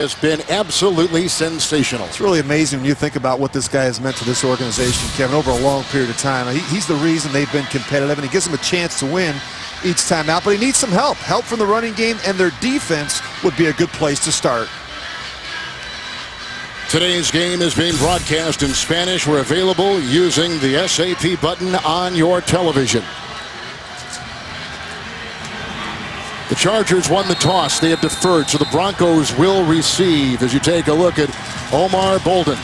has been absolutely sensational. It's really amazing when you think about what this guy has meant to this organization, Kevin, over a long period of time. He's the reason they've been competitive, and he gives them a chance to win each time out, but he needs some help. Help from the running game, and their defense would be a good place to start. Today's game is being broadcast in Spanish. We're available using the SAP button on your television. The Chargers won the toss. They have deferred, so the Broncos will receive as you take a look at Omar Bolden.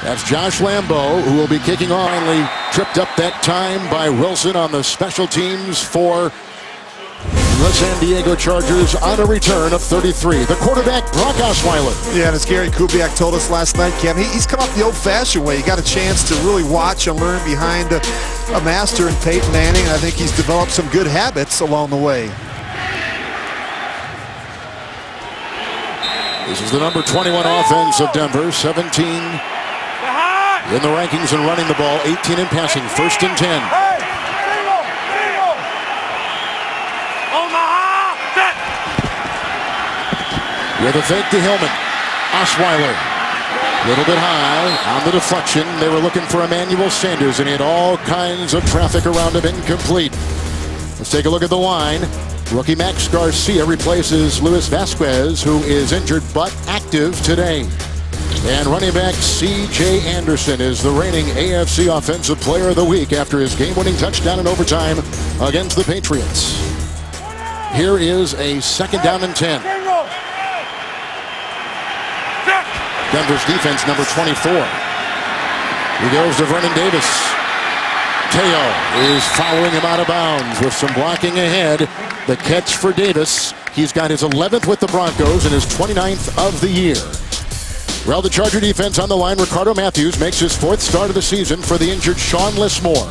That's Josh Lambeau, who will be kicking off. Finally tripped up that time by Wilson on the special teams for the San Diego Chargers on a return of 33. The quarterback, Brock Osweiler. Yeah, and as Gary Kubiak told us last night, Kevin, he's come up the old-fashioned way. He got a chance to really watch and learn behind a master in Peyton Manning, and I think he's developed some good habits along the way. This is the number 21 offense of Denver, 17 in the rankings and running the ball, 18 in passing, 1st and 10. With a fake to Hillman. Osweiler. A little bit high on the deflection. They were looking for Emmanuel Sanders, and he had all kinds of traffic around him, incomplete. Let's take a look at the line. Rookie Max Garcia replaces Luis Vasquez, who is injured but active today. And running back C.J. Anderson is the reigning AFC Offensive Player of the Week after his game-winning touchdown in overtime against the Patriots. Here is a 2nd down and 10. Denver's defense, number 24. He goes to Vernon Davis. Teo is following him out of bounds with some blocking ahead. The catch for Davis. He's got his 11th with the Broncos and his 29th of the year. Well, the Charger defense on the line. Ricardo Matthews makes his 4th start of the season for the injured Sean Lismore.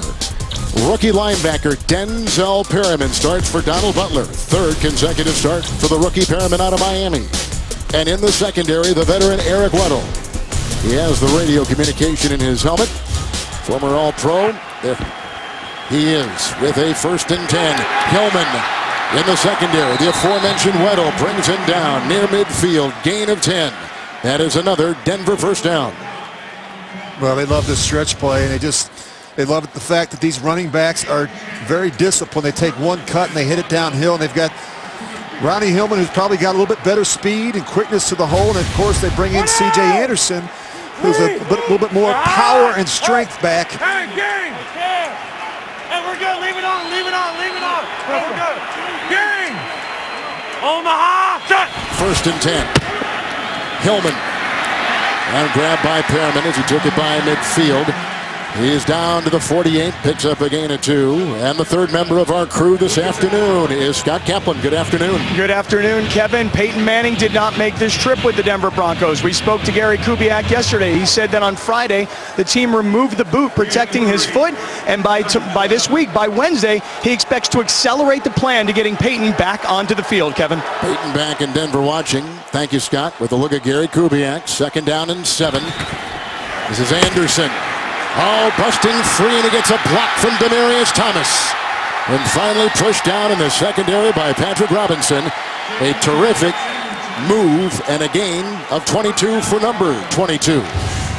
Rookie linebacker Denzel Perryman starts for Donald Butler. 3rd consecutive start for the rookie Perryman out of Miami. And in the secondary, the veteran Eric Weddle. He has the radio communication in his helmet. Former All-Pro. There he is with a 1st and 10. Hillman in the secondary. The aforementioned Weddle brings him down near midfield. Gain of 10. That is another Denver 1st down. Well, they love this stretch play, and they love the fact that these running backs are very disciplined. They take one cut and they hit it downhill, and they've got Ronnie Hillman, who's probably got a little bit better speed and quickness to the hole. And, of course, they bring in C.J. Anderson, who's a little bit more power and strength back. Hey, gang! Hey, we're good. Leave it on, leave it on, leave it on. We're good. Gang! Omaha! 1st and 10. Hillman. And grabbed by Perriman as he took it by midfield. He is down to the 48, picks up a gain of 2. And the 3rd member of our crew this afternoon is Scott Kaplan. Good afternoon. Good afternoon, Kevin. Peyton Manning did not make this trip with the Denver Broncos. We spoke to Gary Kubiak yesterday. He said that on Friday, the team removed the boot protecting his foot. And by this week, by Wednesday, he expects to accelerate the plan to getting Peyton back onto the field, Kevin. Peyton back in Denver watching. Thank you, Scott. With a look at Gary Kubiak. 2nd down and 7. This is Anderson. Oh, busting free, and he gets a block from Demaryius Thomas. And finally pushed down in the secondary by Patrick Robinson. A terrific move and a gain of 22 for number 22.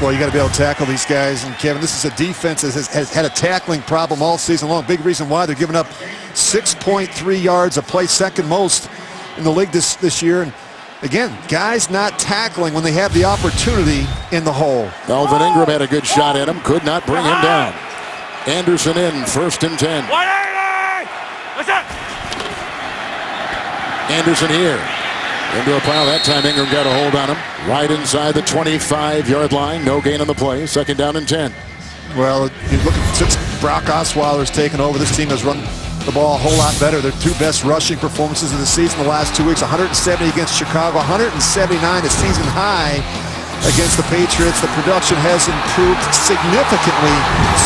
Well, you got to be able to tackle these guys. And, Kevin, this is a defense that has had a tackling problem all season long. Big reason why they're giving up 6.3 yards a play, 2nd most in the league this year. And again, guys not tackling when they have the opportunity in the hole. Melvin Ingram had a good shot at him, could not bring him down. Anderson in, 1st and 10. What's up? Anderson here. Into a pile. That time Ingram got a hold on him. Right inside the 25-yard line. No gain on the play. 2nd down and 10. Well, you look since Brock Osweiler's taken over, this team has run the ball a whole lot better. Their 2 best rushing performances of the season the last 2 weeks. 170 against Chicago, 179 a season high against the Patriots. The production has improved significantly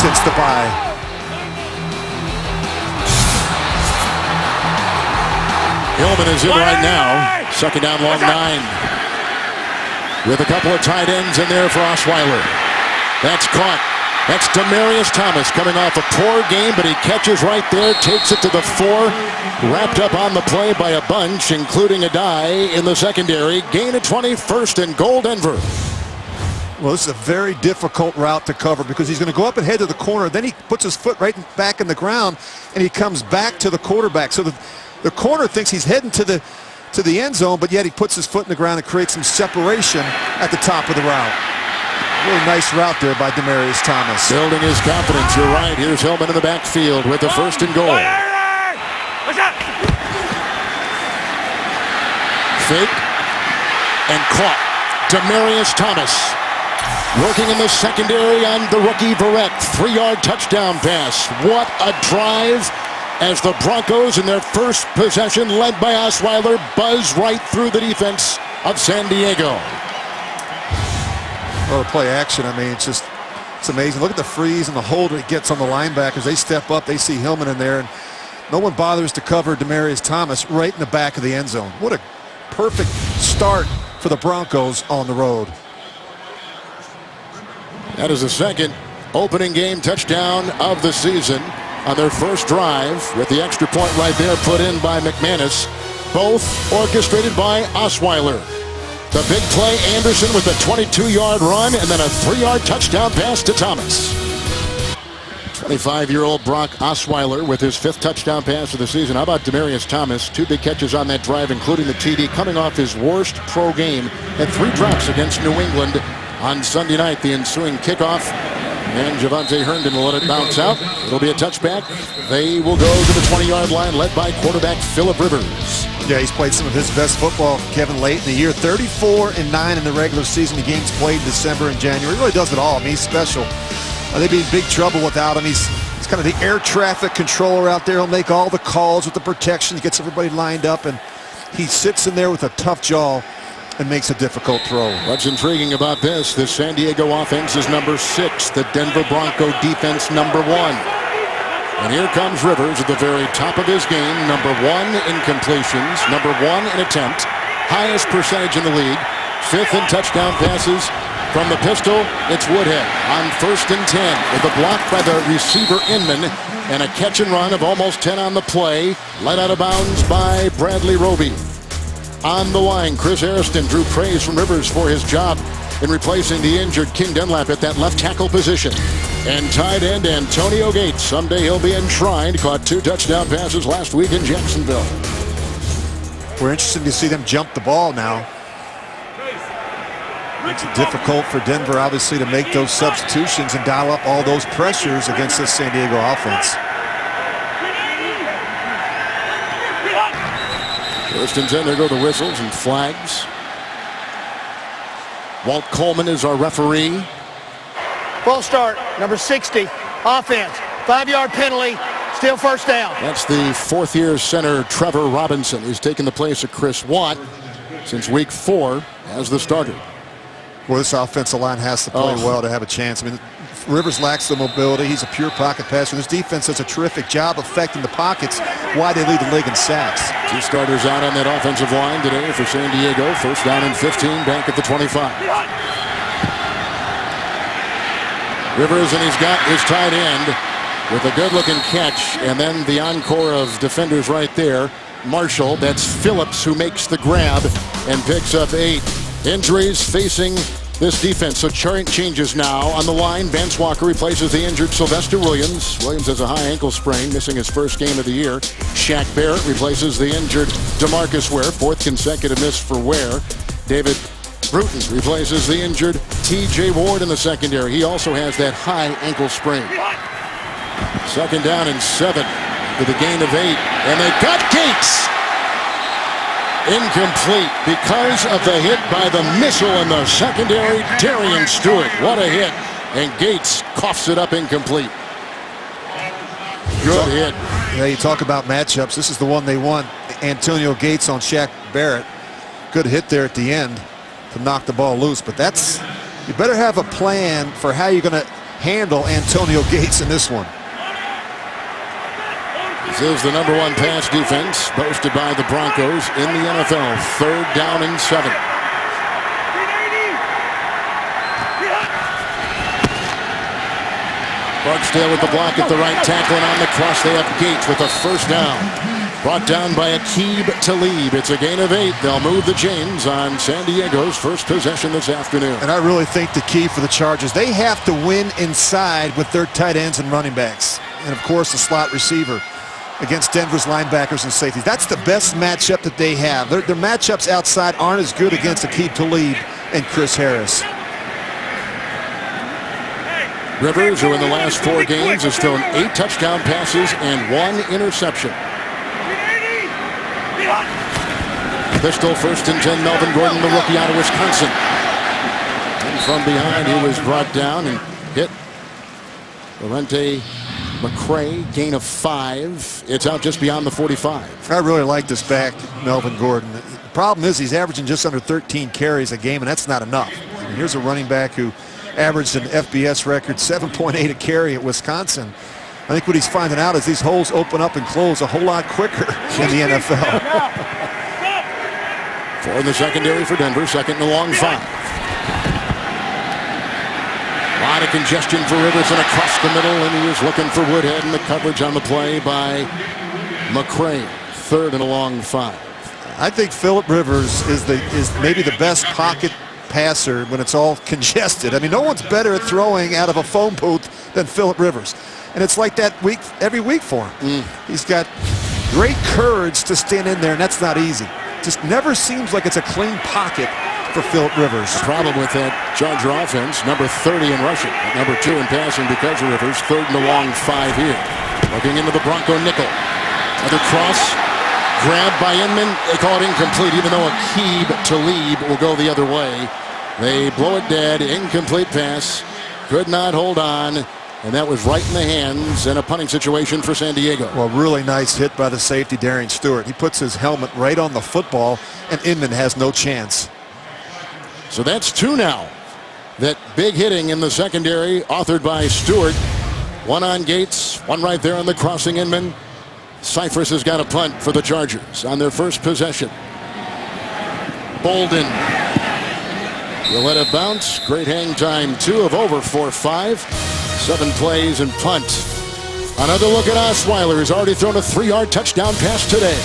since the bye. Hillman is in right now. 2nd down, long 9. With a couple of tight ends in there for Osweiler. That's caught. That's Demaryius Thomas coming off a poor game, but he catches right there, takes it to the 4, wrapped up on the play by a bunch, including a die in the secondary. Gain of 20, first and goal, Denver. Well, this is a very difficult route to cover because he's going to go up and head to the corner. Then he puts his foot right back in the ground, and he comes back to the quarterback. So the corner thinks he's heading to the end zone, but yet he puts his foot in the ground and creates some separation at the top of the route. Really nice route there by Demaryius Thomas. Building his confidence. You're right. Here's Hillman in the backfield with the first and goal. Fake and caught. Demaryius Thomas working in the secondary on the rookie Verrett. 3-yard touchdown pass. What a drive as the Broncos in their first possession, led by Osweiler, buzz right through the defense of San Diego. Well, play action, I mean, it's amazing. Look at the freeze and the hold it gets on the linebackers. They step up, they see Hillman in there, and no one bothers to cover Demaryius Thomas right in the back of the end zone. What a perfect start for the Broncos on the road. That is the second opening game touchdown of the season on their first drive, with the extra point right there put in by McManus, both orchestrated by Osweiler. The big play, Anderson with a 22-yard run and then a 3-yard touchdown pass to Thomas. 25-year-old Brock Osweiler with his 5th touchdown pass of the season. How about Demaryius Thomas? 2 big catches on that drive, including the TD, coming off his worst pro game. Had 3 drops against New England on Sunday night. The ensuing kickoff, and Javonte Herndon will let it bounce out. It'll be a touchback. They will go to the 20-yard line, led by quarterback Phillip Rivers. Yeah, he's played some of his best football, Kevin, late in the year. 34-9 in the regular season. The games played in December and January. He really does it all. I mean, he's special. They'd be in big trouble without him. He's kind of the air traffic controller out there. He'll make all the calls with the protection, gets everybody lined up, and he sits in there with a tough jaw and makes a difficult throw. What's intriguing about this San Diego offense is number 6, the Denver Bronco defense number 1. And here comes Rivers at the very top of his game, number 1 in completions, number 1 in attempt, highest percentage in the league, 5th in touchdown passes. From the pistol, it's Woodhead on 1st and 10 with a block by the receiver Inman and a catch and run of almost 10 on the play, let out of bounds by Bradley Roby. On the line, Chris Ariston drew praise from Rivers for his job in replacing the injured King Dunlap at that left tackle position. And tight end Antonio Gates, someday he'll be enshrined, caught 2 touchdown passes last week in Jacksonville. We're interested to see them jump the ball now. It's difficult for Denver, obviously, to make those substitutions and dial up all those pressures against this San Diego offense. Ariston's in, there go the whistles and flags. Walt Coleman is our referee. Full start, number 60, offense, 5-yard penalty, still first down. That's the 4th-year center Trevor Robinson, who's taken the place of Chris Watt since week 4 as the starter. Well, this offensive line has to play well to have a chance. I mean, Rivers lacks the mobility. He's a pure pocket passer. This defense does a terrific job affecting the pockets. Why they lead the league in sacks. 2 starters out on that offensive line today for San Diego. First down and 15, back at the 25. Rivers, and he's got his tight end with a good-looking catch, and then the encore of defenders right there. Marshall, that's Phillips who makes the grab and picks up 8. Injuries facing this defense, so changes now on the line. Vance Walker replaces the injured Sylvester Williams. Williams has a high ankle sprain, missing his first game of the year. Shaq Barrett replaces the injured DeMarcus Ware, 4th consecutive miss for Ware. David Bruton replaces the injured T.J. Ward in the secondary. He also has that high ankle sprain. 2nd down and 7 with a gain of 8, and they got Gates. Incomplete because of the hit by the missile in the secondary. Darian Stewart, what a hit. And Gates coughs it up incomplete. Good hit. Yeah, you talk about matchups. This is the one they want. Antonio Gates on Shaq Barrett. Good hit there at the end to knock the ball loose. But you better have a plan for how you're going to handle Antonio Gates in this one. This is the number 1 pass defense posted by the Broncos in the NFL. 3rd down and 7. Barksdale with the block at the right tackle, and on the cross they have Gates with a first down. Brought down by Aqib Talib. It's a gain of 8. They'll move the chains on San Diego's first possession this afternoon. And I really think the key for the Chargers, they have to win inside with their tight ends and running backs. And, of course, the slot receiver against Denver's linebackers and safeties. That's the best matchup that they have. Their matchups outside aren't as good against Aqib Talib and Chris Harris. Rivers, who in the last 4 games has thrown 8 touchdown passes and 1 interception. Pistol, 1st and 10, Melvin Gordon, the rookie out of Wisconsin. And from behind, he was brought down and hit Laurente McCray, gain of 5. It's out just beyond the 45. I really like this back, Melvin Gordon. The problem is he's averaging just under 13 carries a game, and that's not enough. I mean, here's a running back who averaged an FBS record 7.8 a carry at Wisconsin. I think what he's finding out is these holes open up and close a whole lot quicker in the NFL. 4 in the secondary for Denver, 2nd and a long 5. A lot of congestion for Rivers and across the middle, and he is looking for Woodhead, and the coverage on the play by McCray. 3rd and a long 5. I think Phillip Rivers is maybe the best pocket passer when it's all congested. I mean, no one's better at throwing out of a phone booth than Phillip Rivers. And it's like that every week for him. He's got great courage to stand in there, and that's not easy. Just never seems like it's a clean pocket for Phillip Rivers. The problem with that Charger offense, number 30 in rushing, number 2 in passing because of Rivers, 3rd and a long 5 here. Looking into the Bronco nickel. Another cross, grabbed by Inman. They call it incomplete, even though Aqib Talib will go the other way. They blow it dead, incomplete pass. Could not hold on. And that was right in the hands and a punting situation for San Diego. Well, really nice hit by the safety, Darian Stewart. He puts his helmet right on the football, and Inman has no chance. So that's 2 now. That big hitting in the secondary, authored by Stewart. 1 on Gates, 1 right there on the crossing Inman. Cypress has got a punt for the Chargers on their first possession. Bolden will let it bounce. Great hang time, 2 of over 4-5. 7 plays and punt. Another look at Osweiler, who's already thrown a 3-yard touchdown pass today.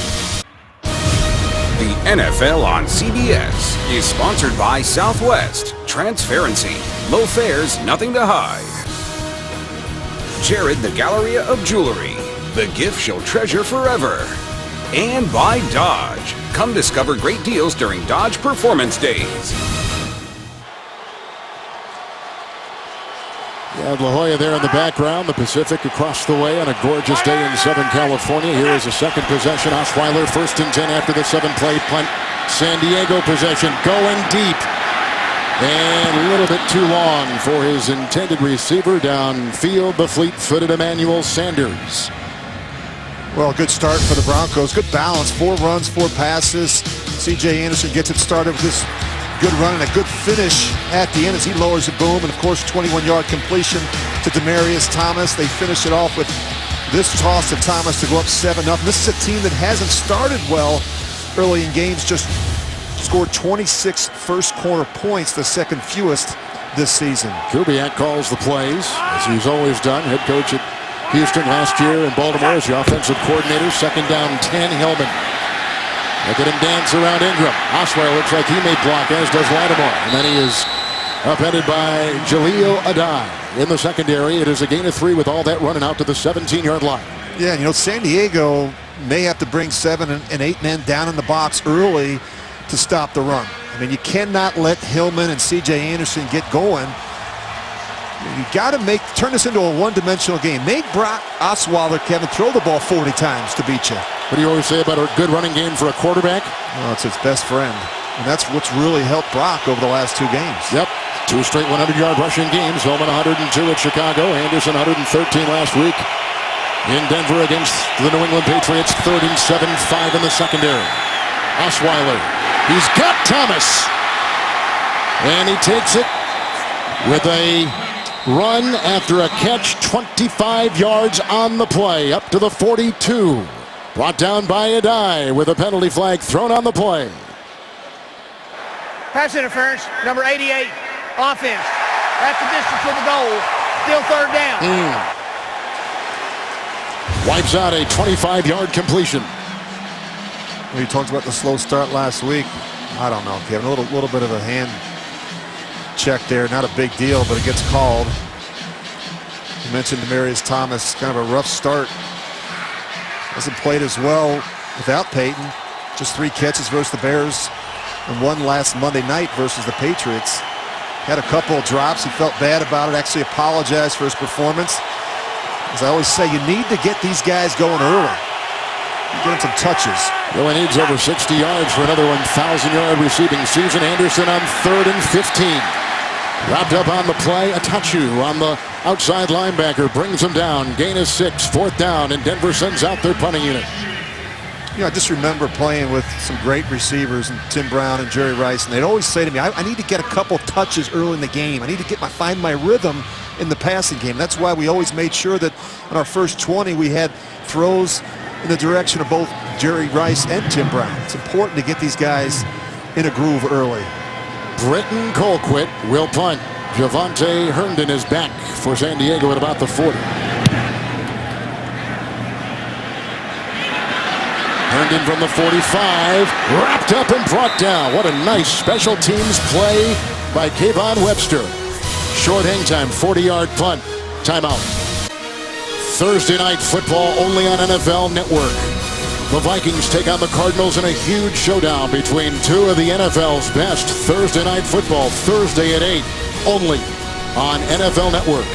The NFL on CBS is sponsored by Southwest. Transparency. Low fares, nothing to hide. Jared, the Galleria of Jewelry. The gift she'll treasure forever. And by Dodge. Come discover great deals during Dodge Performance Days. You have La Jolla there in the background, the Pacific across the way on a gorgeous day in Southern California. Here is a second possession. Osweiler 1st and 10 after the 7-play punt. San Diego possession going deep. And a little bit too long for his intended receiver downfield, the fleet-footed Emmanuel Sanders. Well, good start for the Broncos. Good balance. 4 runs, 4 passes. C.J. Anderson gets it started with this good run and a good finish at the end as he lowers the boom. And, of course, 21-yard completion to Demaryius Thomas. They finish it off with this toss to Thomas to go up 7-0. This is a team that hasn't started well early in games, just scored 26 first-quarter points, the second fewest this season. Kubiak calls the plays, as he's always done. Head coach at Houston last year in Baltimore as the offensive coordinator. 2nd down 10, Hillman. Look at him dance around Ingram. Osweiler looks like he may block, as does Lattimore. And then he is upended by Jaleel Adai in the secondary. It is a gain of 3 with all that running out to the 17-yard line. Yeah, you know, San Diego may have to bring 7 and 8 men down in the box early to stop the run. I mean, you cannot let Hillman and C.J. Anderson get going. You got to turn this into a one-dimensional game. Make Brock Osweiler, Kevin, throw the ball 40 times to beat you. What do you always say about a good running game for a quarterback? Well, it's his best friend. And that's what's really helped Brock over the last 2 games. Yep. 2 straight 100-yard rushing games. Hillman 102 at Chicago. Anderson 113 last week in Denver against the New England Patriots. 3rd and 7, 5 in the secondary. Osweiler. He's got Thomas. And he takes it with a run after a catch. 25 yards on the play. Up to the 42. Brought down by Adai with a penalty flag thrown on the play. Pass interference, number 88, offense. At the distance of the goal, Still third down. Wipes out a 25-yard completion. We talked about the slow start last week. I don't know, Kevin. A little bit of a hand check there. Not a big deal, but it gets called. You mentioned Demaryius Thomas, kind of a rough start. Hasn't played as well without Peyton. Just 3 catches versus the Bears and 1 last Monday night versus the Patriots. Had a couple of drops. He felt bad about it. Actually apologized for his performance. As I always say, you need to get these guys going early. Get him some touches. Really needs over 60 yards for another 1,000-yard receiving season. Anderson on 3rd and 15. Wrapped up on the play. Atachu on the outside linebacker brings him down. Gain of 6. 4th down, and Denver sends out their punting unit. You know, I just remember playing with some great receivers, and Tim Brown and Jerry Rice, and they'd always say to me, I need to get a couple touches early in the game. I need to find my rhythm in the passing game. That's why we always made sure that in our first 20 we had throws in the direction of both Jerry Rice and Tim Brown. It's important to get these guys in a groove early. Britton Colquitt will punt. Javante Herndon is back for San Diego at about the 40. Herndon from the 45, wrapped up and brought down. What a nice special teams play by Kayvon Webster. Short hang time, 40-yard punt. Timeout. Thursday night football only on NFL Network. The Vikings take on the Cardinals in a huge showdown between 2 of the NFL's best. Thursday night football, Thursday at 8, only on NFL Network.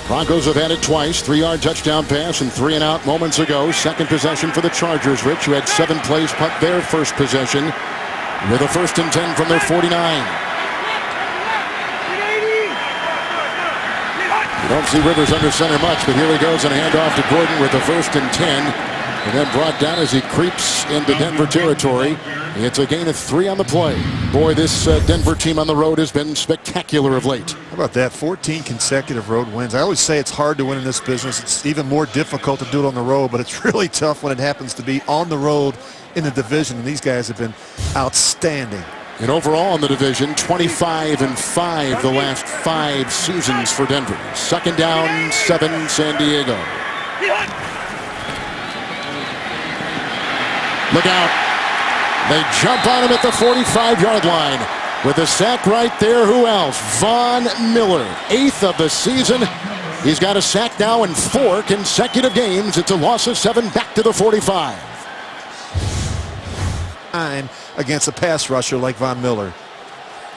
Broncos have had it twice, 3-yard touchdown pass and 3-and-out moments ago. Second possession for the Chargers, Rich, who had 7 plays punt their first possession with a 1st and 10 from their 49. You don't see Rivers under center much, but here he goes and a handoff to Gordon with a 1st and 10. And then brought down as he creeps into Denver territory. It's a gain of 3 on the play. Boy, this Denver team on the road has been spectacular of late. How about that? 14 consecutive road wins. I always say it's hard to win in this business. It's even more difficult to do it on the road, but it's really tough when it happens to be on the road in the division. And these guys have been outstanding. And overall in the division, 25-5 the last 5 seasons for Denver. 2nd down, 7, San Diego. Look out. They jump on him at the 45-yard line. With a sack right there, who else? Von Miller, 8th of the season. He's got a sack now in 4 consecutive games. It's a loss of 7 back to the 45. Time against a pass rusher like Von Miller.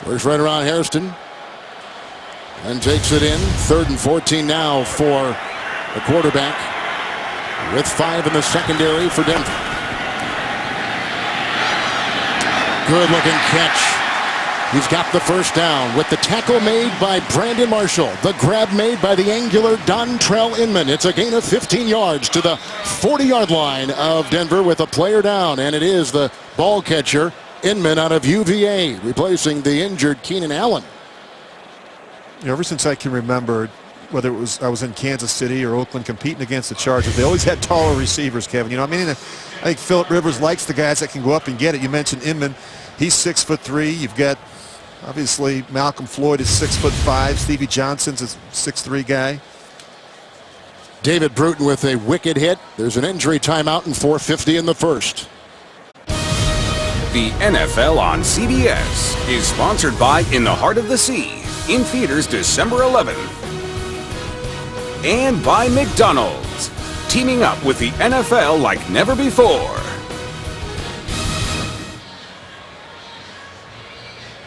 Works right around Hairston. And takes it in. 3rd and 14 now for the quarterback. With 5 in the secondary for Denver. Good looking catch. He's got the 1st down with the tackle made by Brandon Marshall. The grab made by the angular Dontrell Inman. It's a gain of 15 yards to the 40-yard line of Denver with a player down. And it is the ball catcher, Inman, out of UVA, replacing the injured Keenan Allen. You know, ever since I can remember, whether it was I was in Kansas City or Oakland competing against the Chargers, they always had taller receivers, Kevin. You know, I mean, I think Phillip Rivers likes the guys that can go up and get it. You mentioned Inman. He's 6'3". You've got, obviously, Malcolm Floyd is 6'5". Stevie Johnson's a 6'3" guy. David Bruton with a wicked hit. There's an injury timeout and 4:50 in the 1st. The NFL on CBS is sponsored by In the Heart of the Sea, in theaters December 11th. And by McDonald's, teaming up with the NFL like never before.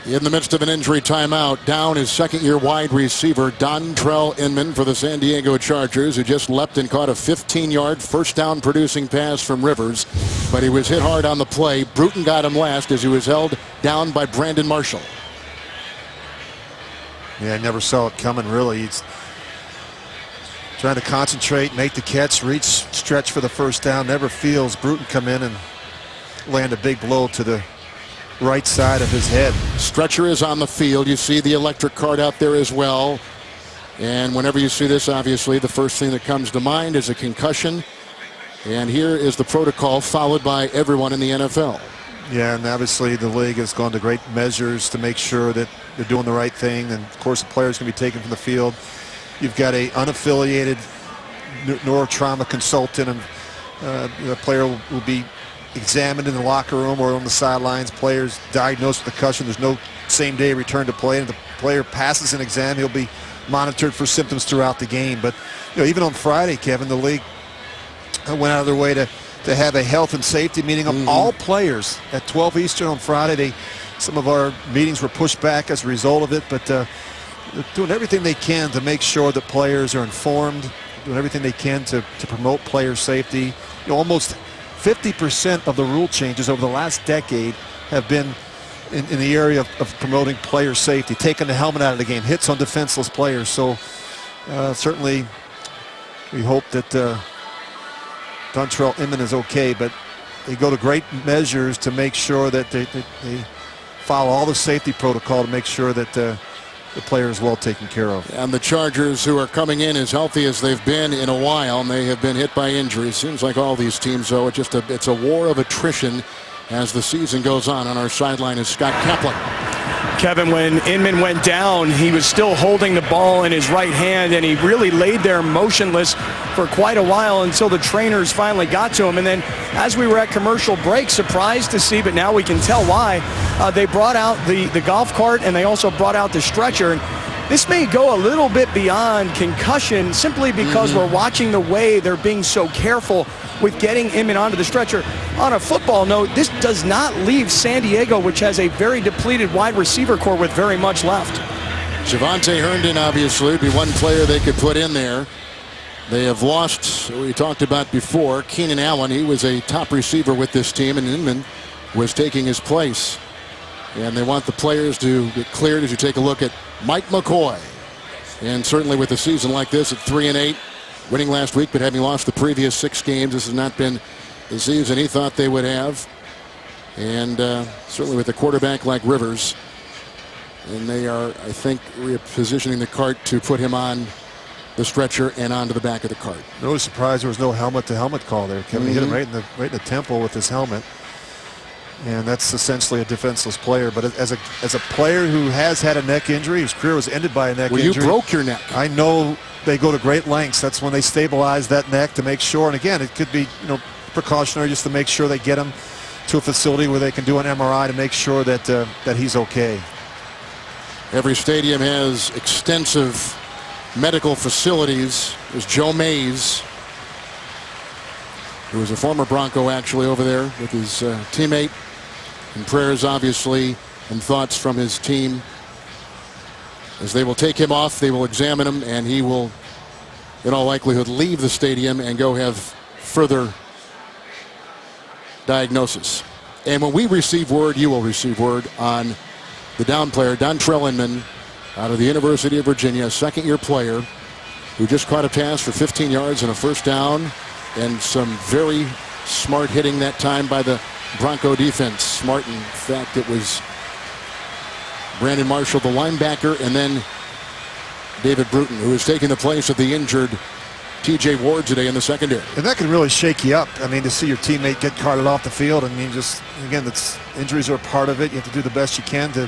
In the midst of an injury timeout, down is 2nd-year wide receiver Dontrell Inman for the San Diego Chargers, who just leapt and caught a 15-yard 1st down producing pass from Rivers, but he was hit hard on the play. Bruton got him last as he was held down by Brandon Marshall. Yeah, I never saw it coming, really. He's trying to concentrate, make the catch, reach, stretch for the 1st down. Never feels Bruton come in and land a big blow to the right side of his head. Stretcher is on the field. You see the electric card out there as well. And whenever you see this, obviously, the first thing that comes to mind is a concussion. And here is the protocol followed by everyone in the NFL. Yeah, and obviously the league has gone to great measures to make sure that they're doing the right thing. And, of course, the players can be taken from the field You've got a unaffiliated neurotrauma consultant, and the player will be examined in the locker room or on the sidelines. Players diagnosed with a concussion. There's no same-day return to play, and if the player passes an exam, he'll be monitored for symptoms throughout the game. But even on Friday, Kevin, the league went out of their way to have a health and safety meeting of all players at 12 Eastern on Friday. Some of our meetings were pushed back as a result of it, but they're doing everything they can to make sure that players are informed, doing everything they can to promote player safety. Almost 50% of the rule changes over the last decade have been in the area of promoting player safety, taking the helmet out of the game, hits on defenseless players. So certainly we hope that Dontrell Inman is okay, but they go to great measures to make sure that they follow all the safety protocol to make sure that the player is well taken care of. And the Chargers, who are coming in as healthy as they've been in a while, and they have been hit by injuries. Seems like all these teams, though, it's a war of attrition as the season goes on. On our sideline is Scott Kaplan. Kevin, when Inman went down, he was still holding the ball in his right hand, and he really laid there motionless for quite a while until the trainers finally got to him. And then as we were at commercial break, surprised to see, but now we can tell why, they brought out the golf cart, and they also brought out the stretcher. And this may go a little bit beyond concussion simply because we're watching the way they're being so careful with getting Inman onto the stretcher. On a football note, this does not leave San Diego, which has a very depleted wide receiver core with very much left. Javonte Herndon, obviously, would be one player they could put in there. They have lost, we talked about before, Keenan Allen. He was a top receiver with this team, and Inman was taking his place. And they want the players to get cleared as you take a look at Mike McCoy. And certainly with a season like this at 3-8, winning last week, but having lost the previous 6 games, this has not been the season he thought they would have. And certainly with a quarterback like Rivers, and they are, I think, repositioning the cart to put him on the stretcher and onto the back of the cart. No surprise there was no helmet-to-helmet call there, Kevin. He hit him right in the temple with his helmet. And that's essentially a defenseless player. But as a player who has had a neck injury, his career was ended by a neck injury. You broke your neck. I know they go to great lengths. That's when they stabilize that neck to make sure. And again, it could be precautionary just to make sure they get him to a facility where they can do an MRI to make sure that that he's okay. Every stadium has extensive medical facilities. There's Joe Mays, who was a former Bronco actually over there with his teammate. And prayers, obviously, and thoughts from his team. As they will take him off, they will examine him, and he will, in all likelihood, leave the stadium and go have further diagnosis. And when we receive word, you will receive word on the down player, Dontrell Inman, out of the University of Virginia, a second-year player who just caught a pass for 15 yards and a first down, and some very smart hitting that time by the Bronco defense. Smart, in fact, it was Brandon Marshall, the linebacker, and then David Bruton, who is taking the place of the injured T.J. Ward today in the secondary. And that can really shake you up. I mean, to see your teammate get carted off the field. I mean, again, injuries are a part of it. You have to do the best you can to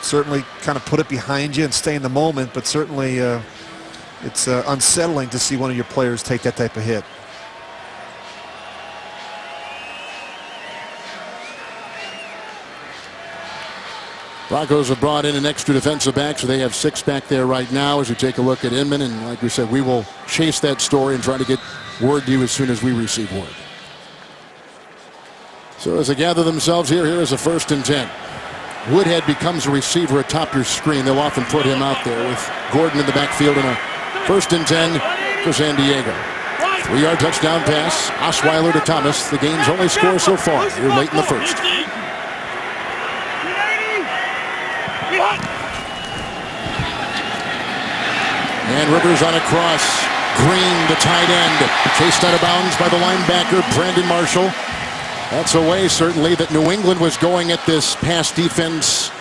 certainly kind of put it behind you and stay in the moment. But certainly it's unsettling to see one of your players take that type of hit. Broncos have brought in an extra defensive back, so they have 6 back there right now as we take a look at Inman. And like we said, we will chase that story and try to get word to you as soon as we receive word. So as they gather themselves here is a 1st and 10. Woodhead becomes a receiver atop your screen. They'll often put him out there with Gordon in the backfield in a 1st and 10 for San Diego. 3-yard touchdown pass. Osweiler to Thomas. The game's only score so far. We're late in the first. And Rivers on a cross. Green, the tight end, chased out of bounds by the linebacker, Brandon Marshall. That's a way, certainly, that New England was going at this pass defense,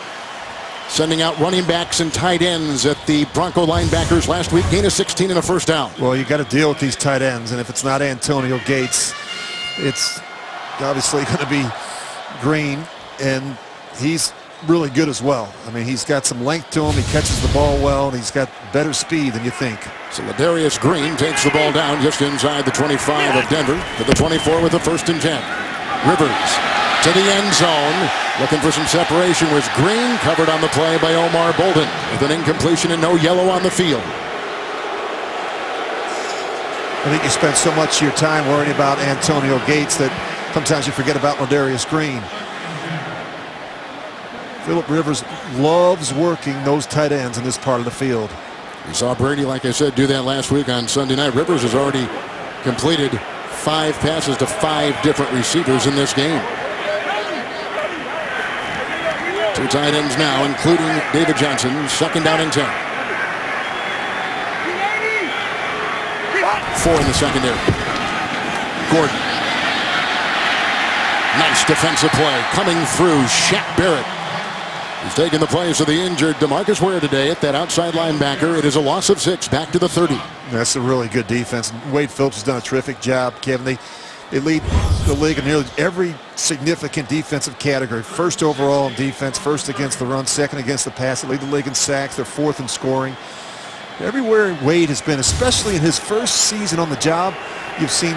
sending out running backs and tight ends at the Bronco linebackers last week. Gain of 16 and a first down. Well, you got to deal with these tight ends, and if it's not Antonio Gates, it's obviously going to be Green, and he's really good as well. I mean, he's got some length to him. He catches the ball well, and he's got better speed than you think. So Ladarius Green takes the ball down just inside the 25 of Denver to the 24 with the 1st and 10. Rivers to the end zone, looking for some separation with Green, covered on the play by Omar Bolden with an incompletion and no yellow on the field. I think you spend so much of your time worrying about Antonio Gates that sometimes you forget about Ladarius Green. Phillip Rivers loves working those tight ends in this part of the field. You saw Brady, like I said, do that last week on Sunday night. Rivers has already completed 5 passes to 5 different receivers in this game. 2 tight ends now, including David Johnson. 2nd down and 10. 4 in the secondary. Gordon. Nice defensive play coming through. Shaq Barrett. He's taking the place of the injured DeMarcus Ware today at that outside linebacker. It is a loss of 6, back to the 30. That's a really good defense. Wade Phillips has done a terrific job, Kevin. They lead the league in nearly every significant defensive category. 1st overall in defense, 1st against the run, 2nd against the pass. They lead the league in sacks. They're 4th in scoring. Everywhere Wade has been, especially in his first season on the job, you've seen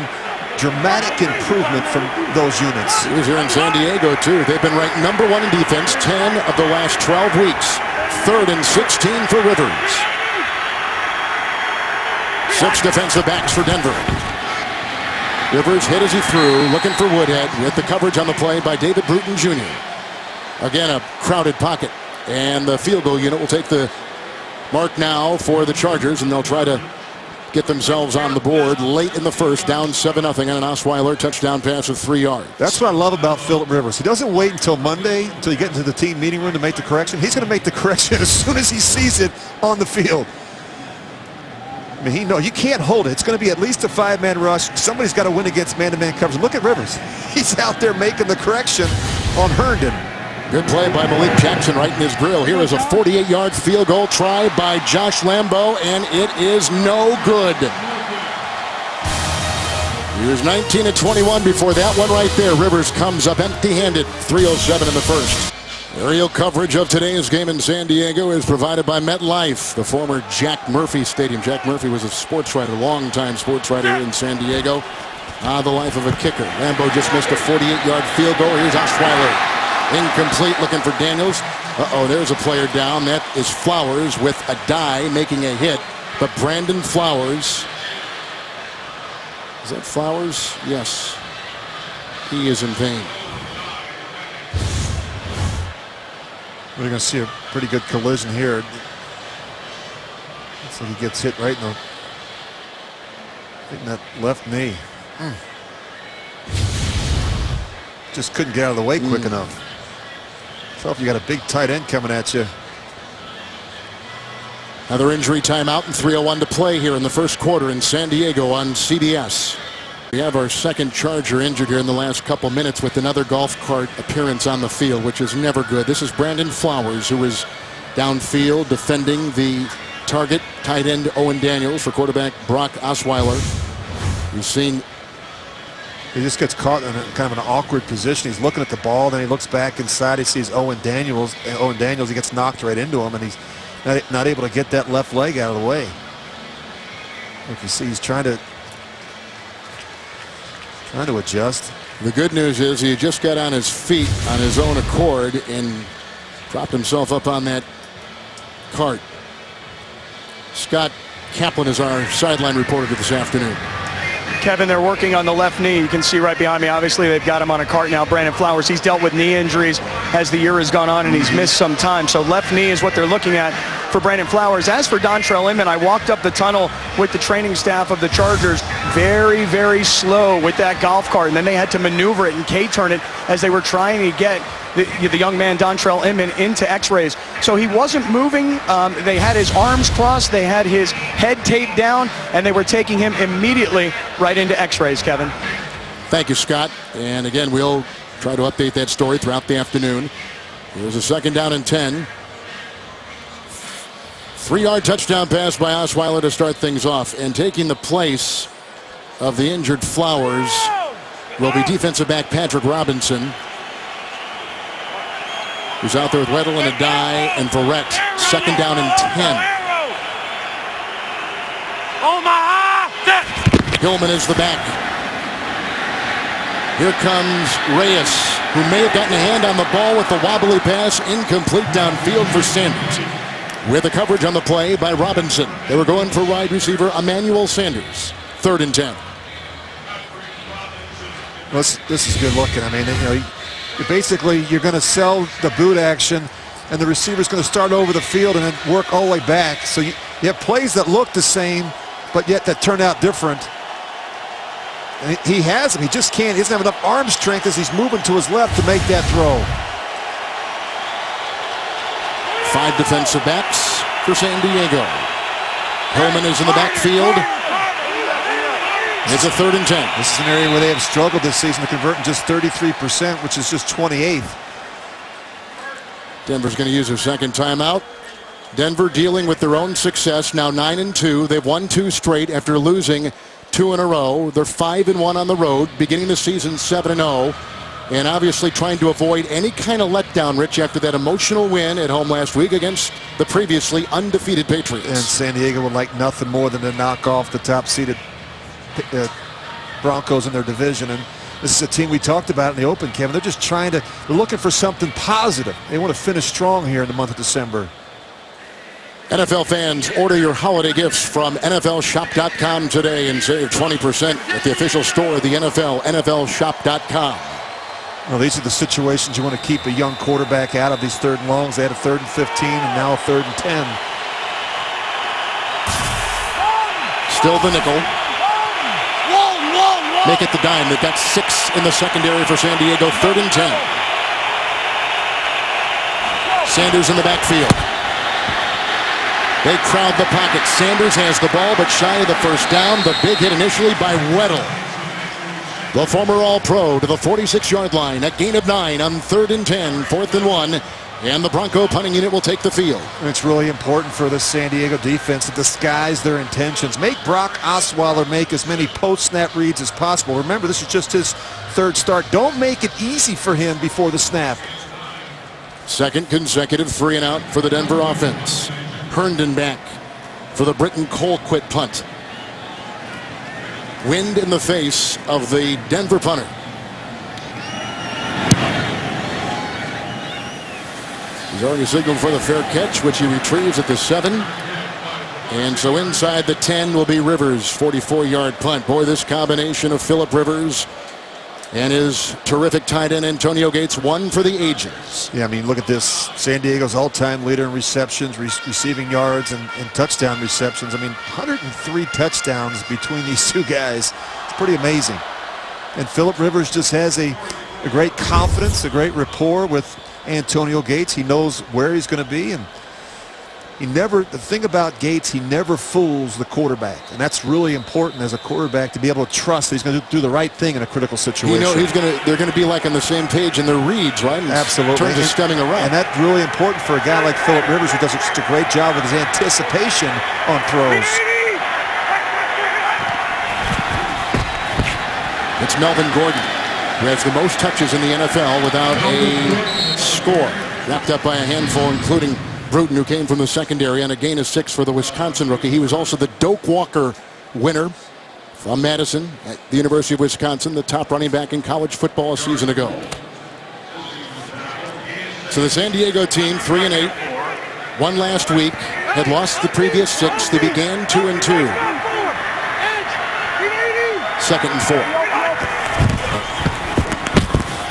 dramatic improvement from those units. He was here in San Diego, too. They've been ranked #1 in defense 10 of the last 12 weeks. 3rd and 16 for Rivers. 6 defensive backs for Denver. Rivers hit as he threw, looking for Woodhead with the coverage on the play by David Bruton Jr. Again, a crowded pocket. And the field goal unit will take the mark now for the Chargers, and they'll try to get themselves on the board late in the first, down 7-0 on an Osweiler touchdown pass of 3 yards. That's what I love about Phillip Rivers. He doesn't wait until Monday, until you get into the team meeting room to make the correction. He's going to make the correction as soon as he sees it on the field. I mean, he knows you can't hold it. It's going to be at least a 5-man rush. Somebody's got to win against man-to-man coverage. Look at Rivers. He's out there making the correction on Herndon. Good play by Malik Jackson right in his grill. Here is a 48-yard field goal try by Josh Lambeau, and it is no good. He was 19 of 21 before that one right there. Rivers comes up empty-handed, 3:07 in the first. Aerial coverage of today's game in San Diego is provided by MetLife, the former Jack Murphy Stadium. Jack Murphy was a sports writer, longtime sports writer in San Diego. The life of a kicker. Lambeau just missed a 48-yard field goal. Here's Osweiler. Incomplete, looking for Daniels. There's a player down. That is Flowers with a die making a hit. But Brandon Flowers. Is that Flowers? Yes. He is in pain. We're going to see a pretty good collision here. So he gets hit right in that left knee. Just couldn't get out of the way quick enough. So if you got a big tight end coming at you. Another injury timeout and 3:01 to play here in the first quarter in San Diego on CBS. We have our 2nd Charger injured here in the last couple minutes with another golf cart appearance on the field, which is never good. This is Brandon Flowers, who is downfield defending the target, tight end Owen Daniels for quarterback Brock Osweiler. We've seen he just gets caught in kind of an awkward position. He's looking at the ball, then he looks back inside. He sees Owen Daniels. He gets knocked right into him, and he's not able to get that left leg out of the way. If you see, he's trying to adjust. The good news is he just got on his feet on his own accord and propped himself up on that cart. Scott Kaplan is our sideline reporter this afternoon. Kevin, they're working on the left knee. You can see right behind me, obviously, they've got him on a cart now. Brandon Flowers, he's dealt with knee injuries as the year has gone on, and he's missed some time. So left knee is what they're looking at for Brandon Flowers. As for Dontrell Inman, I walked up the tunnel with the training staff of the Chargers. Very, very slow with that golf cart, and then they had to maneuver it and K-turn it as they were trying to get the young man Dontrell Inman into x-rays. So he wasn't moving. They had his arms crossed, they had his head taped down, and they were taking him immediately right into x-rays, Kevin. Thank you, Scott. And again, we'll try to update that story throughout the afternoon. Here's a 2nd down and 10. 3-yard touchdown pass by Osweiler to start things off. And taking the place of the injured Flowers will be defensive back Patrick Robinson. who's out there with Weddle and a die, and Verrett. Second down and 10. Hillman is the back. Here comes Reyes, who may have gotten a hand on the ball with the wobbly pass. Incomplete downfield for Sanders. With the coverage on the play by Robinson. They were going for wide receiver Emmanuel Sanders. 3rd and 10. Well, this is good looking. I mean, you're going to sell the boot action, and the receiver's going to start over the field and then work all the way back. So you have plays that look the same, but yet that turn out different. And he has them. He just can't. He doesn't have enough arm strength as he's moving to his left to make that throw. 5 defensive backs for San Diego. Hillman is in the backfield. It's a 3rd and 10. This is an area where they have struggled this season to convert in just 33%, which is just 28th. Denver's going to use their second timeout. Denver dealing with their own success, now 9-2. They've won 2 straight after losing 2 in a row. They're 5-1 on the road, beginning the season 7-0. And obviously trying to avoid any kind of letdown, Rich, after that emotional win at home last week against the previously undefeated Patriots. And San Diego would like nothing more than to knock off the top-seeded Broncos in their division. And this is a team we talked about in the open, Kevin. They're just they're looking for something positive. They want to finish strong here in the month of December. NFL fans, order your holiday gifts from NFLshop.com today and save 20% at the official store of the NFL, NFLshop.com. Well, these are the situations you want to keep a young quarterback out of, these 3rd and longs. They had a 3rd and 15 and now a 3rd and 10. Still the nickel. Make it the dime. They've got 6 in the secondary for San Diego. 3rd and 10. Sanders in the backfield. They crowd the pocket. Sanders has the ball, but shy of the first down. The big hit initially by Weddle. The former All-Pro to the 46-yard line. A gain of 9 on 3rd and 10, 4th and 1. And the Bronco punting unit will take the field. And it's really important for the San Diego defense to disguise their intentions. Make Brock Osweiler make as many post-snap reads as possible. Remember, this is just his 3rd start. Don't make it easy for him before the snap. 2nd consecutive 3 and out for the Denver offense. Herndon back for the Britton Colquitt punt. Wind in the face of the Denver punter. He's already signaled for the fair catch, which he retrieves at the 7. And so inside the 10 will be Rivers, 44-yard punt. Boy, this combination of Phillip Rivers and his terrific tight end Antonio Gates, one for the ages. Yeah, I mean, look at this. San Diego's all-time leader in receptions, receiving yards, and touchdown receptions. I mean, 103 touchdowns between these 2 guys. It's pretty amazing. And Phillip Rivers just has a great confidence, a great rapport with Antonio Gates. He knows where he's going to be, and the thing about Gates, he never fools the quarterback, and that's really important as a quarterback to be able to trust that he's going to do the right thing in a critical situation. You know, they're going to be like on the same page in their reads, right? In Absolutely. terms of stemming around. And that's really important for a guy like Phillip Rivers, who does such a great job with his anticipation on throws. It's Melvin Gordon, who has the most touches in the NFL without a score. Wrapped up by a handful, including Bruton, who came from the secondary on a gain of 6 for the Wisconsin rookie. He was also the Doak Walker winner from Madison at the University of Wisconsin, the top running back in college football a season ago. So the San Diego team, 3-8, won last week, had lost the previous 6. They began 2-2. 2nd and 4.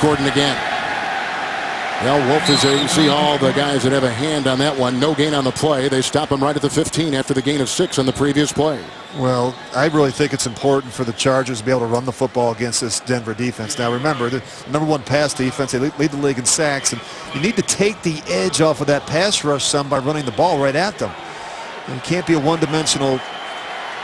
Gordon again. Well, Wolf is there. You see all the guys that have a hand on that one. No gain on the play. They stop him right at the 15 after the gain of 6 on the previous play. Well, I really think it's important for the Chargers to be able to run the football against this Denver defense. Now, remember, the #1 pass defense, they lead the league in sacks, and you need to take the edge off of that pass rush some by running the ball right at them. And it can't be a one-dimensional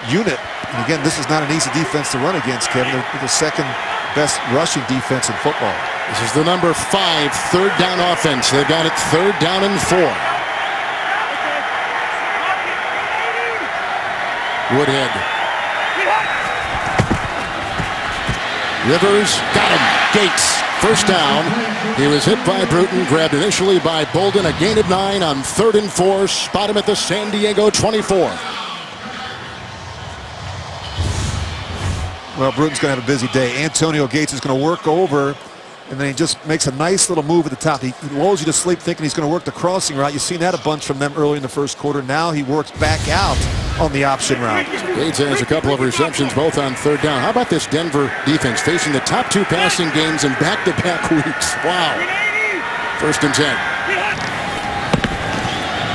unit. And again, this is not an easy defense to run against, Kevin. They're the 2nd best rushing defense in football. This is the number 5 3rd down offense. They've got it 3rd down and 4. Woodhead. Rivers got him. Gates First down. He was hit by Bruton, grabbed initially by Bolden. A gain of 9 on 3rd and 4. Spot him at the San Diego 24. Well, Bruton's going to have a busy day. Antonio Gates is going to work over, and then he just makes a nice little move at the top. He lulls you to sleep thinking he's going to work the crossing route. You've seen that a bunch from them early in the first quarter. Now he works back out on the option route. Gates has a couple of receptions, both on 3rd down. How about this Denver defense facing the top 2 passing games in back-to-back weeks? Wow. 1st and 10.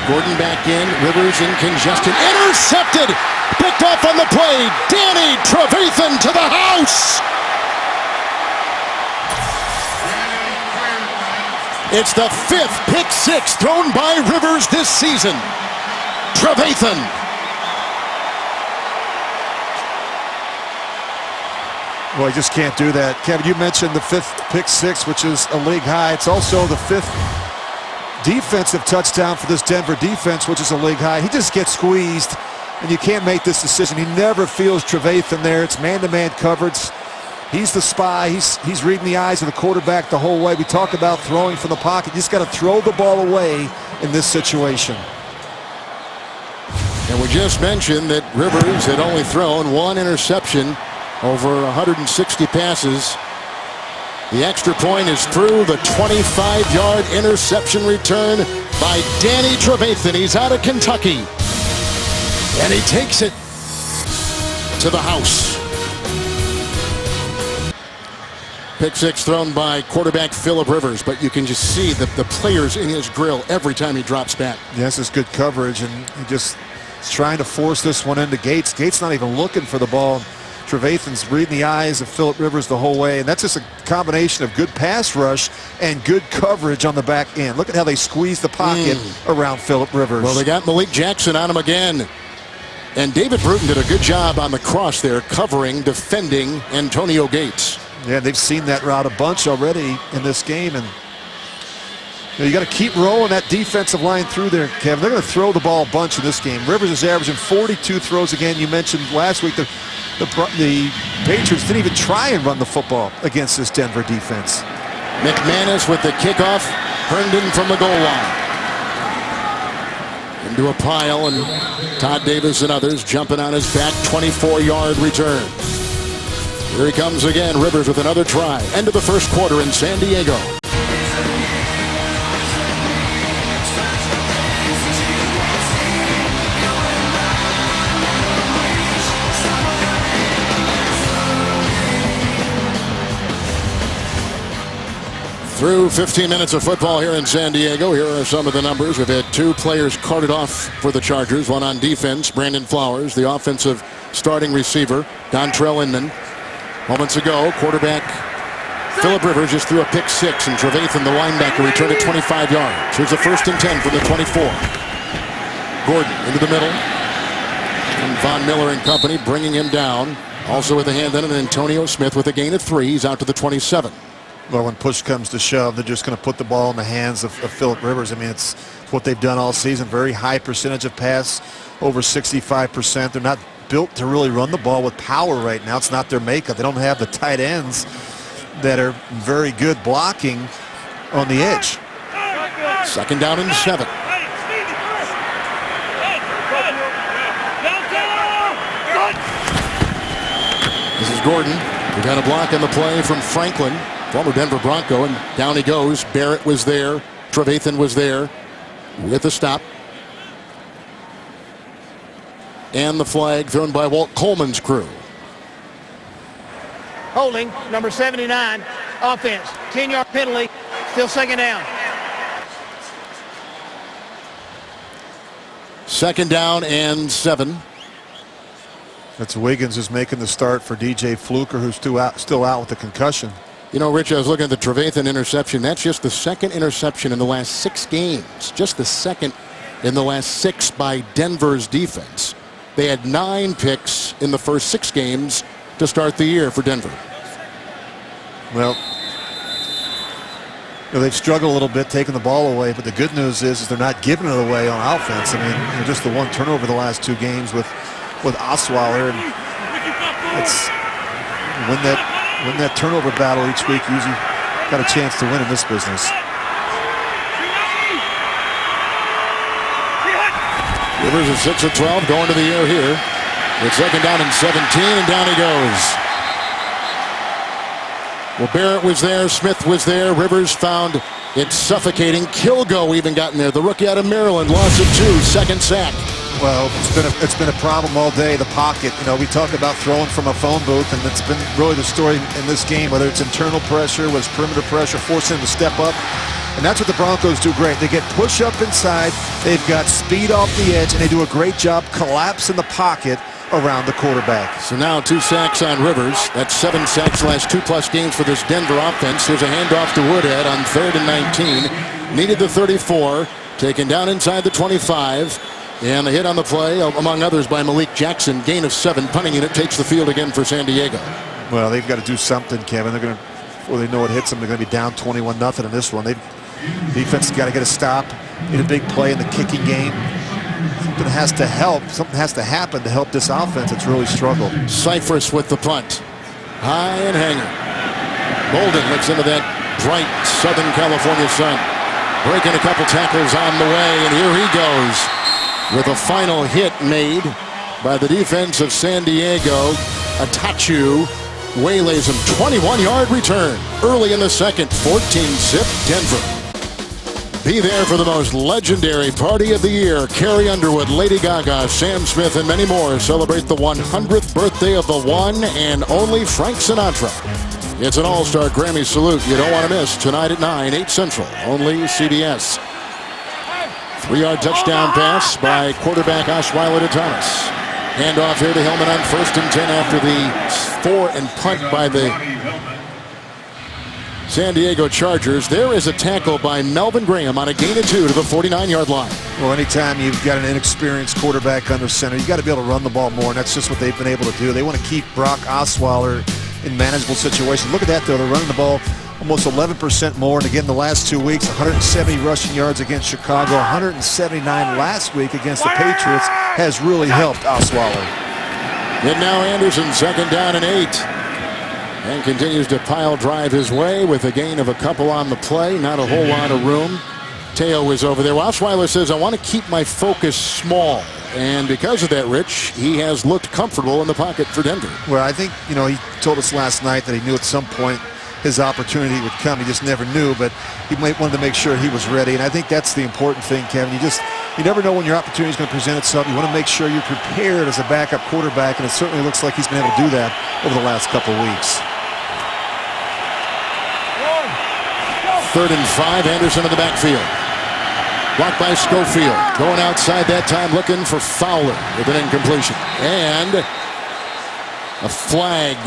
Gordon back in, Rivers in congestion, intercepted, picked off on the play. Danny Trevathan to the house. It's the 5th pick 6 thrown by Rivers this season. Trevathan. Well, you just can't do that. Kevin, you mentioned the 5th pick 6, which is a league high. It's also the 5th defensive touchdown for this Denver defense, which is a league high. He just gets squeezed, and you can't make this decision. He never feels Trevathan there. It's man-to-man coverage. He's the spy. He's reading the eyes of the quarterback the whole way. We talk about throwing from the pocket. You just got to throw the ball away in this situation. And we just mentioned that Rivers had only thrown 1 interception over 160 passes. The extra point is through. The 25-yard interception return by Danny Trevathan. He's out of Kentucky. And he takes it to the house. Pick 6 thrown by quarterback Phillip Rivers, but you can just see the players in his grill every time he drops back. Yes, it's good coverage, and he just is trying to force this one into Gates. Gates not even looking for the ball. Trevathan's reading the eyes of Phillip Rivers the whole way, and that's just a combination of good pass rush and good coverage on the back end. Look at how they squeeze the pocket around Phillip Rivers. Well, they got Malik Jackson on him again. And David Bruton did a good job on the cross there, covering, defending Antonio Gates. Yeah, they've seen that route a bunch already in this game, and you got to keep rolling that defensive line through there, Kevin. They're going to throw the ball a bunch in this game. Rivers is averaging 42 throws again. You mentioned last week the Patriots didn't even try and run the football against this Denver defense. McManus with the kickoff. Herndon from the goal line. Into a pile, and Todd Davis and others jumping on his back. 24-yard return. Here he comes again. Rivers with another try. End of the first quarter in San Diego. Through 15 minutes of football here in San Diego, here are some of the numbers. We've had 2 players carted off for the Chargers, one on defense, Brandon Flowers, the offensive starting receiver, Dontrell Inman. Moments ago, quarterback Phillip Rivers just threw a pick 6, and Trevathan, the linebacker, returned it 25 yards. Here's a 1st and 10 from the 24. Gordon into the middle. And Von Miller and company bringing him down. Also with a hand in it, Antonio Smith with a gain of 3. He's out to the 27. Well, when push comes to shove, they're just going to put the ball in the hands of Phillip Rivers. I mean, it's what they've done all season. Very high percentage of pass, over 65%. They're not built to really run the ball with power right now. It's not their makeup. They don't have the tight ends that are very good blocking on the edge. 2nd down and 7. This is Gordon. We got a block on the play from Franklin, former Denver Bronco, and down he goes. Barrett was there. Trevathan was there with the stop. And the flag thrown by Walt Coleman's crew. Holding, number 79, offense. 10-yard penalty, still 2nd down. 2nd down and 7. That's Wiggins is making the start for DJ Fluker, who's still out with the concussion. You know, Rich, I was looking at the Trevathan interception. That's just the 2nd interception in the last 6 games. Just the 2nd in the last 6 by Denver's defense. They had 9 picks in the first 6 games to start the year for Denver. Well, they've struggled a little bit taking the ball away, but the good news is they're not giving it away on offense. I mean, just the 1 turnover the last 2 games with Osweiler, and it's win that turnover battle each week. Usually got a chance to win in this business. Rivers is 6 of 12, going to the air here. It's second down and 17, and down he goes. Well, Barrett was there, Smith was there. Rivers found it suffocating. Kilgo even got in there. The rookie out of Maryland, loss of 2, second sack. Well, it's been a problem all day, the pocket. You know, we talk about throwing from a phone booth, and it's been really the story in this game, whether it's internal pressure, whether it's perimeter pressure, forcing them to step up. And that's what the Broncos do great. They get push up inside, they've got speed off the edge, and they do a great job collapsing the pocket around the quarterback. So now 2 sacks on Rivers. That's 7 sacks last 2+ games for this Denver offense. Here's a handoff to Woodhead on 3rd and 19. Needed the 34. Taken down inside the 25. And the hit on the play, among others, by Malik Jackson. Gain of 7. Punting unit takes the field again for San Diego. Well, they've got to do something, Kevin. They're going to, before they know it hits them, they're going to be down 21-0 in this one. Defense has got to get a stop. Need a big play in the kicking game. Something has to help. Something has to happen to help this offense. It's really struggled. Cypress with the punt. High and hanger. Bolden looks into that bright Southern California sun. Breaking a couple tackles on the way, and here he goes with a final hit made by the defense of San Diego. Atachu waylays him. 21-yard return early in the second. 14-zip Denver. Be there for the most legendary party of the year. Carrie Underwood, Lady Gaga, Sam Smith, and many more celebrate the 100th birthday of the one and only Frank Sinatra. It's an all-star Grammy salute you don't want to miss tonight at 9, 8 Central, only CBS. 3-yard touchdown pass by quarterback Osweiler to Thomas. Handoff here to Hillman on 1st and 10 after the 4 and punt by the San Diego Chargers. There is a tackle by Melvin Graham on a gain of 2 to the 49-yard line. Well, anytime you've got an inexperienced quarterback under center, you got to be able to run the ball more, and that's just what they've been able to do. They want to keep Brock Osweiler in manageable situations. Look at that, though. They're running the ball almost 11% more. And again, the last 2 weeks, 170 rushing yards against Chicago, 179 last week against the Patriots has really helped Osweiler. And now Anderson, second down and 8. And continues to pile drive his way with a gain of a couple on the play. Not a whole lot of room. Teo is over there. Well, Osweiler says, I want to keep my focus small. And because of that, Rich, he has looked comfortable in the pocket for Denver. Well, I think, you know, he told us last night that he knew at some point his opportunity would come. He just never knew, but he might wanted to make sure he was ready. And I think that's the important thing, Kevin. You never know when your opportunity is going to present itself. You want to make sure you're prepared as a backup quarterback, and it certainly looks like he's been able to do that over the last couple of weeks. 3rd and 5, Anderson in the backfield. Blocked by Schofield. Going outside that time, looking for Fowler with an incompletion. And a flag.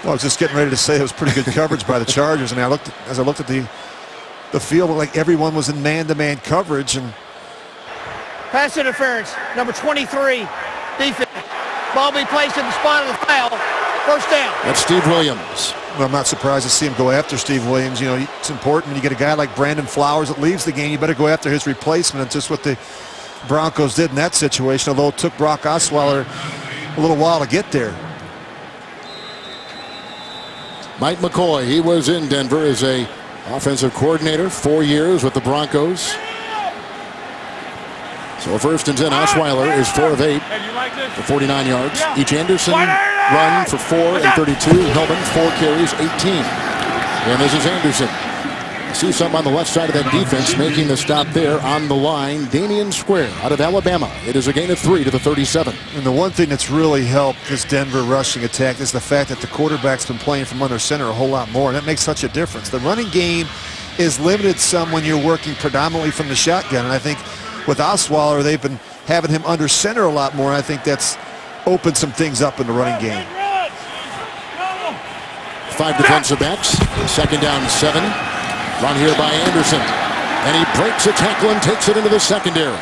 Well, I was just getting ready to say it was pretty good coverage by the Chargers. I mean, as I looked at the field, like everyone was in man-to-man coverage. And Pass interference, number 23, defense. Ball be placed in the spot of the foul. First down. That's Steve Williams. well, I'm not surprised to see him go after Steve Williams. You know, it's important when you get a guy like Brandon Flowers that leaves the game, you better go after his replacement. It's just what the Broncos did in that situation, although it took Brock Osweiler a little while to get there. Mike McCoy, he was in Denver as a offensive coordinator, 4 years with the Broncos. So first and 10, Osweiler is 4 of 8 for 49 yards. Each Anderson run for 4 and 32. Hillman 4 carries, 18. And this is Anderson. You see something on the left side of that defense making the stop there on the line. Damian Square out of Alabama. It is a gain of 3 to the 37. And the one thing that's really helped this Denver rushing attack is the fact that the quarterback's been playing from under center a whole lot more, and that makes such a difference. The running game is limited some when you're working predominantly from the shotgun, and I think with Osweiler, they've been having him under center a lot more. I think that's opened some things up in the running game. 5 defensive backs. Second down, 7. Run here by Anderson. And he breaks a tackle and takes it into the secondary.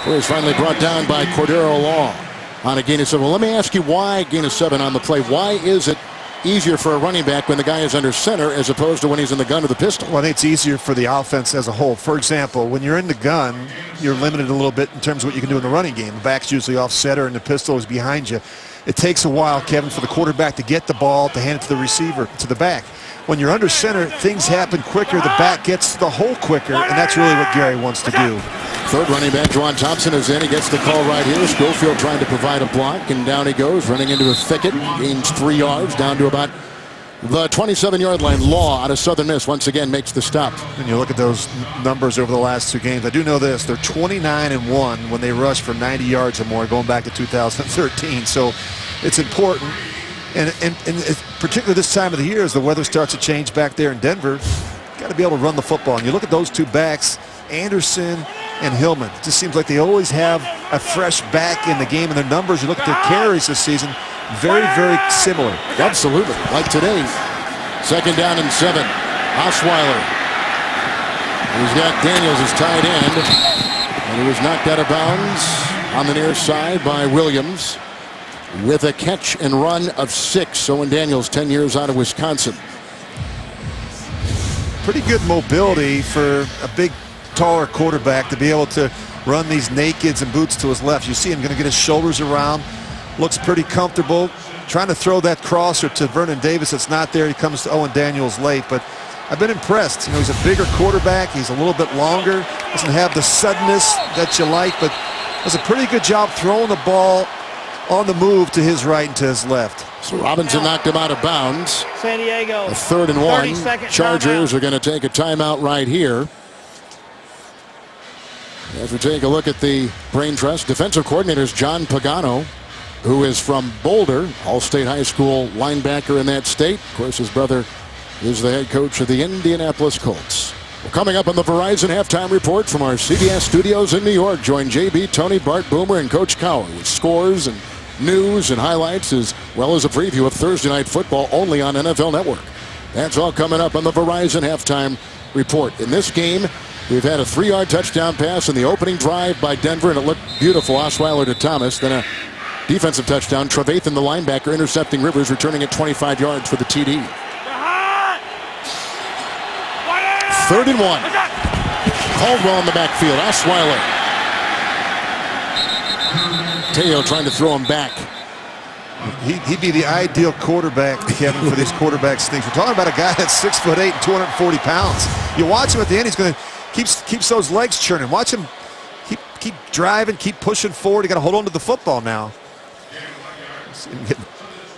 Where he's finally brought down by Cordero Law on a gain of 7. Well, let me ask you why gain of 7 on the play. Why is it easier for a running back when the guy is under center as opposed to when he's in the gun or the pistol? Well, I think it's easier for the offense as a whole. For example, when you're in the gun, you're limited a little bit in terms of what you can do in the running game. The back's usually off center and the pistol is behind you. It takes a while, Kevin, for the quarterback to get the ball, to hand it to the receiver, to the back. when you're under center, things happen quicker. The back gets to the hole quicker, and that's really what Gary wants to do. Third running back, Juwan Thompson, is in. He gets the call right here. Schofield trying to provide a block, and down he goes, running into a thicket. Gains 3 yards, down to about the 27-yard line. Law out of Southern Miss once again makes the stop. And you look at those numbers over the last 2 games. I do know this. They're 29-1 when they rush for 90 yards or more, going back to 2013. So it's important. And particularly this time of the year, as the weather starts to change back there in Denver, got to be able to run the football. And you look at those 2 backs, Anderson and Hillman. It just seems like they always have a fresh back in the game. And their numbers, you look at their carries this season, very, very similar. Absolutely. Like today. 2nd down and 7. Osweiler. He's got Daniels as tight end. And he was knocked out of bounds on the near side by Williams with a catch and run of 6. Owen Daniels, 10 years out of Wisconsin. Pretty good mobility for a big, taller quarterback to be able to run these nakeds and boots to his left. You see him going to get his shoulders around. Looks pretty comfortable. Trying to throw that crosser to Vernon Davis. It's not there. He comes to Owen Daniels late. But I've been impressed. You know, he's a bigger quarterback. He's a little bit longer. Doesn't have the suddenness that you like, but does a pretty good job throwing the ball on the move to his right and to his left. So Robinson knocked him out of bounds. San Diego. A 3rd and 1. Chargers are going to take a timeout right here. As we take a look at the brain trust, defensive coordinator is John Pagano, who is from Boulder, All-State High School linebacker in that state. Of course, his brother is the head coach of the Indianapolis Colts. Well, coming up on the Verizon Halftime Report from our CBS studios in New York, join JB, Tony, Bart, Boomer, and Coach Cower with scores and news and highlights, as well as a preview of Thursday Night Football only on NFL Network. That's all coming up on the Verizon Halftime Report. In this game, we've had a 3-yard touchdown pass in the opening drive by Denver, and it looked beautiful. Osweiler to Thomas. Then a defensive touchdown. Trevathan, the linebacker, intercepting Rivers, returning at 25 yards for the TD. 3rd and 1. Caldwell in the backfield. Osweiler. Teo trying to throw him back. He'd be the ideal quarterback, Kevin, for these quarterback sneaks. We're talking about a guy that's 6'8" and 240 pounds. You watch him at the end, he's going to keeps those legs churning. Watch him keep driving, keep pushing forward. You got to hold on to the football now.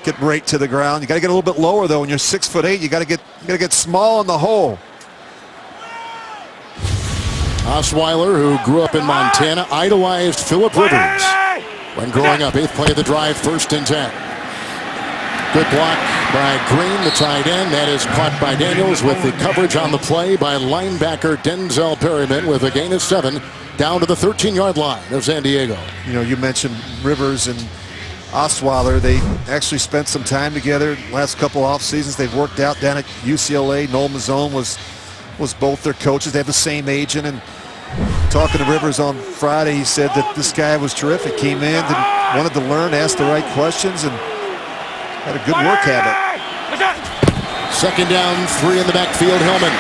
Get right to the ground. You got to get a little bit lower though. When you're 6'8", you got to get small in the hole. Osweiler, who grew up in Montana, idolized Phillip Rivers when growing up. 8th play of the drive, 1st and 10. Good block by Green, the tight end. That is caught by Daniels with the coverage on the play by linebacker Denzel Perryman with a gain of 7 down to the 13-yard line of San Diego. You know, you mentioned Rivers and Osweiler. They actually spent some time together last couple off seasons. They've worked out down at UCLA. Noel Mazzone was both their coaches. They have the same agent. And talking to Rivers on Friday, he said that this guy was terrific. Came in, wanted to learn, asked the right questions, and had a good work habit. 2nd down, 3 in the backfield. Hillman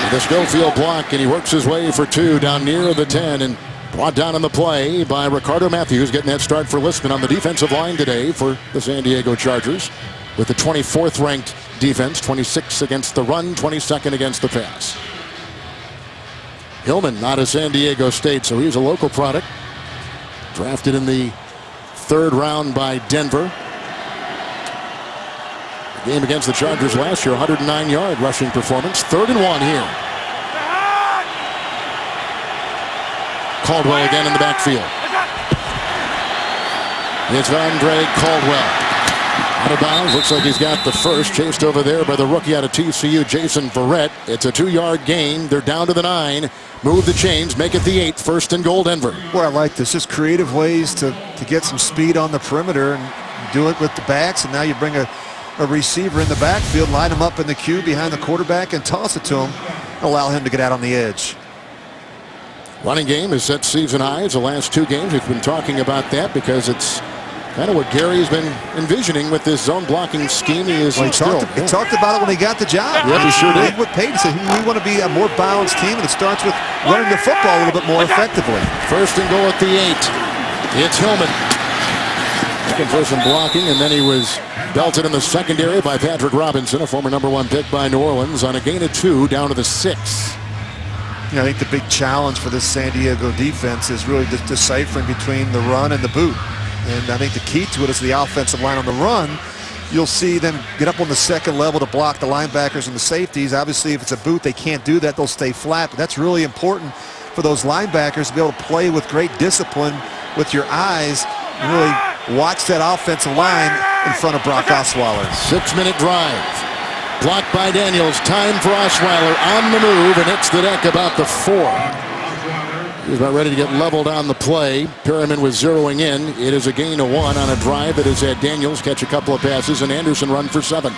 with a Schofield block, and he works his way for 2 down near the 10, and brought down on the play by Ricardo Matthews, getting that start for Lisman on the defensive line today for the San Diego Chargers, with the 24th ranked defense, 26th against the run, 22nd against the pass. Hillman, not a San Diego State, so he's a local product. Drafted in the 3rd round by Denver. The game against the Chargers last year, 109-yard rushing performance. 3rd and 1 here. Caldwell again in the backfield. It's Andre Caldwell. Out of bounds, looks like he's got the first. Chased over there by the rookie out of TCU, Jason Verrett. It's a 2-yard gain. They're down to the 9. Move the chains, make it the 8. 1st and goal, Denver. Well, I like this. Just creative ways to get some speed on the perimeter and do it with the backs. And now you bring a receiver in the backfield, line him up in the queue behind the quarterback and toss it to him. Allow him to get out on the edge. Running game has set season highs the last 2 games. We've been talking about that because it's kind of what Gary's been envisioning with this zone blocking scheme. He talked about it when he got the job. Yeah, he sure did. With Payton, said we want to be a more balanced team, and it starts with running the football a little bit more effectively. 1st and goal at the 8. It's Hillman. Looking for some blocking, and then he was belted in the secondary by Patrick Robinson, a former #1 pick by New Orleans, on a gain of 2 down to the 6. I think the big challenge for this San Diego defense is really deciphering between the run and the boot. And I think the key to it is the offensive line on the run. You'll see them get up on the second level to block the linebackers and the safeties. Obviously, if it's a boot, they can't do that. They'll stay flat. But that's really important for those linebackers to be able to play with great discipline with your eyes and really watch that offensive line in front of Brock Osweiler. 6-minute drive. Blocked by Daniels. Time for Osweiler on the move, and hits the deck about the 4. He's about ready to get leveled on the play. Perriman was zeroing in. It is a gain of 1 on a drive that has had Daniels catch a couple of passes and Anderson run for 7.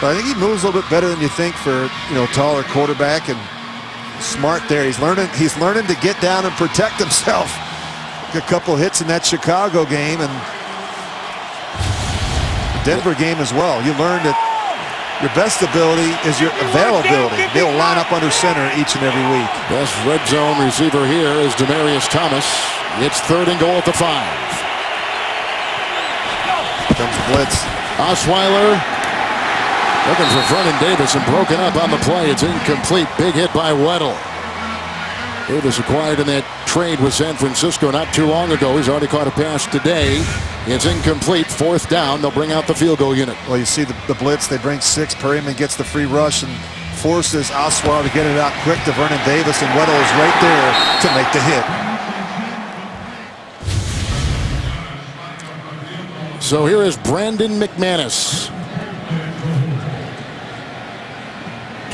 But I think he moves a little bit better than you think for taller quarterback, and smart there. He's learning to get down and protect himself. A couple hits in that Chicago game and Denver game as well. You learn that your best ability is your availability. They'll line up under center each and every week. Best red zone receiver here is Demaryius Thomas. It's 3rd and goal at the 5. Comes the blitz. Osweiler looking for Vernon Davis and broken up on the play. It's incomplete. Big hit by Weddle. Davis acquired in that trade with San Francisco not too long ago. He's already caught a pass today. It's incomplete. 4th down. They'll bring out the field goal unit. Well, you see the blitz. They bring 6. Perryman gets the free rush and forces Osweiler to get it out quick to Vernon Davis, and Weddle is right there to make the hit. So here is Brandon McManus.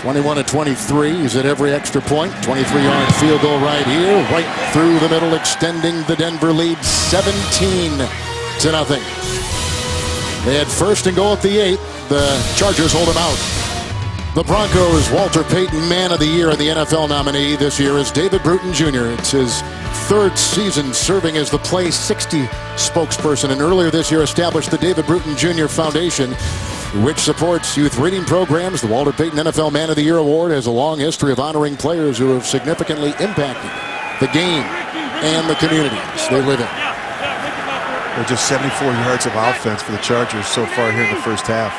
21-23. He's at every extra point. 23-yard field goal right here. Right through the middle, extending the Denver lead 17-0. They had 1st and goal at the 8. The Chargers hold him out. The Broncos' Walter Payton Man of the Year and the NFL nominee this year is David Bruton Jr. It's his 3rd season serving as the Play 60 spokesperson, and earlier this year established the David Bruton Jr. Foundation, which supports youth reading programs. The Walter Payton NFL Man of the Year Award has a long history of honoring players who have significantly impacted the game and the communities they live in. They're just 74 yards of offense for the Chargers so far here in the first half.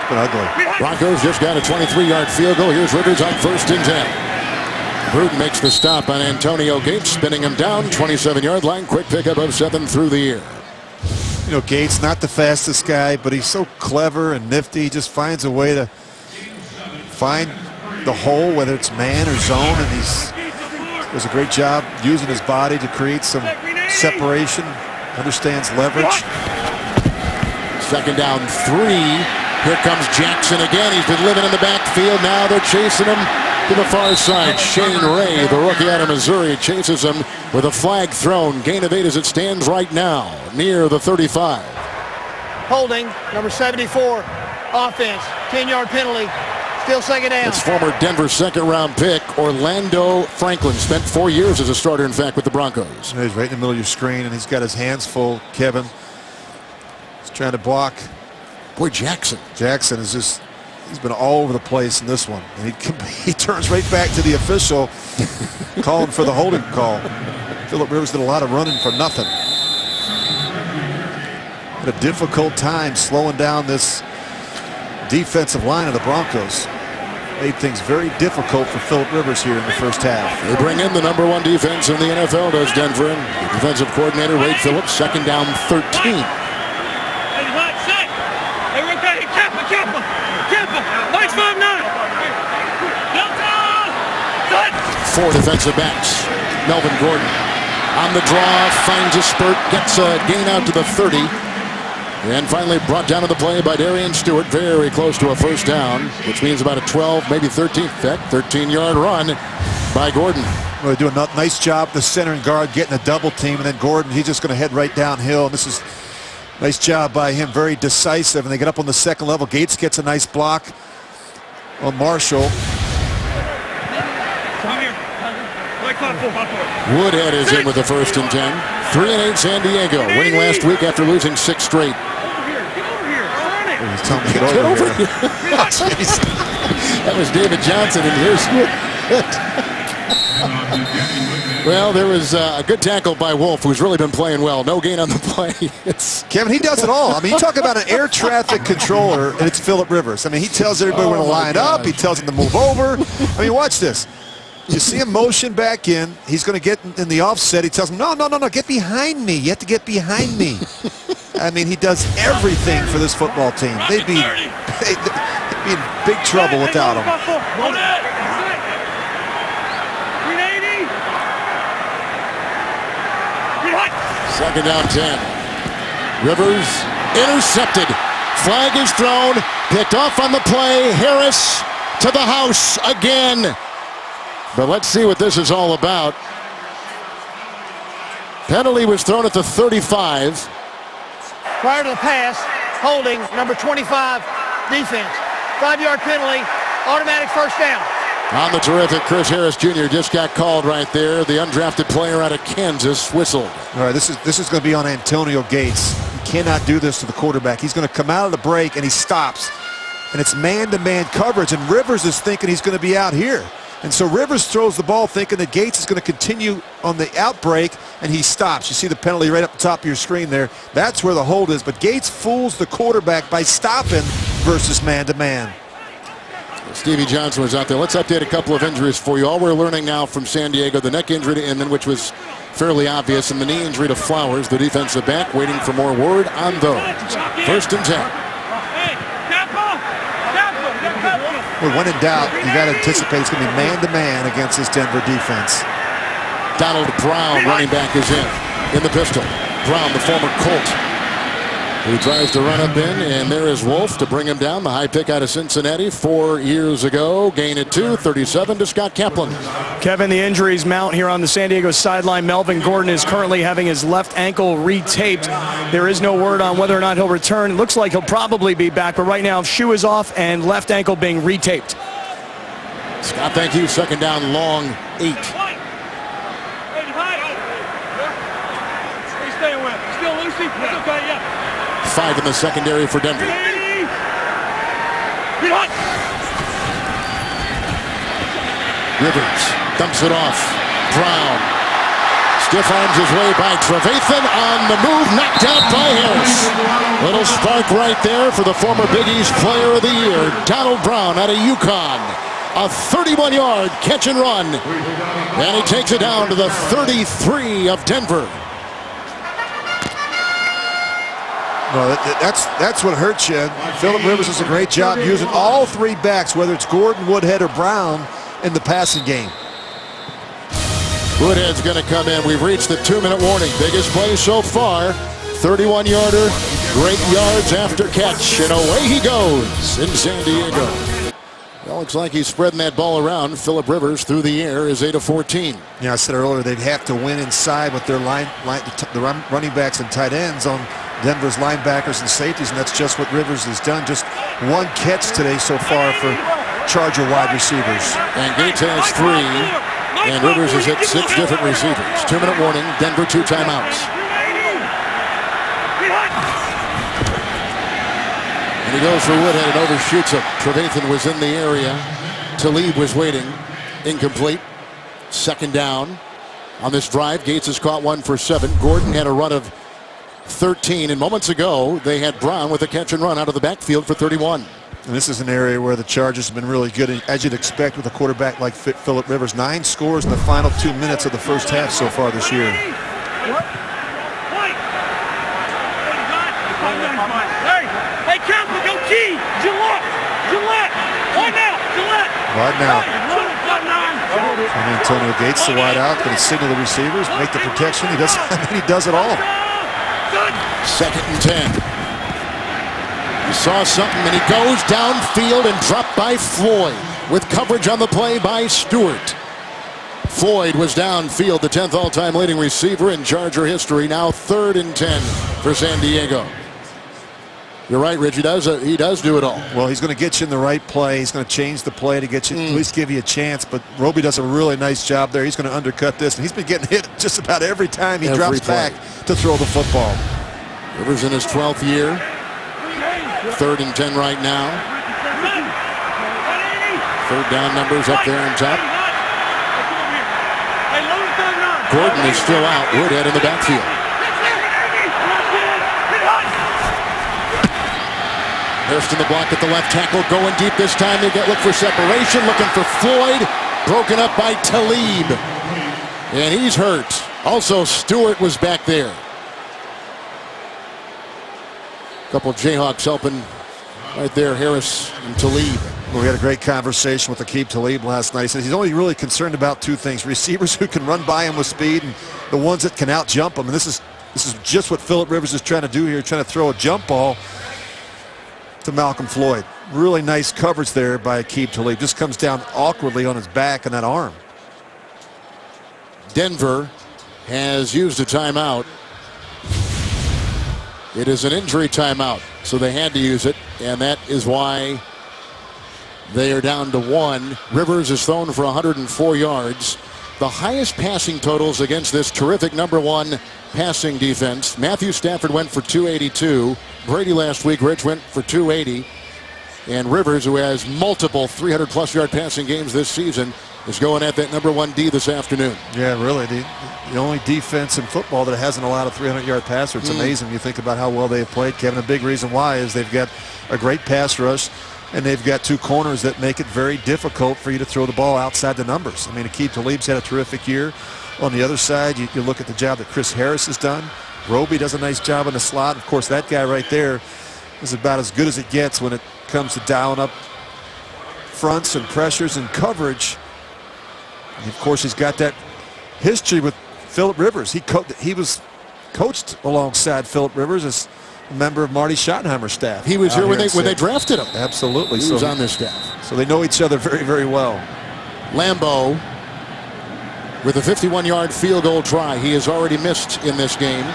It's been ugly. Broncos just got a 23-yard field goal. Here's Rivers on 1st and 10. Bruton makes the stop on Antonio Gates, spinning him down, 27-yard line. Quick pickup of 7 through the air. Gates, not the fastest guy, but he's so clever and nifty. He just finds a way to find the hole, whether it's man or zone, and he does a great job using his body to create some separation, understands leverage. 2nd down 3. Here comes Jackson again. He's been living in the backfield. Now they're chasing him to the far side. Shane Ray, the rookie out of Missouri, chases him with a flag thrown. Gain of 8 as it stands right now, near the 35. Holding, number 74, offense, 10-yard penalty, still 2nd down. It's former Denver 2nd-round pick Orlando Franklin. Spent 4 years as a starter, in fact, with the Broncos. He's right in the middle of your screen, and he's got his hands full, Kevin. He's trying to block. Boy, Jackson is just, he's been all over the place in this one. And he turns right back to the official, calling for the holding call. Phillip Rivers did a lot of running for nothing. Had a difficult time slowing down this defensive line of the Broncos. Made things very difficult for Phillip Rivers here in the first half. They bring in the #1 defense in the NFL, does Denver. The defensive coordinator, Wade Phillips, 2nd down 13. Four defensive backs. Melvin Gordon on the draw, finds a spurt, gets a gain out to the 30. And finally brought down to the play by Darian Stewart, very close to a 1st down, which means about a 12, maybe 13-yard run by Gordon. Well, they do a nice job, the center and guard getting a double team, and then Gordon, he's just going to head right downhill. This is a nice job by him, very decisive, and they get up on the 2nd level. Gates gets a nice block on Marshall. Woodhead is in with the 1st and 10. 3-8 San Diego, winning last week after losing 6 straight. He's telling me to get over here. That was David Johnson, and here's Woodhead. Well, there was a good tackle by Wolf, who's really been playing well. No gain on the play. Kevin, he does it all. I mean, you talk about an air traffic controller, and it's Philip Rivers. I mean, he tells everybody when to line up. He tells them to move over. I mean, watch this. You see him motion back in. He's going to get in the offset. He tells him, no, get behind me. You have to get behind me. I mean, he does everything for this football team. They'd be in big trouble without him. 380. Second down 10. Rivers intercepted. Flag is thrown. Picked off on the play. Harris to the house again. But let's see what this is all about. Penalty was thrown at the 35. Prior to the pass, holding number 25 defense. 5-yard penalty, automatic first down. On the terrific Chris Harris Jr. just got called right there. The undrafted player out of Kansas whistled. All right, this is going to be on Antonio Gates. You cannot do this to the quarterback. He's going to come out of the break and he stops. And it's man-to-man coverage, and Rivers is thinking he's going to be out here. And so Rivers throws the ball thinking that Gates is going to continue on the outbreak, and he stops. You see the penalty right up the top of your screen there. That's where the hold is. But Gates fools the quarterback by stopping versus man-to-man. Stevie Johnson was out there. Let's update a couple of injuries for you. All we're learning now from San Diego, the neck injury to Inman, which was fairly obvious, and the knee injury to Flowers, the defensive back, waiting for more word on those. 1st and 10. Well, when in doubt, you got to anticipate it's going to be man-to-man against this Denver defense. Donald Brown, running back, is in the pistol. Brown, the former Colt, who tries to run up in, and there is Wolf to bring him down. The high pick out of Cincinnati 4 years ago. Gain at 2, 37 to Scott Kaplan. Kevin, the injuries mount here on the San Diego sideline. Melvin Gordon is currently having his left ankle retaped. There is no word on whether or not he'll return. It looks like he'll probably be back, but right now shoe is off and left ankle being retaped. Scott, thank you. Second down, long 8. Stay with. Still Lucy. That's okay, yeah. 5 in the secondary for Denver. Rivers dumps it off. Brown stiff arms his way by Trevathan on the move, knocked out by Harris. Little spark right there for the former Big East Player of the Year, Donald Brown out of UConn. A 31-yard catch and run, and he takes it down to the 33 of Denver. Well, that's what hurts you. Philip Rivers does a great job using all 3 backs, whether it's Gordon, Woodhead, or Brown, in the passing game. Woodhead's going to come in. We've reached the 2-minute warning. Biggest play so far. 31-yarder. Great yards after catch. And away he goes in San Diego. Well, looks like he's spreading that ball around. Philip Rivers through the air is 8 of 14. Yeah, I said earlier they'd have to win inside with their the running backs and tight ends on Denver's linebackers and safeties, and that's just what Rivers has done. Just 1 catch today so far for Charger wide receivers. And Gates has 3, and Rivers has hit 6 different receivers. 2-minute warning, Denver 2 timeouts. And he goes for Woodhead and overshoots him. Trevathan was in the area. Talib was waiting. Incomplete. 2nd down on this drive. Gates has caught 1 for 7. Gordon had a run of 13, and moments ago they had Brown with a catch and run out of the backfield for 31. And this is an area where the Chargers have been really good, as you'd expect with a quarterback like Philip Rivers. 9 scores in the final 2 minutes of the first half so far this year. Hey, Kaplan, go key. Gillette. Wide now. And Antonio Gates, the wide out, going to signal the receivers, make the protection. He does it all. 2nd and 10. He saw something, and he goes downfield and dropped by Floyd with coverage on the play by Stewart. Floyd was downfield, the 10th all-time leading receiver in Charger history. Now 3rd and 10 for San Diego. You're right, Rich. He does do it all. Well, he's going to get you in the right play. He's going to change the play to get you at least give you a chance. But Roby does a really nice job there. He's going to undercut this, and he's been getting hit just about every time he drops back to throw the football. Rivers in his 12th year. 3rd and 10 right now. 3rd down numbers up there on top. Gordon is still out. Woodhead in the backfield. Hurst in the block at the left tackle, going deep this time. They look for separation, looking for Floyd. Broken up by Talib. And he's hurt. Also, Stewart was back there. A couple of Jayhawks helping right there, Harris and Talib. Well, we had a great conversation with Aqib Talib last night. He said he's only really concerned about two things: receivers who can run by him with speed, and the ones that can out-jump him. And this is just what Phillip Rivers is trying to do here, trying to throw a jump ball to Malcolm Floyd. Really nice coverage there by Aqib Talib. Just comes down awkwardly on his back and that arm. Denver has used a timeout. It is an injury timeout, so they had to use it, and that is why they are down to 1. Rivers is thrown for 104 yards. The highest passing totals against this terrific #1 passing defense. Matthew Stafford went for 282. Brady last week, Rich went for 280. And Rivers, who has multiple 300-plus yard passing games this season, is going at that #1 D this afternoon. Yeah, really. The only defense in football that hasn't allowed a 300-yard passer. It's amazing when you think about how well they've played, Kevin. A big reason why is they've got a great pass rush, and they've got two corners that make it very difficult for you to throw the ball outside the numbers. I mean, Aqib Talib's had a terrific year. On the other side, you look at the job that Chris Harris has done. Roby does a nice job in the slot. Of course, that guy right there is about as good as it gets when it comes to dialing up fronts and pressures and coverage. And of course, he's got that history with Phillip Rivers. He was coached alongside Phillip Rivers as a member of Marty Schottenheimer's staff. He was here when they drafted him. Absolutely. He was on this staff. So they know each other very, very well. Lambeau with a 51-yard field goal try. He has already missed in this game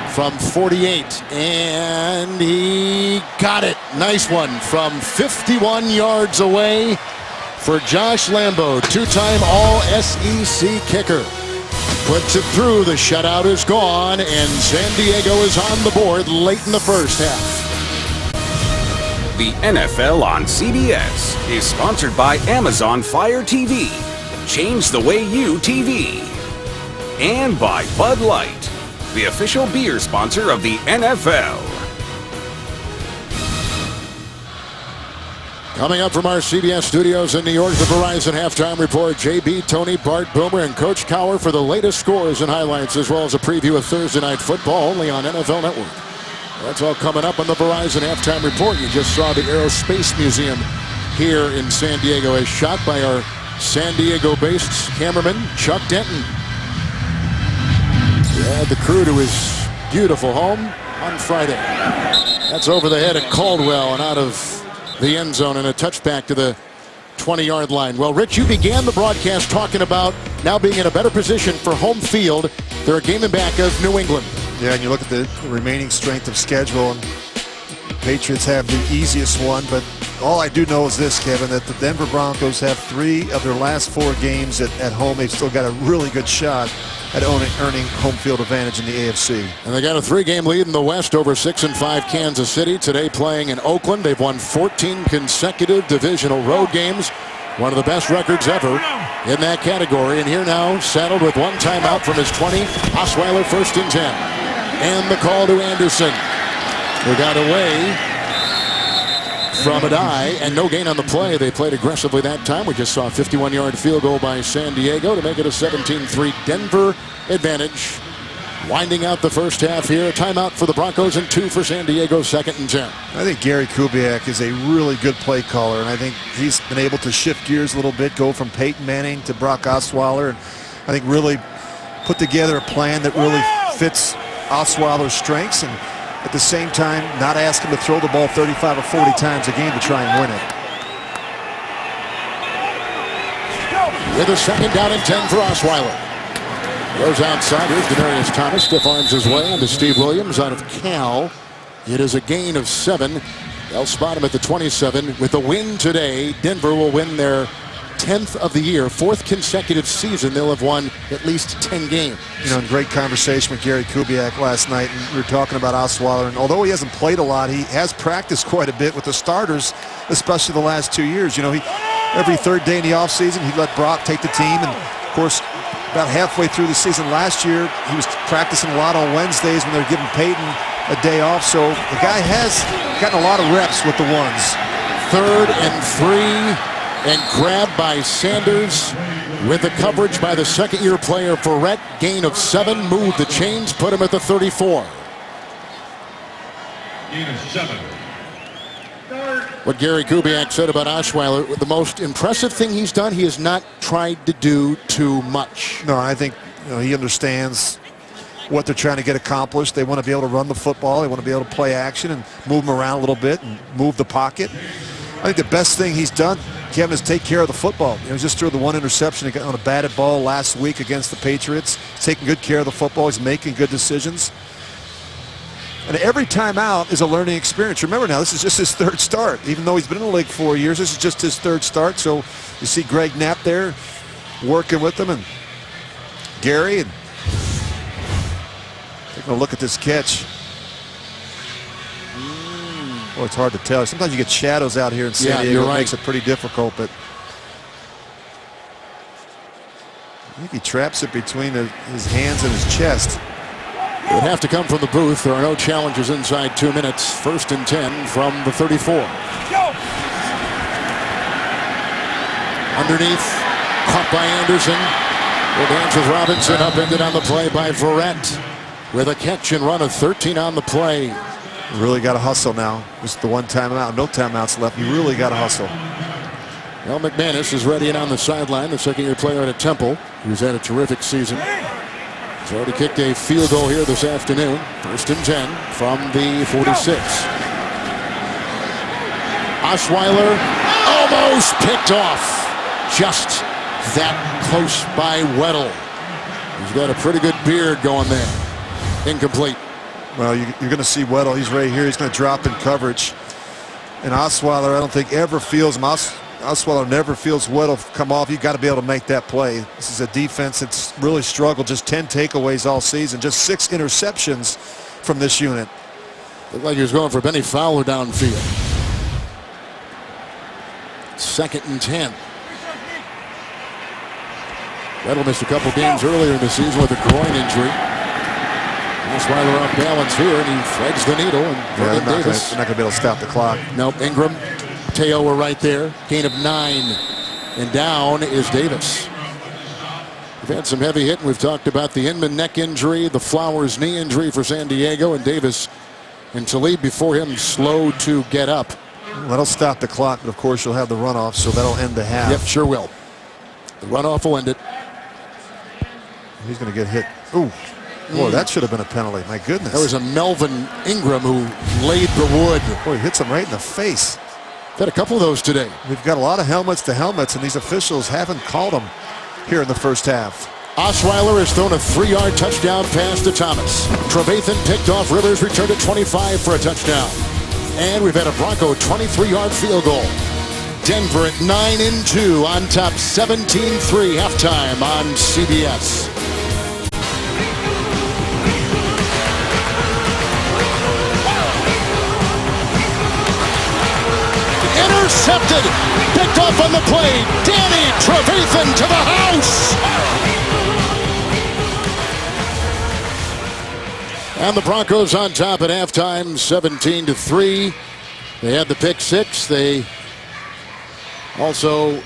from 48, and he got it. Nice one from 51 yards away for Josh Lambeau, two-time All-SEC kicker. Puts it through, the shutout is gone, and San Diego is on the board late in the first half. The NFL on CBS is sponsored by Amazon Fire TV. Change the way you TV. And by Bud Light, the official beer sponsor of the NFL. Coming up from our CBS studios in New York, the Verizon Halftime Report. JB, Tony, Bart, Boomer, and Coach Cowher for the latest scores and highlights, as well as a preview of Thursday Night Football, only on NFL Network. That's all coming up on the Verizon Halftime Report. You just saw the Aerospace Museum here in San Diego, as shot by our San Diego-based cameraman, Chuck Denton. We had the crew to his beautiful home on Friday. That's over the head of Caldwell and out of the end zone, and a touchback to the 20-yard line. Well, Rich, you began the broadcast talking about now being in a better position for home field. They're a game in back of New England. Yeah, and you look at the remaining strength of schedule, and the Patriots have the easiest one, but all I do know is this, Kevin, that the Denver Broncos have 3 of their last 4 games at home. They've still got a really good shot at earning home field advantage in the AFC. And they got a 3-game lead in the West over 6-5 Kansas City. Today playing in Oakland. They've won 14 consecutive divisional road games. One of the best records ever in that category. And here now, saddled with 1 timeout from his 20, Osweiler 1st and 10. And the call to Anderson, who got away from a die, and no gain on the play. They played aggressively that time. We just saw a 51-yard field goal by San Diego to make it a 17-3 Denver advantage. Winding out the first half here. A timeout for the Broncos and 2 for San Diego, 2nd and 10. I think Gary Kubiak is a really good play caller, and I think he's been able to shift gears a little bit, go from Peyton Manning to Brock Osweiler, and I think really put together a plan that really fits Osweiler's strengths, and at the same time, not ask him to throw the ball 35 or 40 times a game to try and win it. With a 2nd down and 10 for Osweiler. Goes outside. Here's Demaryius Thomas. Stiff arms his way into Steve Williams out of Cal. It is a gain of 7. They'll spot him at the 27. With a win today, Denver will win their 10th of the year, 4th consecutive season. They'll have won at least 10 games. You know, in great conversation with Gary Kubiak last night, and we were talking about Osweiler, and although he hasn't played a lot, he has practiced quite a bit with the starters, especially the last 2 years. You know, every 3rd day in the offseason, he let Brock take the team, and of course, about halfway through the season last year. He was practicing a lot on Wednesdays when they were giving Peyton a day off. So the guy has gotten a lot of reps with the ones. 3rd and 3, and grabbed by Sanders with the coverage by the second-year player Verrett. Gain of 7, moved the chains, put him at the 34. Gain of 7. What Gary Kubiak said about Osweiler, the most impressive thing he's done, he has not tried to do too much. No, I think he understands what they're trying to get accomplished. They want to be able to run the football. They want to be able to play action and move them around a little bit and move the pocket. I think the best thing he's done, Kevin, is take care of the football. He just threw the one interception on a batted ball last week against the Patriots. He's taking good care of the football. He's making good decisions. And every time out is a learning experience. Remember now, this is just his 3rd start. Even though he's been in the league 4 years, this is just his 3rd start. So you see Greg Knapp there working with him and Gary. And taking a look at this catch. Well, it's hard to tell. Sometimes you get shadows out here in San Diego. You're right. It makes it pretty difficult, but I think he traps it between his hands and his chest. It would have to come from the booth. There are no challenges inside 2 minutes. 1st and 10 from the 34. Underneath, caught by Anderson. Will dance with Robinson, upended on the play by Verrett. With a catch and run of 13 on the play. Really got to hustle now. Just the one timeout. No timeouts left. You really got to hustle. Well, McManus is ready and on the sideline. The second-year player at Temple, who's had a terrific season. He's already kicked a field goal here this afternoon. 1st and 10 from the 46. Osweiler almost picked off. Just that close by Weddle. He's got a pretty good beard going there. Incomplete. Well, you're going to see Weddle. He's right here. He's going to drop in coverage. And Osweiler, I don't think ever feels him. Osweiler never feels Weddle come off. You've got to be able to make that play. This is a defense that's really struggled. Just 10 takeaways all season. Just 6 interceptions from this unit. Looked like he was going for Benny Fowler downfield. 2nd and 10. Weddle missed a couple games earlier in the season with a groin injury. Osweiler off balance here, and he threads the needle. And they're not going Davis. to be able to stop the clock. Nope. Ingram, Teo were right there. Gain of 9. And down is Davis. We've had some heavy hitting. We've talked about the Inman neck injury, the Flowers knee injury for San Diego, and Davis and Talib before him slow to get up. Well, that'll stop the clock, but of course you'll have the runoff, so that'll end the half. Yep, sure will. The runoff will end it. He's going to get hit. Ooh. Boy, that should have been a penalty. My goodness. That was a Melvin Ingram who laid the wood. Boy, he hits him right in the face. We've had a couple of those today. We've got a lot of helmets to helmets, and these officials haven't called them here in the first half. Osweiler has thrown a 3-yard touchdown pass to Thomas. Trevathan picked off. Rivers returned at 25 for a touchdown. And we've had a Bronco 23-yard field goal. Denver at 9-2 on top, 17-3 halftime on CBS. Intercepted, picked off on the play. Danny Trevathan to the house. And the Broncos on top at halftime, 17-3. They had the pick six. They also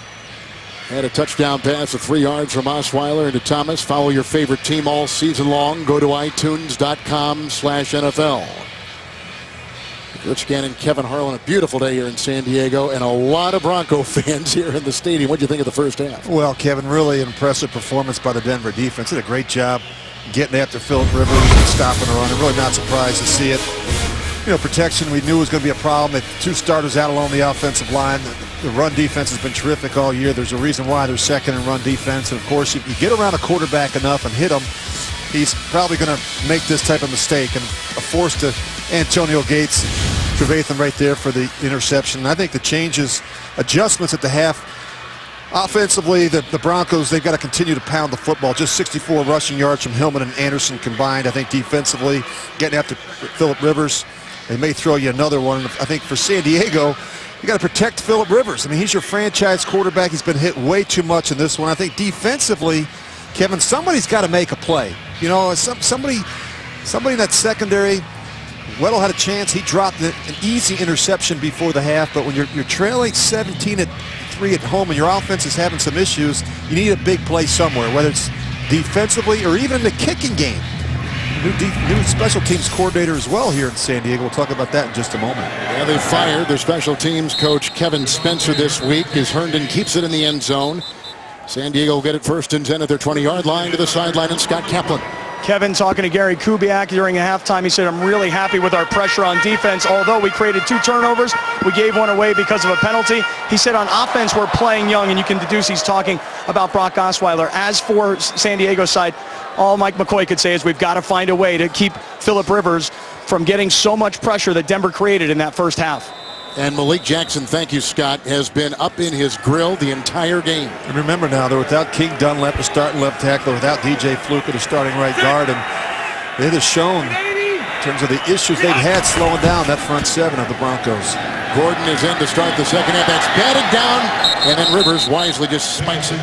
had a touchdown pass of 3 yards from Osweiler into Thomas. Follow your favorite team all season long. Go to itunes.com/NFL. Rich Gannon, Kevin Harlan, a beautiful day here in San Diego, and a lot of Bronco fans here in the stadium. What do you think of the first half? Well, Kevin, really impressive performance by the Denver defense. Did a great job getting after Phillip Rivers and stopping the run. I'm really not surprised to see it. You know, protection we knew was going to be a problem. They had 2 starters out along the offensive line. The run defense has been terrific all year. There's a reason why they're second in run defense. And, of course, if you get around a quarterback enough and hit him, he's probably going to make this type of mistake. And a force to Antonio Gates, Trevathan right there for the interception. And I think the changes, adjustments at the half, offensively, the Broncos, they've got to continue to pound the football. Just 64 rushing yards from Hillman and Anderson combined. I think defensively, getting after Phillip Rivers, they may throw you another one. I think for San Diego, you got to protect Phillip Rivers. I mean, he's your franchise quarterback. He's been hit way too much in this one. I think defensively, Kevin, somebody's got to make a play. You know, somebody in that secondary. Weddle had a chance. He dropped an easy interception before the half, but when you're trailing 17-3 at home and your offense is having some issues, you need a big play somewhere, whether it's defensively or even in the kicking game. New special teams coordinator as well here in San Diego. We'll talk about that in just a moment. Yeah, they fired their special teams coach Kevin Spencer this week as Herndon keeps it in the end zone. San Diego will get it 1st and 10 at their 20-yard line to the sideline, and Scott Kaplan. Kevin talking to Gary Kubiak during a halftime. He said, I'm really happy with our pressure on defense. Although we created 2 turnovers, we gave one away because of a penalty. He said on offense, we're playing young, and you can deduce he's talking about Brock Osweiler. As for San Diego's side, all Mike McCoy could say is we've got to find a way to keep Phillip Rivers from getting so much pressure that Denver created in that first half. And Malik Jackson, thank you, Scott, has been up in his grill the entire game. And remember now, they're without King Dunlap, the starting left tackle, without DJ Fluker, the starting right guard, and they have shown in terms of the issues they've had slowing down that front 7 of the Broncos. Gordon is in to start the second half. That's batted down, and then Rivers wisely just spikes it.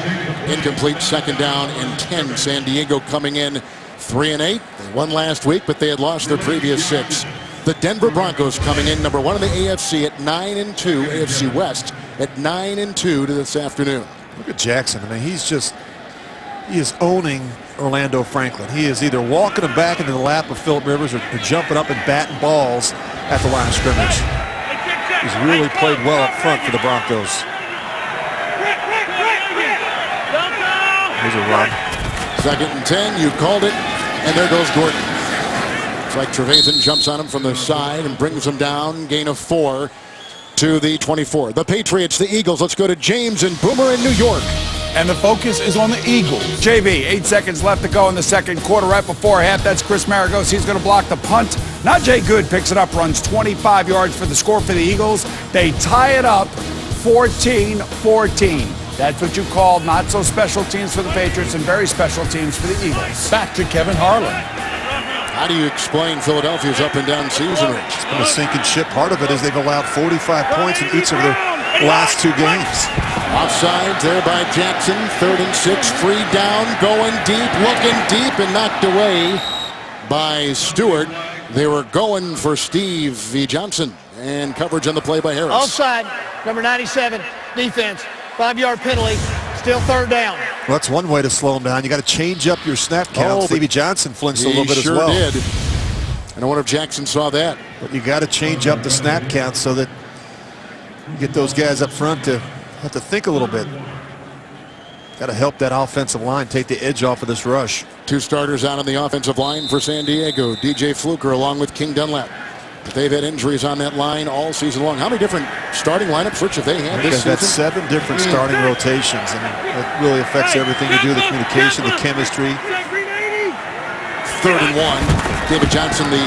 Incomplete, 2nd down and 10. San Diego coming in 3-8. They won last week, but they had lost their previous 6. The Denver Broncos coming in number 1 in the AFC at 9-2, AFC West at 9-2 to this afternoon. Look at Jackson. I mean, he is owning Orlando Franklin. He is either walking him back into the lap of Phillip Rivers or jumping up and batting balls at the line of scrimmage. He's really played well up front for the Broncos. Here's a run. 2nd and 10, you called it, and there goes Gordon. It's like Trevathan jumps on him from the side and brings him down, gain of 4 to the 24. The Patriots, the Eagles. Let's go to James and Boomer in New York. And the focus is on the Eagles. JV, 8 seconds left to go in the second quarter, right before half. That's Chris Maragos. He's going to block the punt. Najee Good picks it up, runs 25 yards for the score for the Eagles. They tie it up 14-14. That's what you call not so special teams for the Patriots and very special teams for the Eagles. Back to Kevin Harlan. How do you explain Philadelphia's up and down season, Rich? It's been a sinking ship. Part of it is they've allowed 45 points in each of their last 2 games. Offside there by Jackson. 3rd and 6. Free down. Going deep. Looking deep and knocked away by Stewart. They were going for Steve V. Johnson. And coverage on the play by Harris. Offside, number 97, defense. 5-yard penalty. Still 3rd down. Well, that's one way to slow him down. You got to change up your snap count. Stevie Johnson flinched a little bit as well. He sure did. And I wonder if Jackson saw that. But you got to change up the snap count so that you get those guys up front to have to think a little bit. Got to help that offensive line take the edge off of this rush. 2 starters out on the offensive line for San Diego. DJ Fluker along with King Dunlap. But they've had injuries on that line all season long. How many different starting lineups, Rich, have they had this season? That's 7 different starting rotations, and it really affects everything you do, the communication, the chemistry. 3rd and 1. David Johnson, the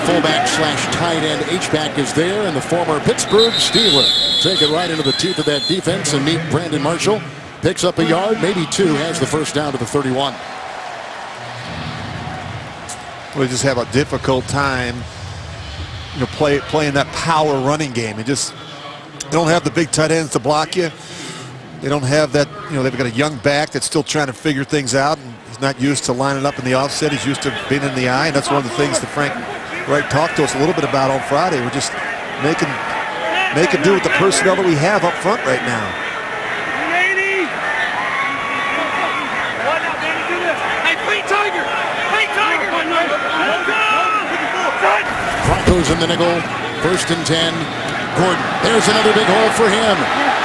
fullback / tight end H-back, is there, and the former Pittsburgh Steeler take it right into the teeth of that defense and meet Brandon Marshall. Picks up a yard, maybe 2, has the first down to the 31. We just have a difficult time, you know, playing that power running game. They don't have the big tight ends to block you. They don't have that, you know, they've got a young back that's still trying to figure things out, and he's not used to lining up in the offset. He's used to being in the eye, and that's one of the things that Frank Wright talked to us a little bit about on Friday. We're just making do with the personnel that we have up front right now. Broncos in the nickel. 1st and 10. Gordon. There's another big hole for him.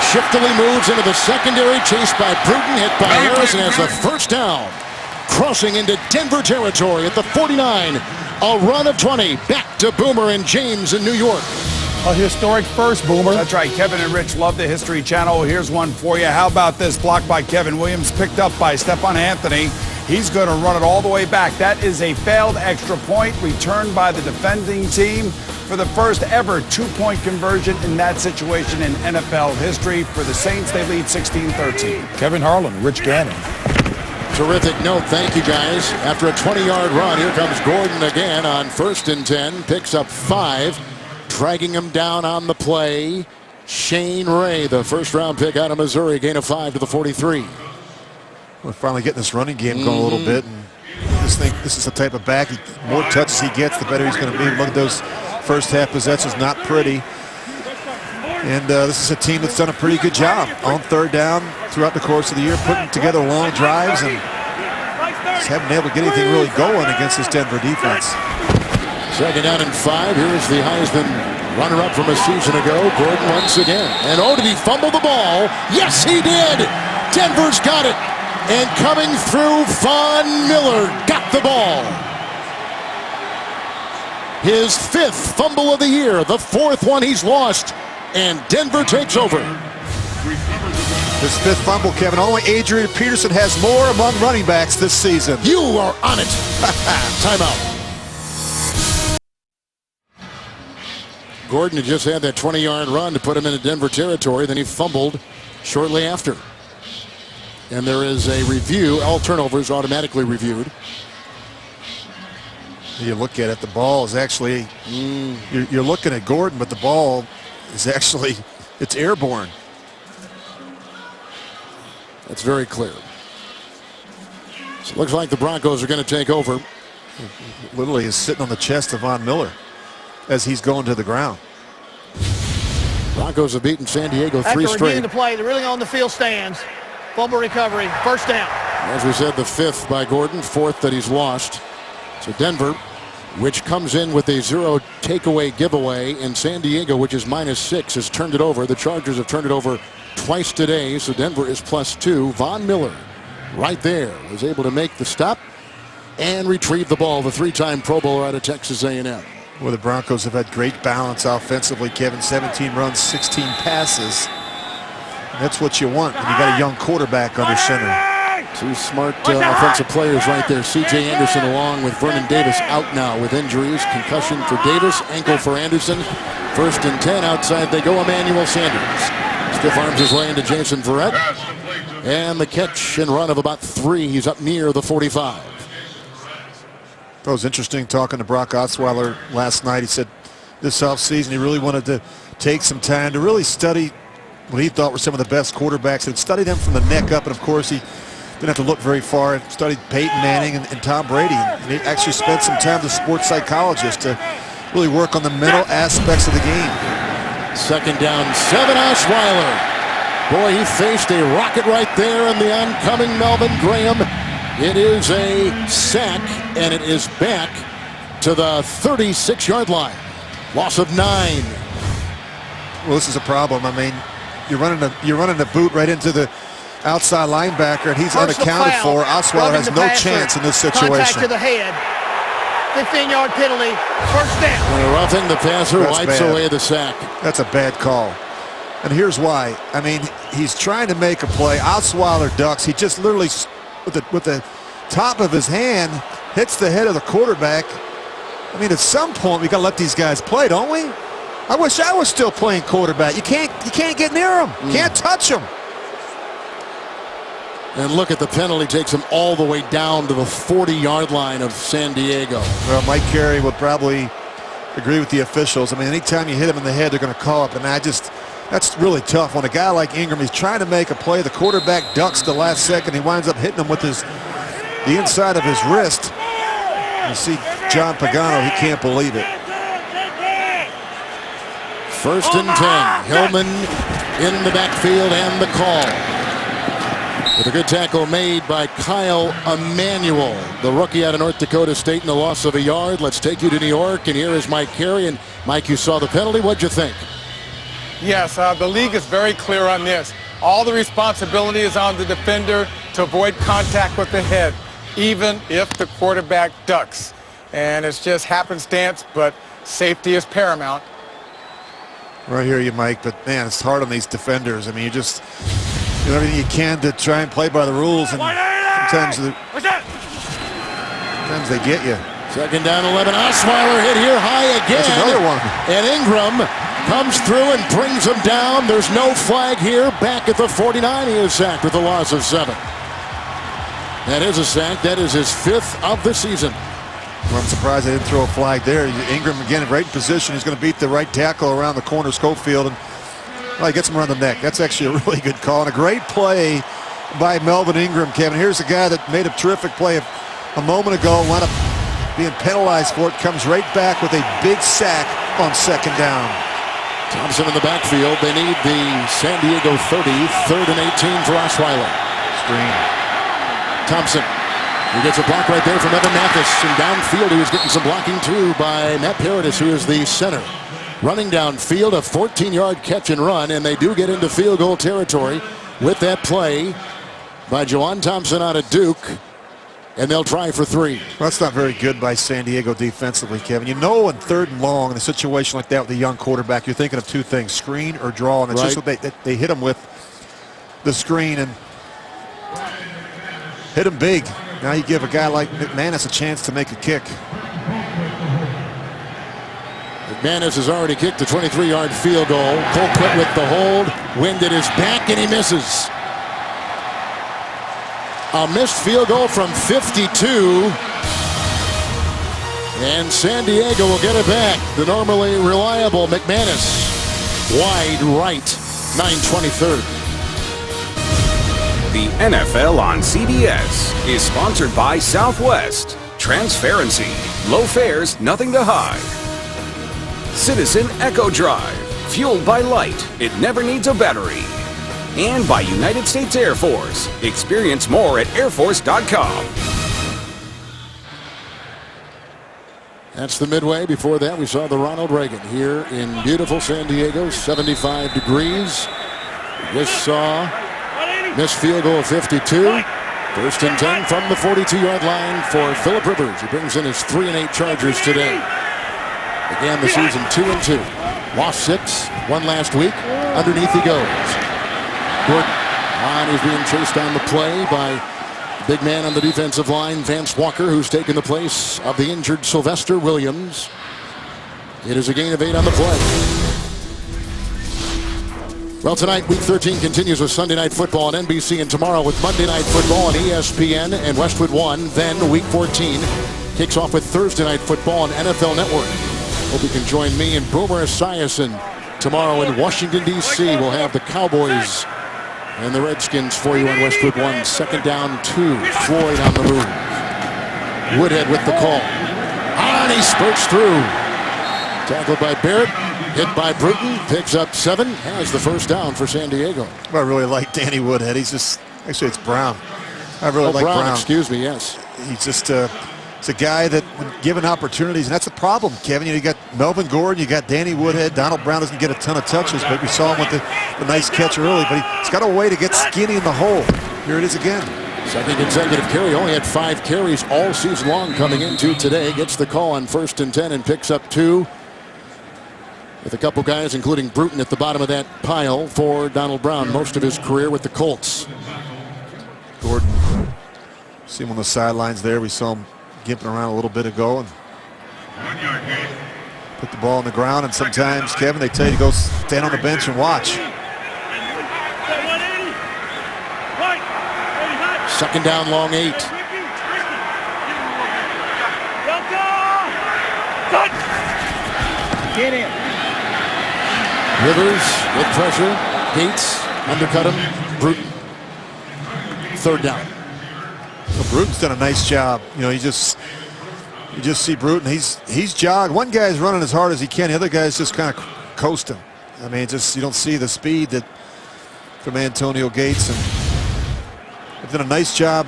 Shiftily moves into the secondary. Chased by Bruton. Hit by Harris and has the first down. Crossing into Denver territory at the 49. A run of 20. Back to Boomer and James in New York. A historic first, Boomer. That's right. Kevin and Rich love the History Channel. Here's one for you. How about this block by Kevin Williams, picked up by Stephon Anthony. He's going to run it all the way back. That is a failed extra point returned by the defending team for the first ever 2-point conversion in that situation in NFL history. For the Saints, they lead 16-13. Kevin Harlan, Rich Gannon. Terrific note. Thank you, guys. After a 20-yard run, here comes Gordon again on 1st and 10. Picks up 5. Dragging him down on the play. Shane Ray, the first-round pick out of Missouri, gain of 5 to the 43. We're finally getting this running game going a little bit. And I just think this is the type of back, the more touches he gets, the better he's going to be. Look at those first half possessions, not pretty. And this is a team that's done a pretty good job on third down throughout the course of the year, putting together long drives and just haven't been able to get anything really going against this Denver defense. 2nd down and 5. Here's the Heisman runner-up from a season ago, Gordon once again. And oh, did he fumble the ball? Yes, he did! Denver's got it! And coming through, Von Miller got the ball. His 5th fumble of the year, the 4th one he's lost, and Denver takes over. His 5th fumble, Kevin. Only Adrian Peterson has more among running backs this season. You are on it. Timeout. Gordon had just had that 20-yard run to put him into Denver territory. Then he fumbled shortly after. And there is a review. All turnovers automatically reviewed. You look at it, the ball is actually, you're looking at Gordon, but the ball is actually, it's airborne. That's very clear. So it looks like the Broncos are going to take over. Literally is sitting on the chest of Von Miller as he's going to the ground. Broncos have beaten San Diego 3 After reviewing straight. the play, they're really on the field stands. Fumble recovery, first down. As we said, the 5th by Gordon, 4th that he's lost. So Denver, which comes in with a 0 takeaway giveaway, and San Diego, which is -6, has turned it over. The Chargers have turned it over twice today, so Denver is +2. Von Miller, right there, was able to make the stop and retrieve the ball. The 3-time Pro Bowler out of Texas A&M. Well, the Broncos have had great balance offensively, Kevin. 17 runs, 16 passes. And that's what you want when you got a young quarterback under center. 2 smart offensive players right there. C.J. Anderson along with Vernon Davis out now with injuries. Concussion for Davis, ankle for Anderson. 1st and 10, outside they go. Emmanuel Sanders stiff arms his way into Jason Verrett. And the catch and run of about 3. He's up near the 45. That was interesting talking to Brock Osweiler last night. He said this offseason he really wanted to take some time to really study what he thought were some of the best quarterbacks and study them from the neck up. And of course, he didn't have to look very far and studied Peyton Manning and Tom Brady. And he actually spent some time with a sports psychologist to really work on the mental aspects of the game. 2nd down, 7. Osweiler. Boy, he faced a rocket right there in the oncoming Melvin Graham. It is a sack, and it is back to the 36-yard line. Loss of 9. Well, this is a problem. I mean, you're running the boot right into the outside linebacker, and he's Personal unaccounted foul. for. Osweiler has no chance in this situation. Contact to the head. 15-yard penalty. First down. And roughing the passer That's wipes bad. away the sack. That's a bad call. And here's why. I mean, he's trying to make a play. Osweiler ducks. He just literally, with the top of his hand, hits the head of the quarterback. I mean, at some point, we got to let these guys play, don't we? I wish I was still playing quarterback. You can't get near him. Can't touch him. And look at the penalty, takes him all the way down to the 40-yard line of San Diego. Well, Mike Carey would probably agree with the officials. I mean, anytime you hit him in the head, they're going to call up. And that's really tough. When a guy like Ingram, he's trying to make a play, the quarterback ducks the last second. He winds up hitting him with the inside of his wrist. You see John Pagano, he can't believe it. 1st and 10. Hillman in the backfield and the call. With a good tackle made by Kyle Emanuel, the rookie out of North Dakota State, in the loss of a yard. Let's take you to New York, and here is Mike Carey. And Mike, you saw the penalty. What'd you think? Yes, the league is very clear on this. All the responsibility is on the defender to avoid contact with the head, even if the quarterback ducks. And it's just happenstance, but safety is paramount. Right here, you Mike, but man, it's hard on these defenders. I mean, you just do everything you can to try and play by the rules, and sometimes they get you. 2nd down, 11. Osweiler hit here high again. That's another one. And Ingram comes through and brings him down. There's no flag here. Back at the 49, he is sacked with a loss of 7. That is a sack. That is his 5th of the season. Well, I'm surprised they didn't throw a flag there. Ingram again, right in position. He's going to beat the right tackle around the corner, Schofield, and well, he gets him around the neck. That's actually a really good call and a great play by Melvin Ingram, Kevin. Here's a guy that made a terrific play a moment ago, wound up being penalized for it, comes right back with a big sack on second down. Thompson in the backfield. They need the San Diego 30, 3rd and 18 for Osweiler. Screen. Thompson. He gets a block right there from Evan Mathis. And downfield, he was getting some blocking too by Matt Paradis, who is the center. Running downfield, a 14-yard catch and run, and they do get into field goal territory with that play by Juwan Thompson out of Duke. And they'll try for 3. Well, that's not very good by San Diego defensively, Kevin. You know, in 3rd and long, in a situation like that with a young quarterback, you're thinking of 2 things, screen or draw, and it's right. just what they hit him with, the screen, and hit him big. Now you give a guy like McManus a chance to make a kick. McManus has already kicked a 23-yard field goal. Colquitt with the hold, wind at his back, and he misses. A missed field goal from 52. And San Diego will get it back. The normally reliable McManus. Wide right. 9/23. The NFL on CBS is sponsored by Southwest. Transparency. Low fares, nothing to hide. Citizen Echo Drive. Fueled by light. It never needs a battery. And by United States Air Force. Experience more at airforce.com. That's the midway. Before that, we saw the Ronald Reagan here in beautiful San Diego, 75 degrees. We just saw missed field goal of 52. 1st and 10 from the 42-yard line for Phillip Rivers. He brings in his 3-8 Chargers today. Began the season 2-2. Lost 6, won last week. Underneath he goes. Gordon is being chased down the play by big man on the defensive line, Vance Walker, who's taken the place of the injured Sylvester Williams. It is a gain of 8 on the play. Well, tonight, Week 13 continues with Sunday Night Football on NBC, and tomorrow with Monday Night Football on ESPN and Westwood One. Then Week 14 kicks off with Thursday Night Football on NFL Network. Hope you can join me and Boomer Esiason tomorrow in Washington, D.C. We'll have the Cowboys and the Redskins for you on Westwood One. 2nd down 2. Floyd on the move. Woodhead with the call. And he spurts through. Tackled by Barrett. Hit by Bruton. Picks up 7. Has the 1st down for San Diego. I really like Danny Woodhead. He's just, actually it's Brown. I really like Brown. Excuse me, yes. He's just it's a guy that, when given opportunities, and that's a problem, Kevin. You got Melvin Gordon, you got Danny Woodhead. Donald Brown doesn't get a ton of touches, but we saw him with the nice catch early. But he's got a way to get skinny in the hole. Here it is again. 2nd consecutive carry. Only had 5 carries all season long coming into today. Gets the call on 1st and 10 and picks up 2. With a couple guys, including Bruton, at the bottom of that pile for Donald Brown. Most of his career with the Colts. Gordon, see him on the sidelines there. We saw him gimping around a little bit ago and put the ball on the ground. And sometimes, Kevin, they tell you to go stand on the bench and watch. 2nd down, long 8. Get in. Rivers with pressure. Gates undercut him. Bruton. 3rd down. Well, Bruton's done a nice job. You know, you just see Bruton. He's jogged. One guy's running as hard as he can. The other guy's just kind of coasting. I mean, just you don't see the speed that from Antonio Gates, and they've done a nice job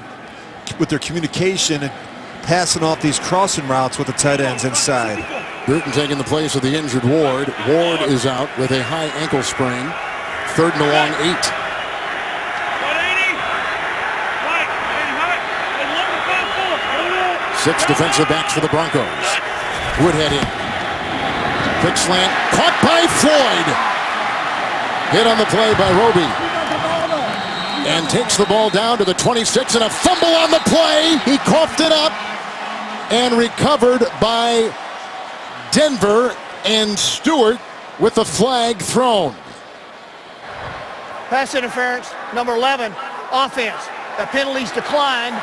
with their communication and passing off these crossing routes with the tight ends inside. Bruton taking the place of the injured Ward. Ward is out with a high ankle sprain. 3rd and a long 8. Six defensive backs for the Broncos. Woodhead in. Quick slant. Caught by Floyd. Hit on the play by Roby. And takes the ball down to the 26 and a fumble on the play. He coughed it up and recovered by Denver, and Stewart with the flag thrown. Pass interference, number 11, offense. The penalties declined.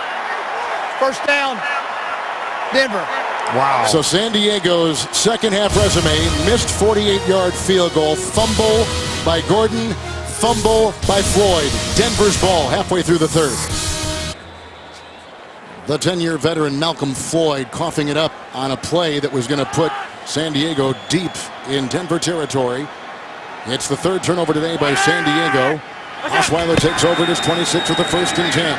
1st down, Denver. Wow. So San Diego's 2nd half resume: missed 48-yard field goal, fumble by Gordon, fumble by Floyd. Denver's ball halfway through the third. The 10-year veteran Malcolm Floyd coughing it up on a play that was going to put San Diego deep in Denver territory. It's the third turnover today by San Diego. Osweiler takes over at his 26 with the 1st and 10.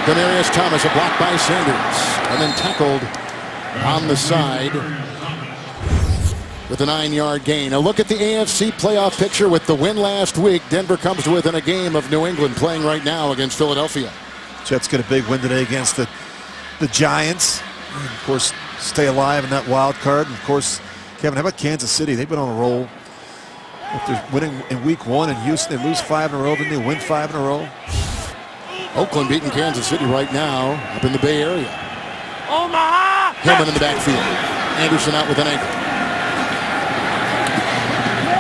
Demarius Thomas, a block by Sanders, and then tackled on the side with a 9-yard gain. A look at the AFC playoff picture with the win last week. Denver comes to within a game of New England playing right now against Philadelphia. Jets get a big win today against the Giants. And of course, stay alive in that wild card. And of course, Kevin, how about Kansas City? They've been on a roll. After winning in week 1 in Houston, they lose 5 in a row. Then they win 5 in a row. Oakland beating Kansas City right now up in the Bay Area. Omaha! Hillman in the backfield. Anderson out with an ankle.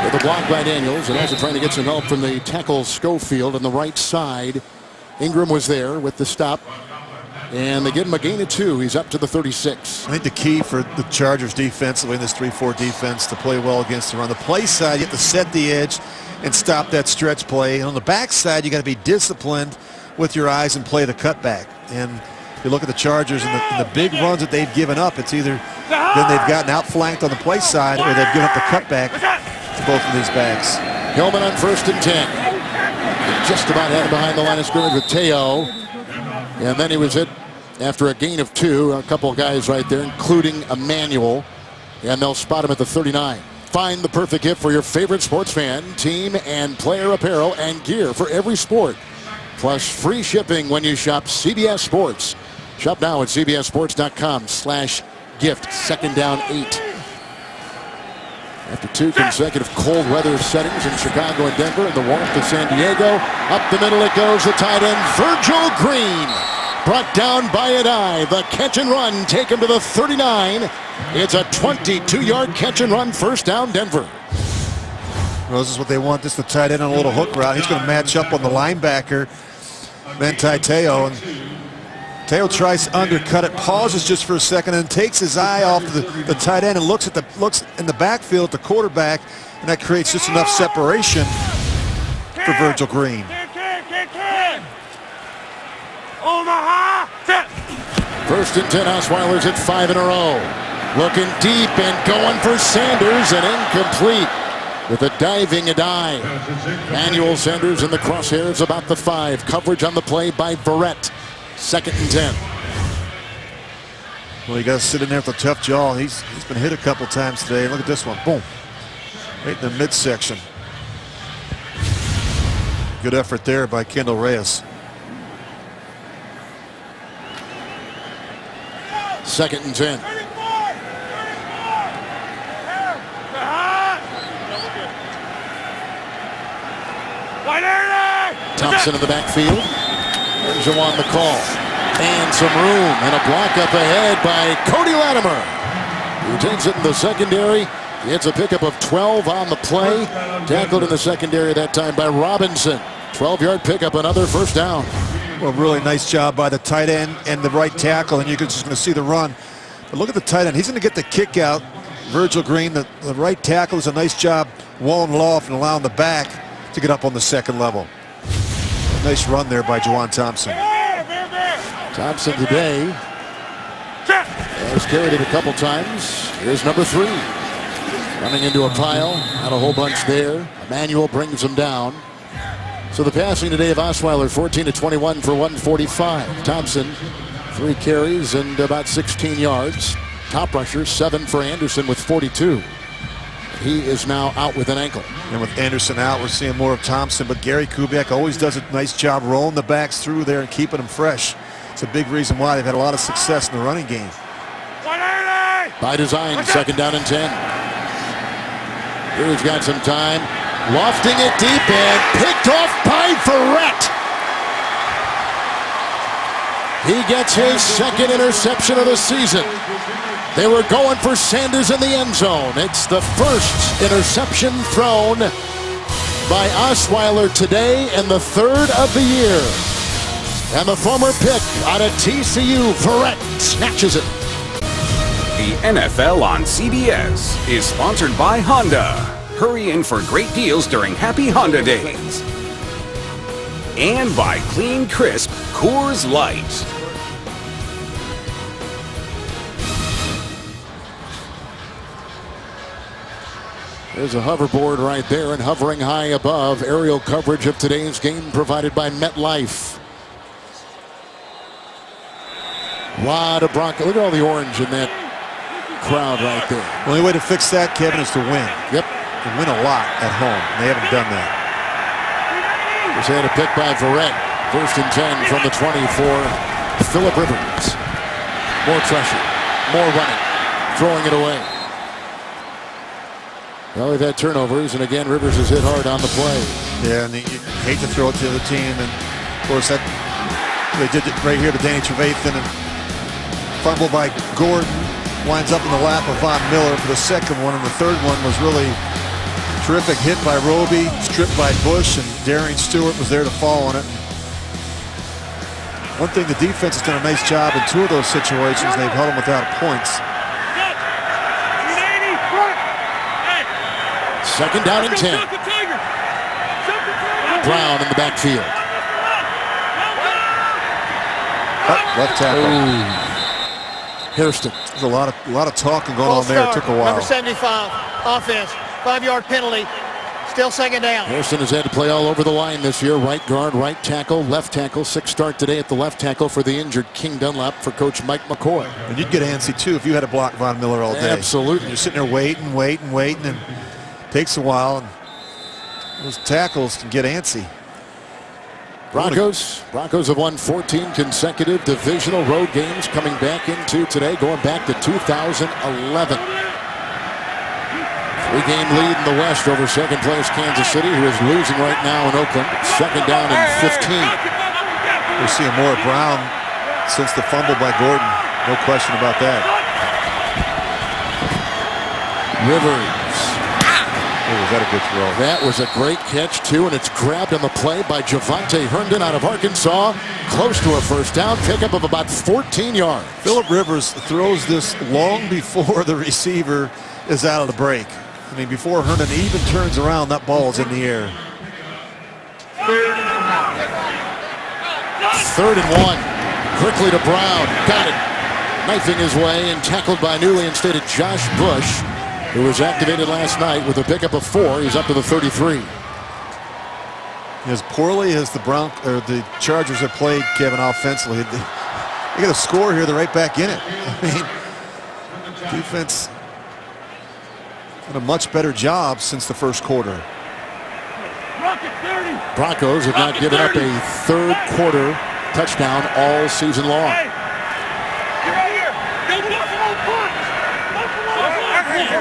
With a block by Daniels, and also trying to get some help from the tackle Schofield on the right side. Ingram was there with the stop, and they give him a gain of 2. He's up to the 36. I think the key for the Chargers defensively in this 3-4 defense to play well against the run. The play side, you have to set the edge and stop that stretch play. And on the back side, you got to be disciplined with your eyes and play the cutback. And if you look at the Chargers and the big runs that they've given up, it's either then they've gotten outflanked on the play side or they've given up the cutback to both of these backs. Hillman on 1st and 10. Just about had him behind the line of scrimmage with Teo. And then he was hit after a gain of 2. A couple of guys right there, including Emmanuel. And they'll spot him at the 39. Find the perfect gift for your favorite sports fan, team, and player apparel and gear for every sport. Plus free shipping when you shop CBS Sports. Shop now at cbssports.com/gift. 2nd down 8. After 2 consecutive cold weather settings in Chicago and Denver, and the warmth of San Diego, up the middle it goes, the tight end Virgil Green. Brought down by Adai. The catch and run take him to the 39. It's a 22-yard catch and run, 1st down Denver. Well, this is what they want. This is the tight end on a little hook route. He's going to match up on the linebacker, Manti Teo. And Teo tries to undercut it, pauses just for a second, and takes his eye off the tight end and looks in the backfield at the quarterback, and that creates just enough separation for Virgil Green. Omaha! 1st and 10, Osweiler's at 5 in a row. Looking deep and going for Sanders, and incomplete with a diving Adai. Manuel Sanders in the crosshairs about the 5. Coverage on the play by Verrett. 2nd and 10. Well, you got to sit in there with a tough jaw. He's been hit a couple times today. Look at this one. Boom. Right in the midsection. Good effort there by Kendall Reyes. 2nd and 10. Thompson in the backfield. There's Jawan the call. And some room and a block up ahead by Cody Latimer, who takes it in the secondary. It's a pickup of 12 on the play. Tackled in the secondary that time by Robinson. 12-yard pickup, another 1st down. Well, really nice job by the tight end and the right tackle, and you're just going to see the run. But look at the tight end. He's going to get the kick out. Virgil Green, the right tackle, does a nice job walling it off and allowing the back to get up on the 2nd level. Nice run there by Juwan Thompson. Thompson today has carried it a couple times. Here's number 3. Running into a pile. Not a whole bunch there. Emmanuel brings him down. So the passing today of Osweiler, 14-21 for 145. Thompson, 3 carries and about 16 yards. Top rusher, 7 for Anderson with 42. He is now out with an ankle. And with Anderson out, we're seeing more of Thompson, but Gary Kubiak always does a nice job rolling the backs through there and keeping them fresh. It's a big reason why they've had a lot of success in the running game. By design, 2nd down and 10. Here's got some time. Lofting it deep and picked off by Verrett. He gets his 2nd interception of the season. They were going for Sanders in the end zone. It's the 1st interception thrown by Osweiler today and the 3rd of the year. And the former pick out of TCU, Verrett, snatches it. The NFL on CBS is sponsored by Honda. Hurry in for great deals during Happy Honda Days. And by Clean Crisp Coors Light. There's a hoverboard right there, and hovering high above, aerial coverage of today's game provided by MetLife. Lot of Broncos. Look at all the orange in that crowd right there. The only way to fix that, Kevin, is to win. Yep. To win a lot at home. They haven't done that. Just had a pick by Verrett. 1st and 10 from the 20 for Phillip Rivers. More pressure. More running. Throwing it away. Well, they've had turnovers, and again, Rivers has hit hard on the play. Yeah, and you hate to throw it to the other team. And, of course, that they did it right here to Danny Trevathan. And fumble by Gordon. Winds up in the lap of Von Miller for the second one. And the third one was really terrific hit by Roby, stripped by Bush, and Darian Stewart was there to fall on it. One thing, the defense has done a nice job in 2 of those situations. They've held them without points. 2nd down and 10. Brown in the backfield. Left tackle. Ooh. Hairston. There's a lot of talking going on there. It took a while. Number 75, offense, 5-yard penalty. Still 2nd down. Hairston has had to play all over the line this year. Right guard, right tackle, left tackle. 6th start today at the left tackle for the injured King Dunlap for Coach Mike McCoy. And you'd get antsy, too, if you had to block Von Miller all day. Absolutely. You're sitting there waiting, and it takes a while. And those tackles can get antsy. Broncos have won 14 consecutive divisional road games, coming back into today, going back to 2011. 3-game lead in the West over 2nd place Kansas City, who is losing right now in Oakland. 2nd down and 15. We're seeing more of Brown since the fumble by Gordon. No question about that. Rivers. Oh, was that a good throw? That was a great catch, too, and it's grabbed on the play by Javonte Herndon out of Arkansas. Close to a 1st down, pickup of about 14 yards. Phillip Rivers throws this long before the receiver is out of the break. I mean, before Herndon even turns around, that ball's in the air. 3rd and 1. Quickly to Brown. Got it. Knifing his way and tackled by newly instated Josh Bush, who was activated last night with a pickup of 4. He's up to the 33. As poorly as the Chargers have played, Kevin, offensively, they get a score here. They're right back in it. I mean, defense done a much better job since the 1st quarter. Broncos have not given up a 3rd quarter touchdown all season long.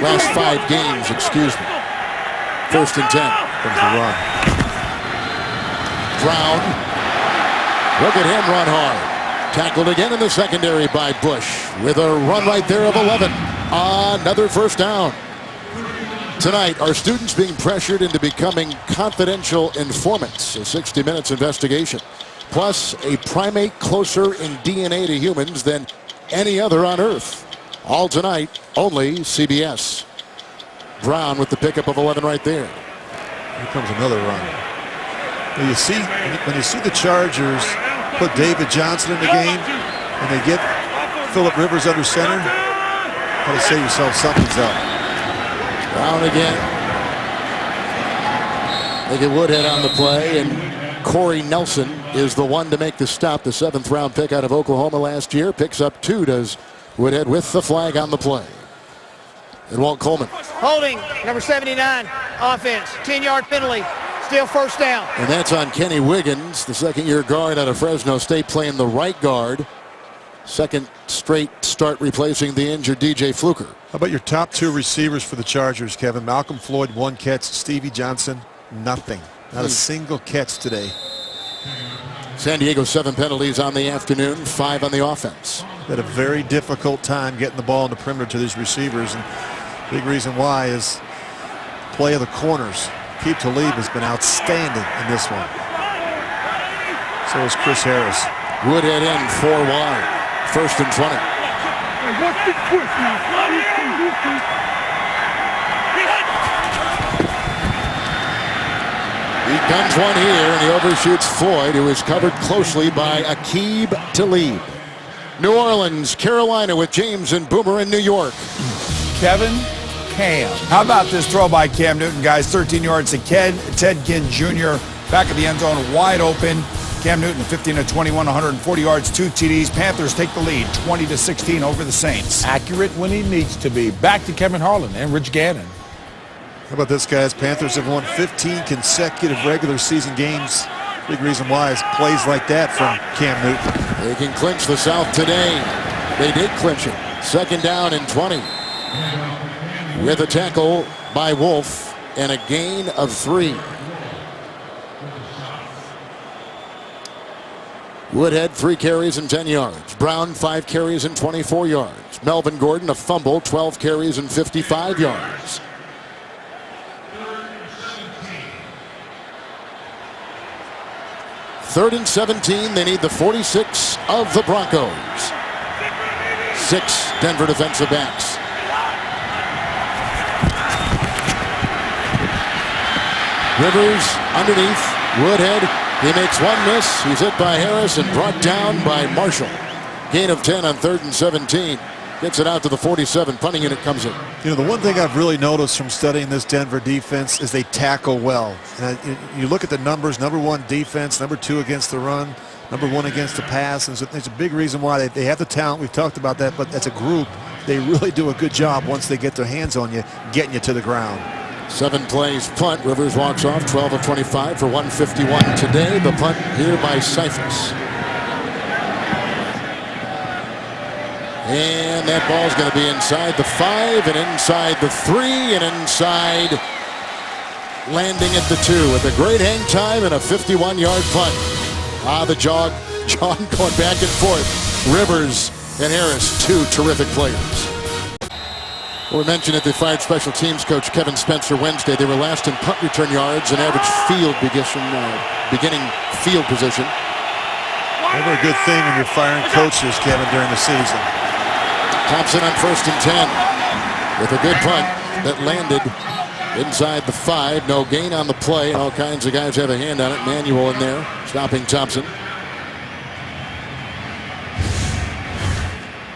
Last 5 games, excuse me. 1st and 10. Comes the run. Brown. Look at him run hard. Tackled again in the secondary by Bush with a run right there of 11. Another 1st down. Tonight, are students being pressured into becoming confidential informants? A 60 Minutes investigation. Plus, a primate closer in DNA to humans than any other on Earth. All tonight, only CBS. Brown with the pickup of 11 right there. Here comes another run. Well, when you see the Chargers put David Johnson in the game and they get Phillip Rivers under center, you got to say yourself something's up. Brown again. They get Woodhead on the play, and Corey Nelson is the one to make the stop. The 7th round pick out of Oklahoma last year. Picks up 2, does Woodhead, with the flag on the play. And Walt Coleman. Holding, number 79, offense, 10-yard penalty, still 1st down. And that's on Kenny Wiggins, the 2nd-year guard out of Fresno State, playing the right guard. 2nd straight start replacing the injured DJ Fluker. How about your top 2 receivers for the Chargers, Kevin? Malcolm Floyd, 1 catch. Stevie Johnson, nothing. Not a single catch today. San Diego 7 penalties on the afternoon, 5 on the offense. Had a very difficult time getting the ball in the perimeter to these receivers, and big reason why is play of the corners. Keith Talib has been outstanding in this one. So is Chris Harris. Woodhead in 4 wide. 1st and 20. He guns one here, and he overshoots Floyd, who is covered closely by Aqib Talib. New Orleans, Carolina with James and Boomer in New York. Kevin, Cam. How about this throw by Cam Newton, guys? 13 yards to Ted Ginn Jr. Back of the end zone, wide open. Cam Newton, 15 of 21, 140 yards, 2 TDs. Panthers take the lead, 20-16 over the Saints. Accurate when he needs to be. Back to Kevin Harlan and Rich Gannon. How about this, guys? Panthers have won 15 consecutive regular season games. Big reason why is plays like that from Cam Newton. They can clinch the South today. They did clinch it. 2nd down and 20. With a tackle by Wolf and a gain of 3. Woodhead, 3 carries and 10 yards. Brown, 5 carries and 24 yards. Melvin Gordon, a fumble, 12 carries and 55 yards. Third and 17. They need the 46 of the Broncos. 6 Denver defensive backs. Rivers underneath. Woodhead. He makes one miss. He's hit by Harris and brought down by Marshall. Gain of 10 on 3rd and 17. Gets it out to the 47. Punting unit comes in. You know, the one thing I've really noticed from studying this Denver defense is they tackle well. And you look at the numbers, number 1 defense, number 2 against the run, number 1 against the pass. And there's a big reason why they have the talent. We've talked about that, but as a group, they really do a good job once they get their hands on you, getting you to the ground. 7 plays punt. Rivers walks off 12 of 25 for 151 today. The punt here by Cephas. And that ball's going to be inside the 5 and inside the 3 and inside, landing at the 2 with a great hang time and a 51-yard punt. The John going back and forth. Rivers and Harris, 2 terrific players. We mentioned that they fired special teams coach Kevin Spencer Wednesday. They were last in punt return yards and average field beginning field position. Never a good thing when you're firing coaches, Kevin, during the season. Thompson on 1st and 10 with a good punt that landed inside the 5. No gain on the play. All kinds of guys have a hand on it. Manuel in there stopping Thompson.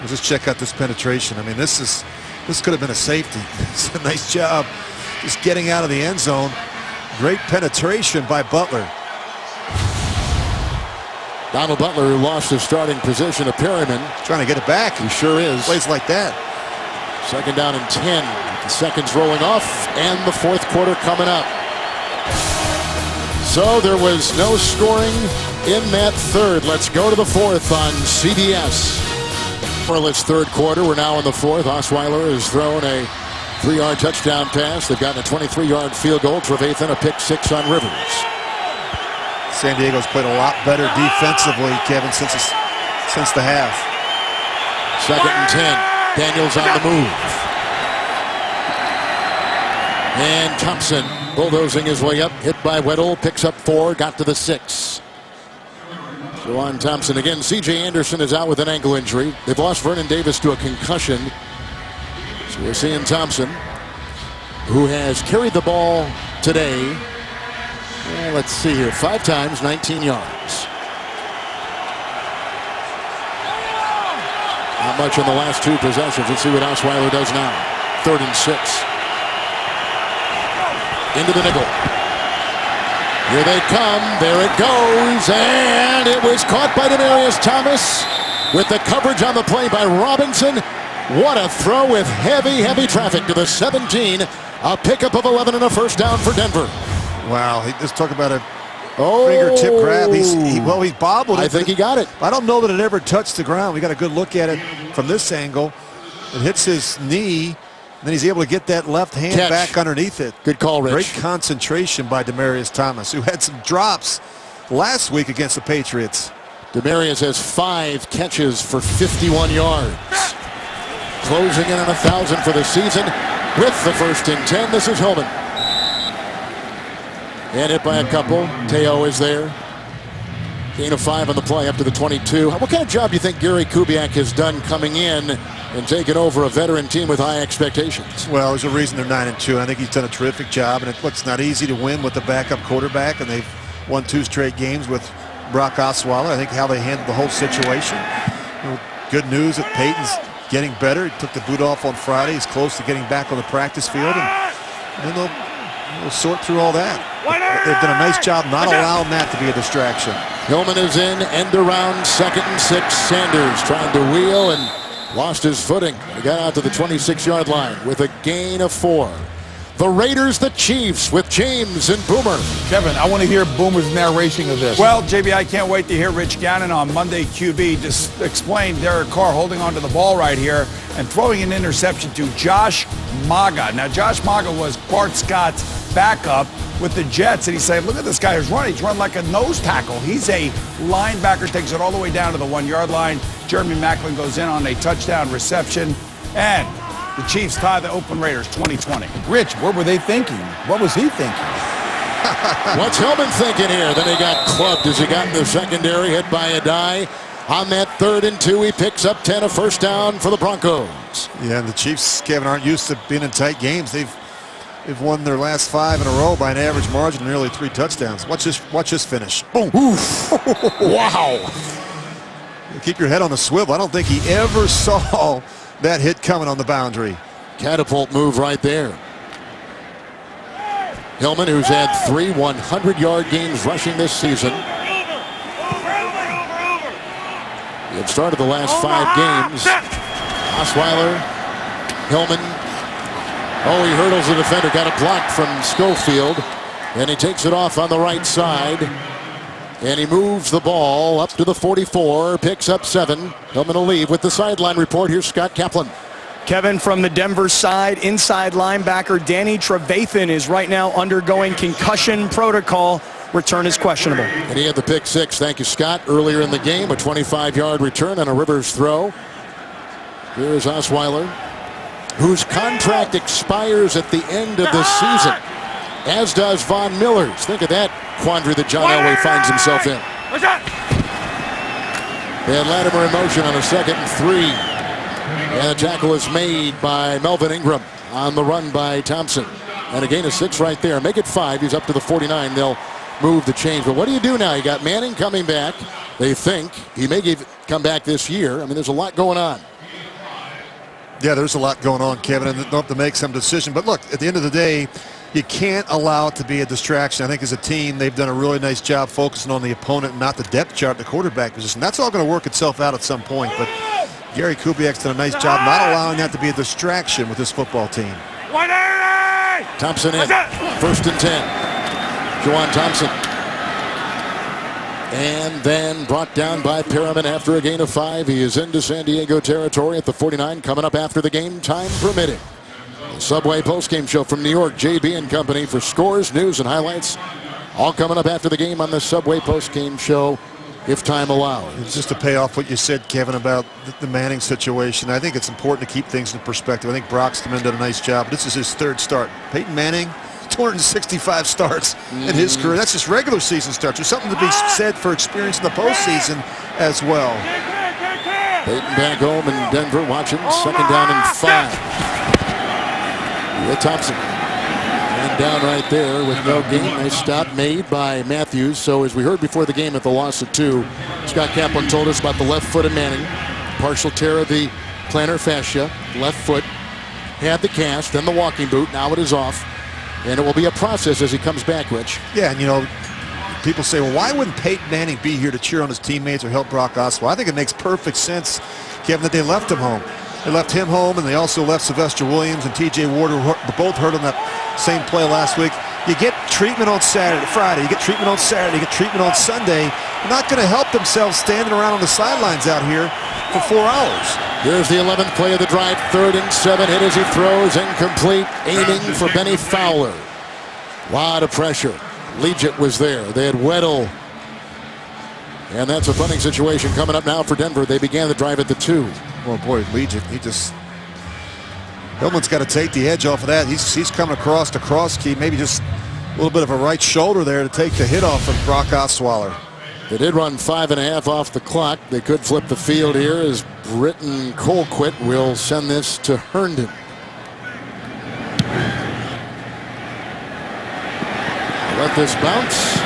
Let's just check out this penetration. I mean, this could have been a safety. It's a nice job just getting out of the end zone. Great penetration by Butler. Donald Butler, who lost his starting position to Perryman. Trying to get it back. He sure is. Plays like that. 2nd down and 10. The seconds rolling off and the 4th quarter coming up. So there was no scoring in that 3rd. Let's go to the 4th on CBS. Scoreless 3rd quarter. We're now in the 4th. Osweiler has thrown a 3-yard touchdown pass. They've gotten a 23-yard field goal. Trevathan a pick 6 on Rivers. San Diego's played a lot better defensively, Kevin, since the half. 2nd and 10. Daniels on the move. And Thompson bulldozing his way up. Hit by Weddle. Picks up 4. Got to the 6. So on Thompson again. C.J. Anderson is out with an ankle injury. They've lost Vernon Davis to a concussion. So we're seeing Thompson, who has carried the ball today. Well, let's see here. 5 times, 19 yards. Not much on the last 2 possessions. Let's see what Osweiler does now. 3rd and 6. Into the nickel. Here they come. There it goes. And it was caught by Demaryius Thomas with the coverage on the play by Robinson. What a throw with heavy traffic to the 17. A pickup of 11 and a 1st down for Denver. Wow, let's talk about a fingertip grab. He's bobbled it. I think he got it. I don't know that it ever touched the ground. We got a good look at it from this angle. It hits his knee, and then he's able to get that left hand back underneath it. Good call, Rich. Great concentration by Demaryius Thomas, who had some drops last week against the Patriots. Demaryius has 5 catches for 51 yards. Closing in on 1,000 for the season with the 1st and 10. This is Hillman. And hit by a couple. Teo is there. Gain of 5 on the play up to the 22. What kind of job do you think Gary Kubiak has done coming in and taking over a veteran team with high expectations. Well, there's a reason they're 9-2. I think he's done a terrific job, and it's not easy to win with a backup quarterback, and they've won 2 straight games with Brock Osweiler. I think how they handled the whole situation. Good news that Peyton's getting better. He took the boot off on Friday. He's close to getting back on the practice field, and then they'll sort through all that. They've done a nice job not allowing that to be a distraction. Hillman is in, end around, 2nd and 6. Sanders trying to wheel and lost his footing. He got out to the 26-yard line with a gain of 4. The Raiders, the Chiefs, with James and Boomer. Kevin, I want to hear Boomer's narration of this. Well, JB, I can't wait to hear Rich Gannon on Monday QB just explain Derek Carr holding onto the ball right here and throwing an interception to Josh Maga. Now, Josh Maga was Bart Scott's backup with the Jets, and he said, look at this guy who's running. He's run like a nose tackle. He's a linebacker, takes it all the way down to the 1-yard line. Jeremy Maclin goes in on a touchdown reception, and the Chiefs tie the Oakland Raiders 20-20. Rich, what were they thinking? What was he thinking? What's Hillman thinking here? Then he got clubbed as he got in the secondary, hit by a die. On that 3rd and 2, he picks up 10, a first down for the Broncos. Yeah, and the Chiefs, Kevin, aren't used to being in tight games. They've won their last 5 in a row by an average margin of nearly 3 touchdowns. Watch this finish. Boom. Oof. Wow. Keep your head on the swivel. I don't think he ever saw that hit coming on the boundary. Catapult move right there. Hillman, who's had 3 100-yard games rushing this season. He had started the last 5 games. Osweiler, Hillman. Oh, he hurdles the defender. Got a block from Schofield. And he takes it off on the right side. And he moves the ball up to the 44, picks up 7. Hillman will leave with the sideline report. Here's Scott Kaplan. Kevin, from the Denver side, inside linebacker Danny Trevathan is right now undergoing concussion protocol. Return is questionable. And he had the pick 6. Thank you, Scott. Earlier in the game, a 25-yard return on a Rivers throw. Here's Osweiler, whose contract expires at the end of the season, as does Von Miller's. Think of that quandary that John Elway finds himself in. And Latimer in motion on a 2nd and 3. And the tackle is made by Melvin Ingram on the run by Thompson. And a gain of 6 right there. Make it 5. He's up to the 49. They'll move the change. But what do you do now? You got Manning coming back. They think he may come back this year. I mean, there's a lot going on. Yeah, there's a lot going on, Kevin, and they'll have to make some decision. But look, at the end of the day, you can't allow it to be a distraction. I think as a team, they've done a really nice job focusing on the opponent and not the depth chart, the quarterback position. That's all going to work itself out at some point. But Gary Kubiak's done a nice job not allowing that to be a distraction with this football team. Thompson in. 1st and 10. Juwan Thompson. And then brought down by Perriman after a gain of 5. He is into San Diego territory at the 49, coming up after the game, time permitting. The Subway postgame show from New York, JB and Company, for scores, news, and highlights. All coming up after the game on the Subway postgame show, if time allows. It's just to pay off what you said, Kevin, about the Manning situation. I think it's important to keep things in perspective. I think Broxton did a nice job. This is his 3rd start. Peyton Manning, 265 starts in his career. That's just regular season starts. There's something to be said for experience in the postseason as well. Peyton back home in Denver watching. 2nd down and 5. With Thompson. And down right there with no gain. Nice stop made by Matthews. So as we heard before the game at the loss of 2, Scott Kaplan told us about the left foot of Manning. Partial tear of the plantar fascia. Left foot. Had the cast, then the walking boot. Now it is off. And it will be a process as he comes back, Rich. Yeah, and you know, people say, well, why wouldn't Peyton Manning be here to cheer on his teammates or help Brock Osweiler? I think it makes perfect sense, Kevin, that they left him home. They left him home, and they also left Sylvester Williams and T.J. Ward, who were both hurt on that same play last week. You get treatment on Friday. You get treatment on Saturday. You get treatment on Sunday. They're not going to help themselves standing around on the sidelines out here for 4 hours. Here's the 11th play of the drive. 3rd and 7. Hit as he throws. Incomplete. Aiming for Benny Fowler. Lot of pressure. Leggett was there. They had Weddle. And that's a punting situation coming up now for Denver. They began the drive at the 2. Well, boy, Leggett, Hillman's got to take the edge off of that. He's coming across the cross key, maybe just a little bit of a right shoulder there to take the hit off of Brock Osweiler. They did run 5.5 off the clock. They could flip the field here as Britton Colquitt will send this to Herndon. Let this bounce.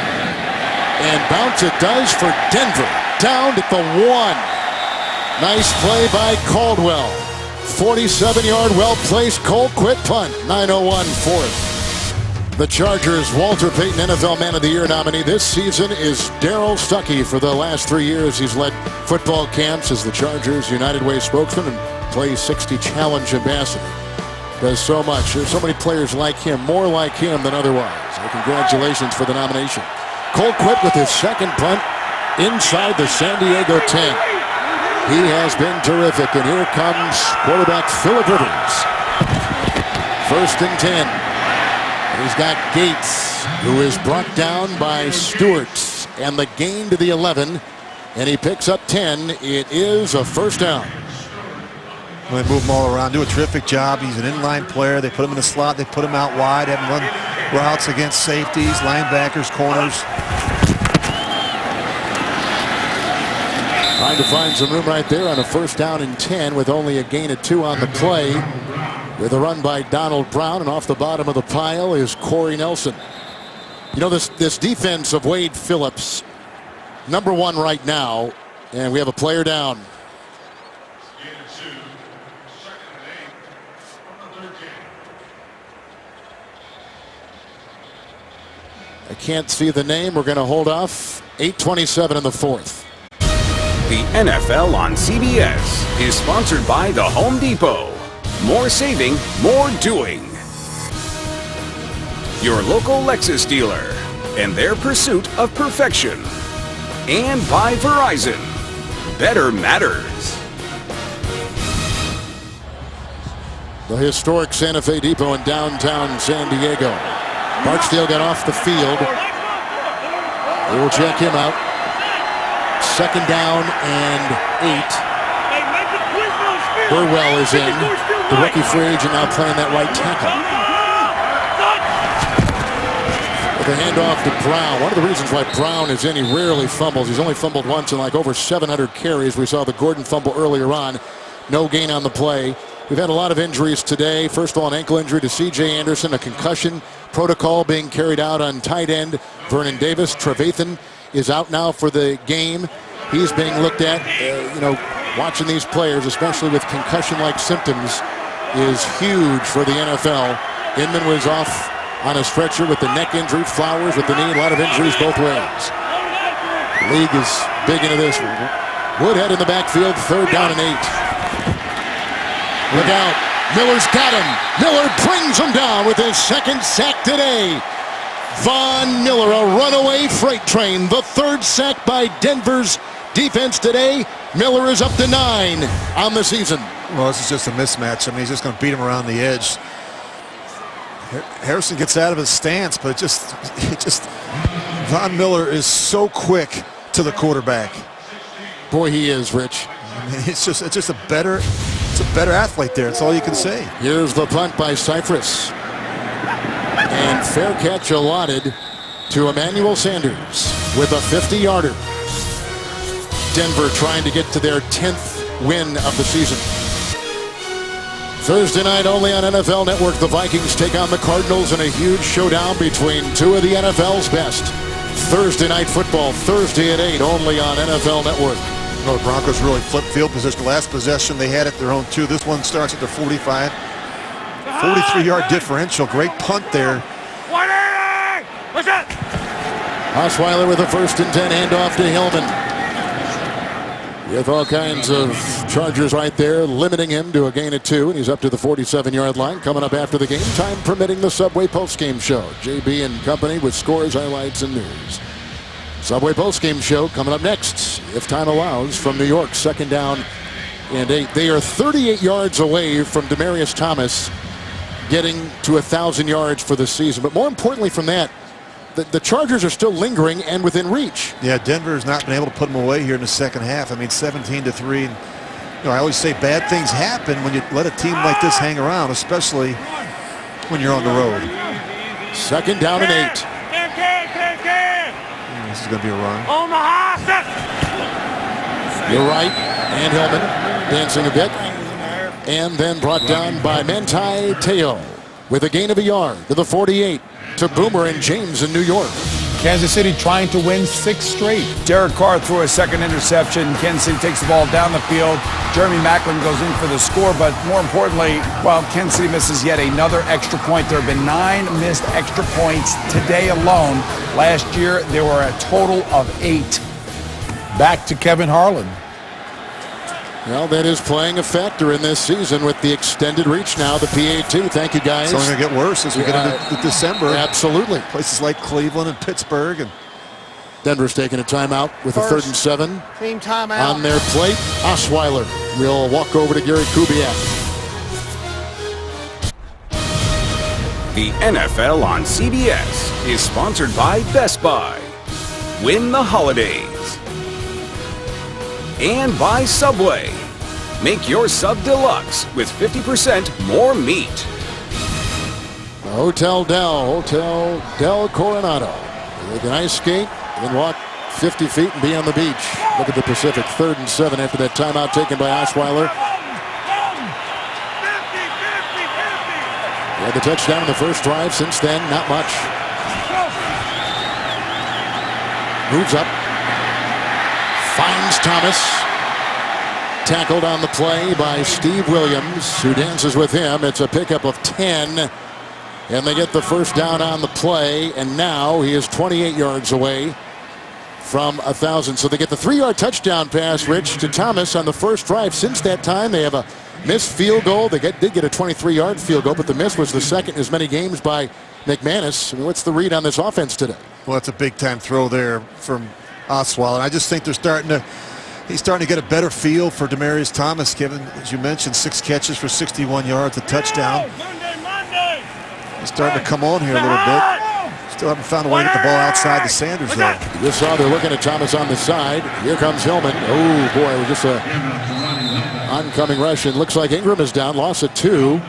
And bounce it does for Denver. Down at the 1. Nice play by Caldwell. 47-yard well-placed Colquitt punt. 9:01 fourth. The Chargers' Walter Payton NFL Man of the Year nominee this season is Darryl Stuckey. For the last 3 years, he's led football camps as the Chargers United Way spokesman and plays 60 Challenge ambassador. Does so much. There's so many players like him, more like him than otherwise. So congratulations for the nomination. Colquitt with his second punt inside the San Diego 10. He has been terrific, and here comes quarterback Phillip Rivers. 1st and 10. He's got Gates, who is brought down by Stewart, and the gain to the 11, and he picks up 10. It is a first down. They move him all around, do a terrific job. He's an inline player. They put him in the slot. They put him out wide, have him run routes against safeties, linebackers, corners. Trying to find some room right there on a 1st down and 10 with only a gain of 2 on the play. With a run by Donald Brown, and off the bottom of the pile is Corey Nelson. You know, this defense of Wade Phillips, number 1 right now, and we have a player down. I can't see the name. We're going to hold off. 8:27 in the 4th. The NFL on CBS is sponsored by the Home Depot. More saving, more doing. Your local Lexus dealer and their pursuit of perfection. And by Verizon. Better matters. The historic Santa Fe Depot in downtown San Diego. Barksdale got off the field. They will check him out. 2nd down and 8. Burwell is in. The rookie free agent now playing that right tackle. With a handoff to Brown. One of the reasons why Brown is in, he rarely fumbles. He's only fumbled once in like over 700 carries. We saw the Gordon fumble earlier on. No gain on the play. We've had a lot of injuries today. First of all, an ankle injury to C.J. Anderson, a concussion protocol being carried out on tight end Vernon Davis. Trevathan is out now for the game. He's being looked at, watching these players, especially with concussion-like symptoms, is huge for the NFL. Inman was off on a stretcher with the neck injury. Flowers with the knee. A lot of injuries both ways. The league is big into this. Woodhead in the backfield, 3rd down and 8. Look out. Miller's got him. Miller brings him down with his 2nd sack today. Von Miller, a runaway freight train. The 3rd sack by Denver's defense today. Miller is up to 9 on the season. Well, this is just a mismatch. I mean, he's just going to beat him around the edge. Harrison gets out of his stance, but it just Von Miller is so quick to the quarterback. Boy, he is, Rich. I mean, it's just a better athlete there. That's all you can say. Here's the punt by Cypress. And fair catch allotted to Emmanuel Sanders with a 50-yarder. Denver trying to get to their 10th win of the season. Thursday night only on NFL Network, the Vikings take on the Cardinals in a huge showdown between 2 of the NFL's best. Thursday night football, Thursday at 8, only on NFL Network. Well, the Broncos really flipped field position. Last possession they had at their own 2. This one starts at the 45. 43-yard differential. Great punt there. What's that? Osweiler with a 1st and 10 handoff to Hillman. With all kinds of Chargers right there, limiting him to a gain of 2, and he's up to the 47-yard line. Coming up after the game, time permitting, the Subway postgame show. JB and company with scores, highlights, and news. Subway postgame show coming up next, if time allows, from New York. 2nd down and 8. They are 38 yards away from Demaryius Thomas getting to 1,000 yards for the season. But more importantly from that, the Chargers are still lingering and within reach. Yeah, Denver has not been able to put them away here in the 2nd half. I mean, 17-3. And, I always say bad things happen when you let a team like this hang around, especially when you're on the road. 2nd down and 8. This is going to be a run. Omaha! You're right. And Hillman dancing a bit. And then brought down by Manti Te'o with a gain of a yard to the 48 to Boomer and James in New York. Kansas City trying to win 6 straight. Derek Carr threw a second interception. Kansas City takes the ball down the field. Jeremy Maclin goes in for the score, but more importantly, while Kansas City misses yet another extra point, there have been 9 missed extra points today alone. Last year, there were a total of 8. Back to Kevin Harlan. Well, that is playing a factor in this season with the extended reach now, the PAT. Thank you, guys. It's only going to get worse as we get into December. Absolutely. Places like Cleveland and Pittsburgh. And Denver's taking a timeout with a 3rd and 7. Team timeout. On their plate, Osweiler will walk over to Gary Kubiak. The NFL on CBS is sponsored by Best Buy. Win the holidays. And by Subway. Make your sub deluxe with 50% more meat. Hotel Del Coronado. With an ice skate, then walk 50 feet and be on the beach. Look at the Pacific, 3rd and 7 after that timeout taken by Osweiler. He had the touchdown in the first drive. Since then, not much. Moves up. Finds Thomas. Tackled on the play by Steve Williams, who dances with him. It's a pickup of 10. And they get the first down on the play. And now he is 28 yards away from 1,000. So they get the 3-yard touchdown pass, Rich, to Thomas on the first drive. Since that time, they have a missed field goal. They did get a 23-yard field goal, but the miss was the second in as many games by McManus. I mean, what's the read on this offense today? Well, it's a big-time throw there from Osweiler. I just think he's starting to get a better feel for Demaryius Thomas, given, as you mentioned, 6 catches for 61 yards, a touchdown. He's starting to come on here a little bit. Still haven't found a way to get the ball outside the Sanders, though. You saw they're looking at Thomas on the side. Here comes Hillman. Oh, boy, it was just a oncoming rush. It looks like Ingram is down, loss of 2.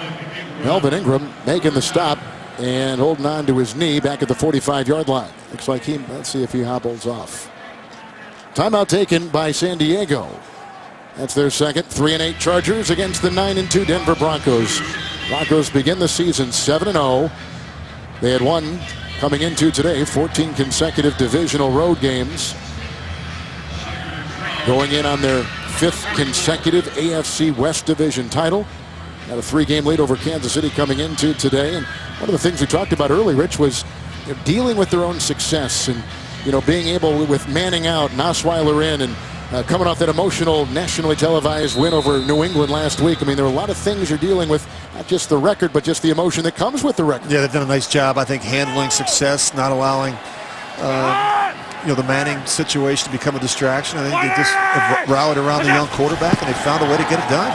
Melvin Ingram making the stop and holding on to his knee back at the 45-yard line. Looks like let's see if he hobbles off. Timeout taken by San Diego. That's their second. 3-8 Chargers against the 9-2 Denver Broncos. Broncos begin the season 7-0. They had won coming into today 14 consecutive divisional road games. Going in on their 5th consecutive AFC West Division title. Got a 3-game lead over Kansas City coming into today. And one of the things we talked about early, Rich, was dealing with their own success and being able, with Manning out and Osweiler in, and coming off that emotional nationally televised win over New England last week. I mean, there are a lot of things you're dealing with, not just the record, but just the emotion that comes with the record. Yeah, they've done a nice job, I think, handling success, not allowing the Manning situation to become a distraction. I think they just have rallied around the young quarterback, and they found a way to get it done.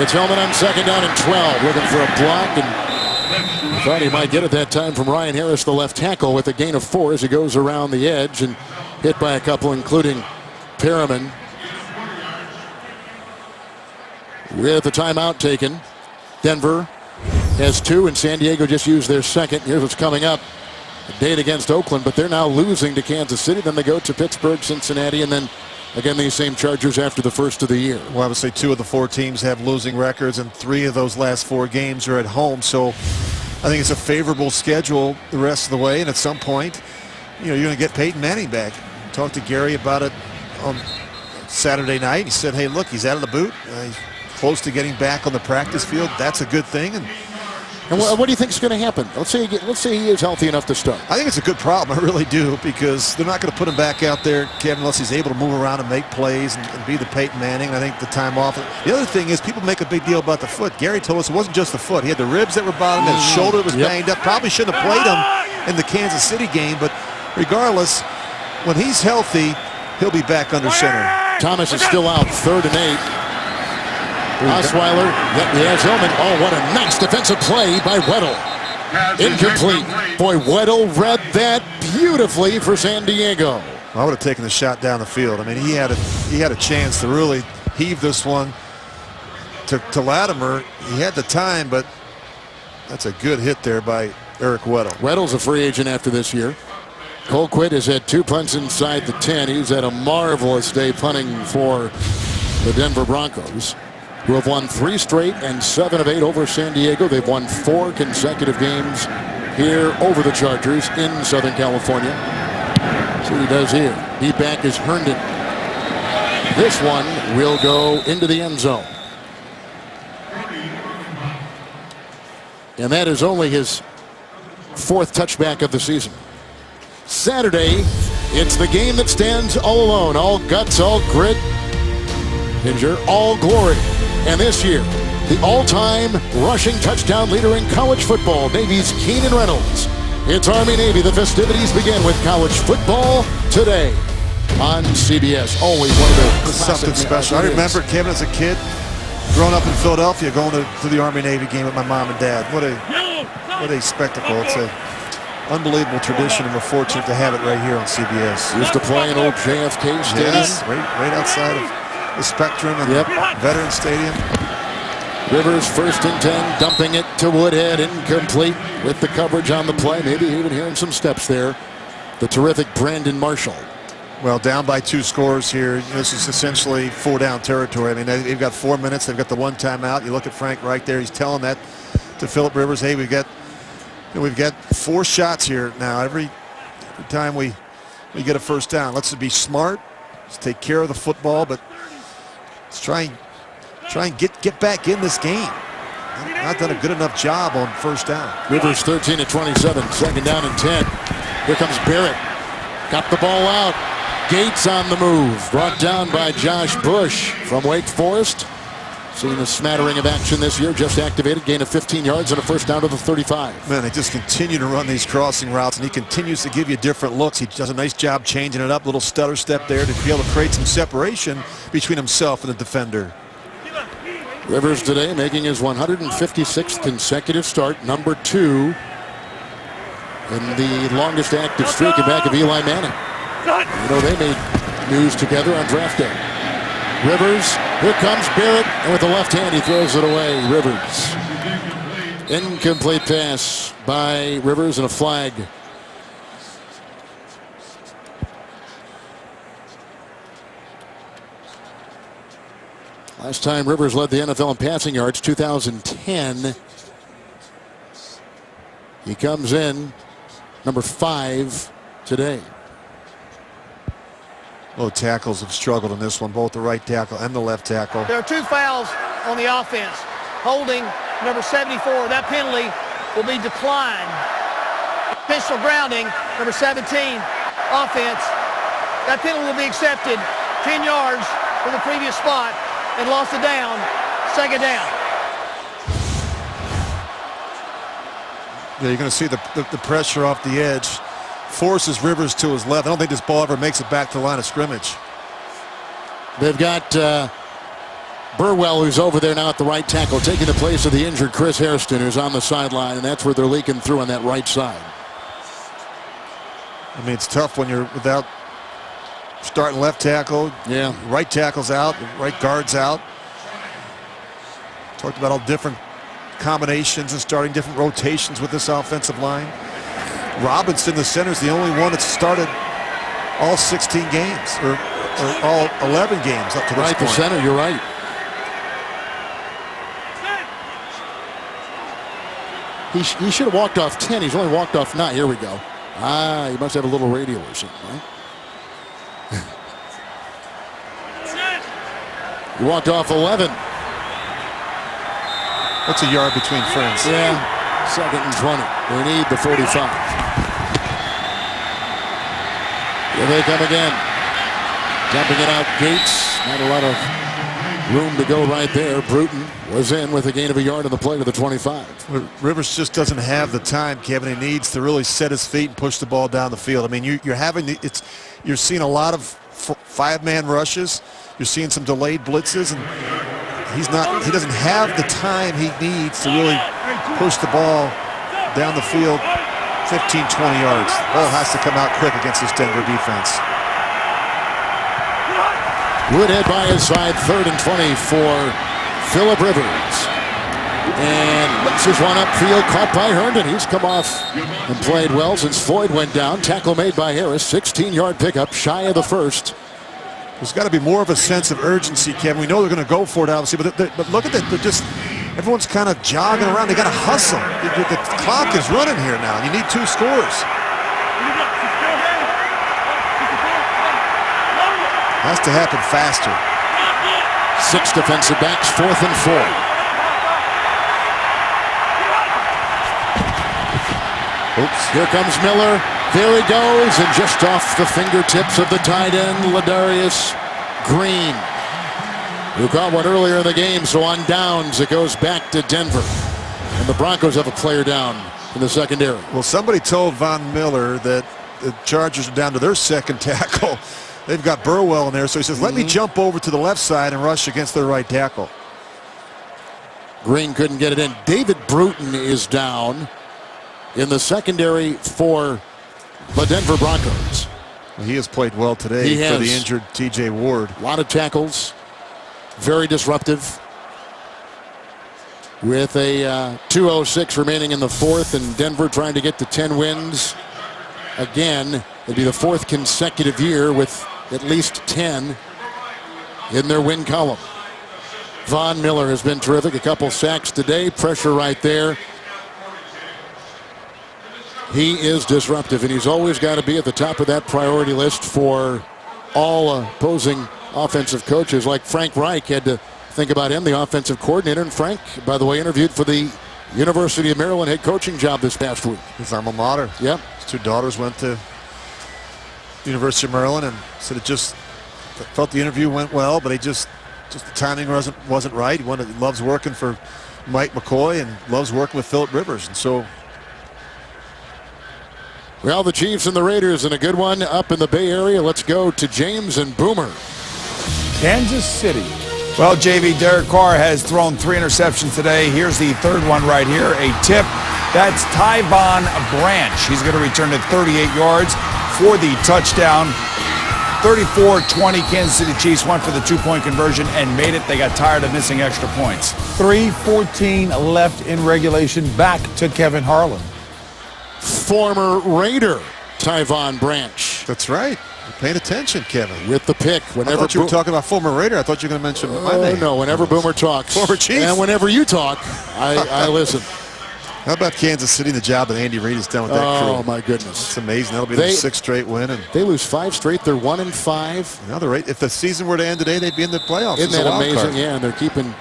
It's Hillman on 2nd down and 12, looking for a block, and thought he might get it that time from Ryan Harris, the left tackle, with a gain of 4 as he goes around the edge and hit by a couple, including Perriman. With the timeout taken, Denver has 2, and San Diego just used their second. Here's what's coming up. A date against Oakland, but they're now losing to Kansas City. Then they go to Pittsburgh, Cincinnati, and then again these same Chargers after the first of the year. Well, I would say 2 of the 4 teams have losing records, and 3 of those last 4 games are at home. So I think it's a favorable schedule the rest of the way, and at some point, you're going to get Peyton Manning back. Talked to Gary about it on Saturday night. He said, hey, look, he's out of the boot. He's close to getting back on the practice field. That's a good thing. And what do you think is going to happen? Let's say he is healthy enough to start. I think it's a good problem. I really do, because they're not going to put him back out there, Kevin, unless he's able to move around and make plays and be the Peyton Manning. And I think the time off. The other thing is people make a big deal about the foot. Gary told us it wasn't just the foot. He had the ribs that were bothering him. His shoulder was banged up. Probably shouldn't have played him in the Kansas City game. But regardless, when he's healthy, he'll be back under center. Thomas is still out, 3rd and 8. Osweiler, he has Hillman. Oh, what a nice defensive play by Weddle. Incomplete. Boy, Weddle read that beautifully for San Diego. I would have taken the shot down the field. I mean, he had a chance to really heave this one to Latimer. He had the time, but that's a good hit there by Eric Weddle. Weddle's a free agent after this year. Colquitt has had 2 punts inside the 10. He's had a marvelous day punting for the Denver Broncos, who have won 3 straight and 7 of 8 over San Diego. They've won 4 consecutive games here over the Chargers in Southern California. See what he does here. Deep back is Herndon. This one will go into the end zone. And that is only his 4th touchback of the season. Saturday, it's the game that stands all alone. All guts, all grit, all glory. And this year, the all-time rushing touchdown leader in college football, Navy's Keenan Reynolds. It's Army-Navy. The festivities begin with college football today on CBS. Always one of the It's something special. I remember, Kevin, as a kid, growing up in Philadelphia, going to the Army-Navy game with my mom and dad. What a spectacle. It's an unbelievable tradition, and we're fortunate to have it right here on CBS. Used to play in old JFK Stadium. Yes, right outside of the Spectrum and Veterans Stadium. Rivers 1st and 10, dumping it to Woodhead, incomplete with the coverage on the play. Maybe even hearing some steps there. The terrific Brandon Marshall. Well, down by 2 scores here. This is essentially 4-down territory. I mean, they've got 4 minutes. They've got the 1 timeout. You look at Frank right there. He's telling that to Phillip Rivers. Hey, we've got 4 shots here now. Every time we get a 1st down. Let's be smart. Let's take care of the football, but let's try and get back in this game. Not done a good enough job on 1st down. Rivers 13 of 27, 2nd down and 10. Here comes Barrett. Got the ball out. Gates on the move. Brought down by Josh Bush from Wake Forest. Seen a smattering of action this year. Just activated. Gain of 15 yards and a 1st down to the 35. Man, they just continue to run these crossing routes, and he continues to give you different looks. He does a nice job changing it up. Little stutter step there to be able to create some separation between himself and the defender. Rivers today making his 156th consecutive start. Number 2 in the longest active streak in back of Eli Manning. You know, they made news together on draft day. Rivers, here comes Barrett, and with the left hand he throws it away. Rivers. Incomplete pass by Rivers and a flag. Last time Rivers led the NFL in passing yards, 2010. He comes in number 5 today. Both tackles have struggled in this one, both the right tackle and the left tackle. There are 2 fouls on the offense. Holding number 74. That penalty will be declined. Intentional grounding, number 17, offense. That penalty will be accepted. 10 yards from the previous spot and lost it down. 2nd down. Yeah, you're going to see the pressure off the edge. Forces Rivers to his left. I don't think this ball ever makes it back to the line of scrimmage. They've got Burwell, who's over there now at the right tackle, taking the place of the injured Chris Hairston, who's on the sideline, and that's where they're leaking through on that right side. I mean, it's tough when you're without starting left tackle. Yeah. Right tackle's out, right guard's out. Talked about all different combinations and starting different rotations with this offensive line. Robinson, the center, is the only one that's started all 16 games, or all 11 games up to this point. Right, the center, you're right. He should have walked off 10. He's only walked off 9. Here we go. He must have a little radial or something, right? He walked off 11. That's a yard between friends. Yeah, 2nd and 20. They need the 45. Here they come again. Jumping it out, Gates. Not a lot of room to go right there. Bruton was in with a gain of a yard on the play to the 25. Rivers just doesn't have the time, Kevin. He needs to really set his feet and push the ball down the field. I mean, you're seeing a lot of 5-man rushes. You're seeing some delayed blitzes, and he doesn't have the time he needs to really push the ball down the field 15, 20 yards. The ball has to come out quick against this Denver defense. Woodhead by his side, 3rd and 20 for Phillip Rivers. And laces one upfield, caught by Herndon. He's come off and played well since Floyd went down. Tackle made by Harris, 16-yard pickup, shy of the first. There's got to be more of a sense of urgency, Kevin. We know they're going to go for it, obviously, but look at that. They're just, everyone's kind of jogging around. They got to hustle. The clock is running here now, and you need 2 scores. Has to happen faster. 6 defensive backs, 4th and 4. Oops. Here comes Miller. There he goes, and just off the fingertips of the tight end, Ladarius Green, who caught one earlier in the game. So on downs, it goes back to Denver. And the Broncos have a player down in the secondary. Well, somebody told Von Miller that the Chargers are down to their second tackle. They've got Burwell in there, so he says, let me jump over to the left side and rush against their right tackle. Green couldn't get it in. David Bruton is down in the secondary for the Denver Broncos. Well, he has played well today for the injured T.J. Ward. A lot of tackles. Very disruptive. With a 2:06 remaining in the 4th, and Denver trying to get to 10 wins. Again, it'd be the 4th consecutive year with at least 10 in their win column. Von Miller has been terrific. A couple sacks today. Pressure right there. He is disruptive, and he's always got to be at the top of that priority list for all opposing offensive coaches. Like Frank Reich had to think about him, the offensive coordinator. And Frank, by the way, interviewed for the University of Maryland head coaching job this past week. His alma mater. Yep. His 2 daughters went to University of Maryland, and said it just felt the interview went well, but just the timing wasn't right. He loves working for Mike McCoy and loves working with Phillip Rivers, and so. Well, the Chiefs and the Raiders in a good one up in the Bay Area. Let's go to James and Boomer. Kansas City. Well, JV, Derek Carr has thrown 3 interceptions today. Here's the 3rd one right here, a tip. That's Tyvon Branch. He's going to return to 38 yards for the touchdown. 34-20, Kansas City Chiefs went for the 2-point conversion and made it. They got tired of missing extra points. 3:14 left in regulation. Back to Kevin Harlan. Former Raider Tyvon Branch. That's right. You're paying attention, Kevin. With the pick. I thought you were talking about former Raider. I thought you were going to mention my name. No, whenever Boomer talks. Former Chief. And whenever you talk, I listen. How about Kansas City, the job that Andy Reid has done with that crew? Oh, my goodness. It's amazing. That'll be their 6th straight win. And they lose 5 straight. They're 1-5. Now they're if the season were to end today, they'd be in the playoffs. Isn't that amazing? Yeah, and they're keeping,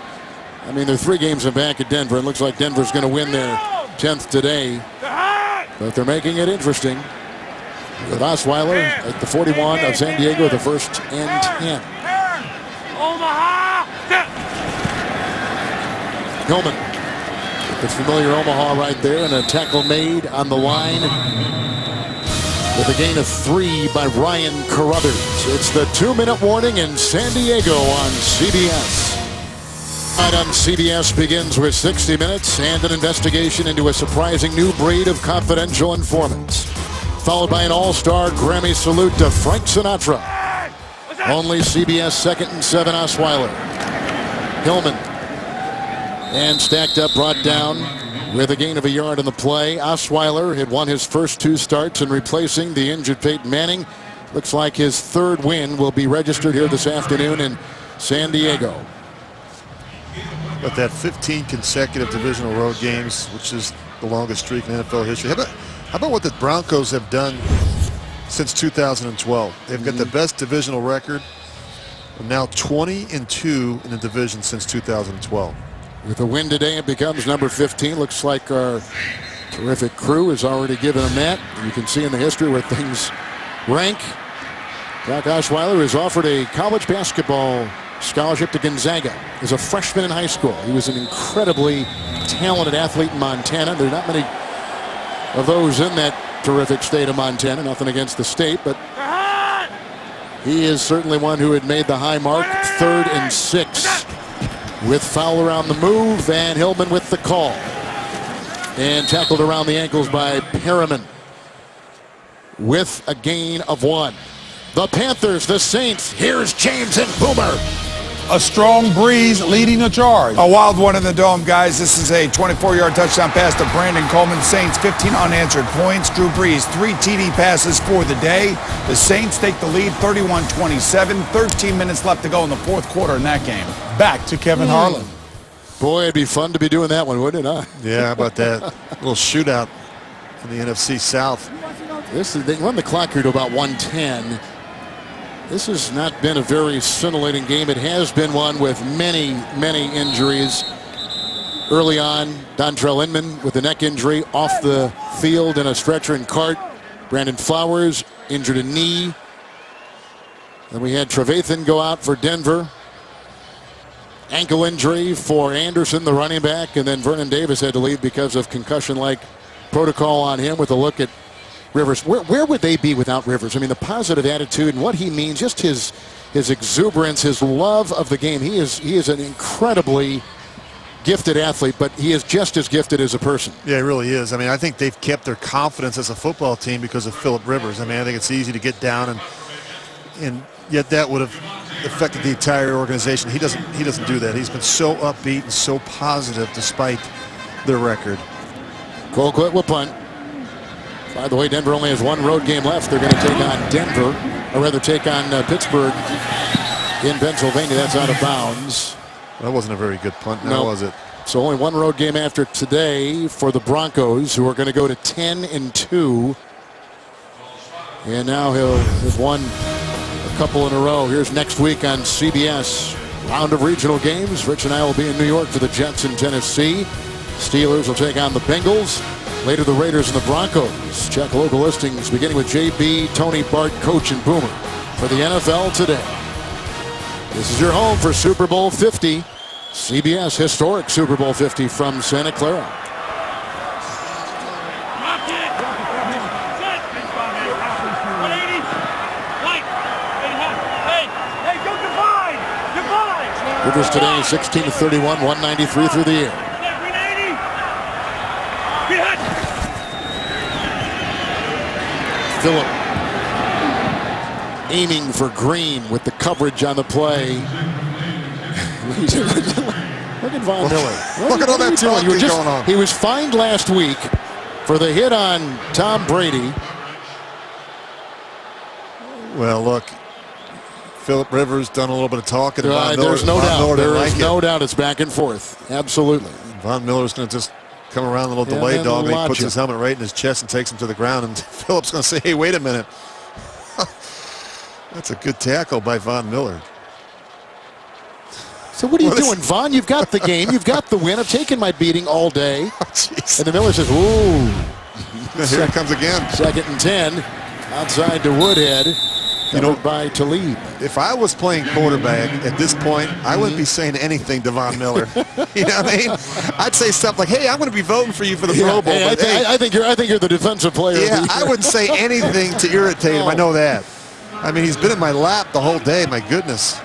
they're 3 games in back at Denver. It looks like Denver's going to win their 10th today. But they're making it interesting. With Osweiler at the 41 of San Diego, the 1st and 10. Omaha! Hillman, the familiar Omaha right there, and a tackle made on the line with a gain of 3 by Ryan Carruthers. It's the 2-minute warning in San Diego on CBS. Night on CBS begins with 60 Minutes and an investigation into a surprising new breed of confidential informants, followed by an all-star Grammy salute to Frank Sinatra. Only CBS 2nd and 7, Osweiler. Hillman. And stacked up, brought down with a gain of a yard in the play. Osweiler had won his first 2 starts in replacing the injured Peyton Manning. Looks like his 3rd win will be registered here this afternoon in San Diego. But that 15 consecutive divisional road games, which is the longest streak in NFL history. How about what the Broncos have done since 2012? They've got the best divisional record, and now 20-2 in the division since 2012. With a win today, it becomes number 15. Looks like our terrific crew has already given them that. You can see in the history where things rank. Brock Osweiler is offered a college basketball scholarship to Gonzaga as a freshman in high school. He was an incredibly talented athlete in Montana. There are not many of those in that terrific state of Montana. Nothing against the state, but he is certainly one who had made the high mark. 3rd and 6 with Fowler on the move and Hillman with the call. And tackled around the ankles by Perriman with a gain of 1. The Panthers, the Saints. Here's James and Boomer A strong breeze leading the charge. A wild one in the dome, guys. This is a 24-yard touchdown pass to Brandon Coleman. Saints 15 unanswered points. Drew Brees 3 TD passes for the day. The Saints take the lead 31-27. 13 minutes left to go in the fourth quarter in that game. Back to Kevin Harlan. Boy, it'd be fun to be doing that one, wouldn't it? Yeah, how about that little shootout in the NFC South? They run the clock here to about 1:10. This has not been a very scintillating game. It has been one with many, many injuries. Early on, Dontrell Inman with a neck injury off the field in a stretcher and cart. Brandon Flowers injured a knee. Then we had Trevathan go out for Denver. Ankle injury for Anderson, the running back. And then Vernon Davis had to leave because of concussion-like protocol on him with a look at Rivers. Where would they be without Rivers? I mean, the positive attitude and what he means, just his exuberance, his love of the game. He is an incredibly gifted athlete, but he is just as gifted as a person. Yeah, he really is. I mean, I think they've kept their confidence as a football team because of Phillip Rivers. I mean, I think it's easy to get down, and yet that would have affected the entire organization. He doesn't do that. He's been so upbeat and so positive despite their record. Colquitt will punt. By the way, Denver only has one road game left. They're going to take on Denver, or rather take on Pittsburgh in Pennsylvania. That's out of bounds. That wasn't a very good punt now, was it? So only one road game after today for the Broncos, who are going to go to 10-2. And now he'll have won a couple in a row. Here's next week on CBS. Round of regional games. Rich and I will be in New York for the Jets in Tennessee. Steelers will take on the Bengals. Later, the Raiders and the Broncos. Check local listings beginning with JB, Tony, Bart, Coach, and Boomer for the NFL today. This is your home for Super Bowl 50. CBS historic Super Bowl 50 from Santa Clara. Rivers today 16-31, 193 through the air. Phillip aiming for Green with the coverage on the play. Look at Von Miller. Look at all that talking going on. He was fined last week for the hit on Tom Brady. Well, look, Phillip Rivers done a little bit of talking. There's no doubt. There is no doubt it's back and forth. Absolutely. Von Miller's going to just come around, a little delay dog, and he puts his helmet right in his chest and takes him to the ground. And Phillip's going to say, hey, wait a minute. That's a good tackle by Von Miller. So what are you doing, Von? You've got the game. You've got the win. I've taken my beating all day. And the Miller says, ooh. Here it comes again. 2nd and 10. Outside to Woodhead. By Talib. If I was playing quarterback at this point, I wouldn't be saying anything to Von Miller. You know what I mean? I'd say stuff like, hey, I'm going to be voting for you for the Pro Bowl. Hey, I think you're the defensive player. Yeah, I wouldn't say anything to irritate him. I know that. I mean, he's been in my lap the whole day. My goodness.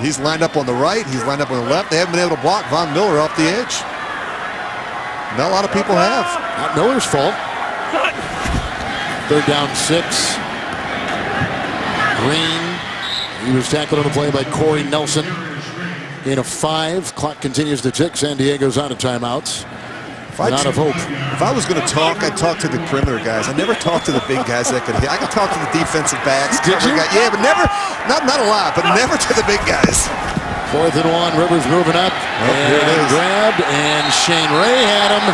He's lined up on the right. He's lined up on the left. They haven't been able to block Von Miller off the edge. Not a lot of people have. Not Miller's fault. 3rd down 6. Green. He was tackled on the play by Corey Nelson. Gain of 5. Clock continues to tick. San Diego's out of timeouts. Out of hope. If I was going to talk, I'd talk to the perimeter guys. I never talked to the big guys that could hit. I could talk to the defensive backs. Did you? Yeah, but never, not a lot, but never to the big guys. 4th and 1. Rivers moving up. Here it is. Grabbed, and Shane Ray had him.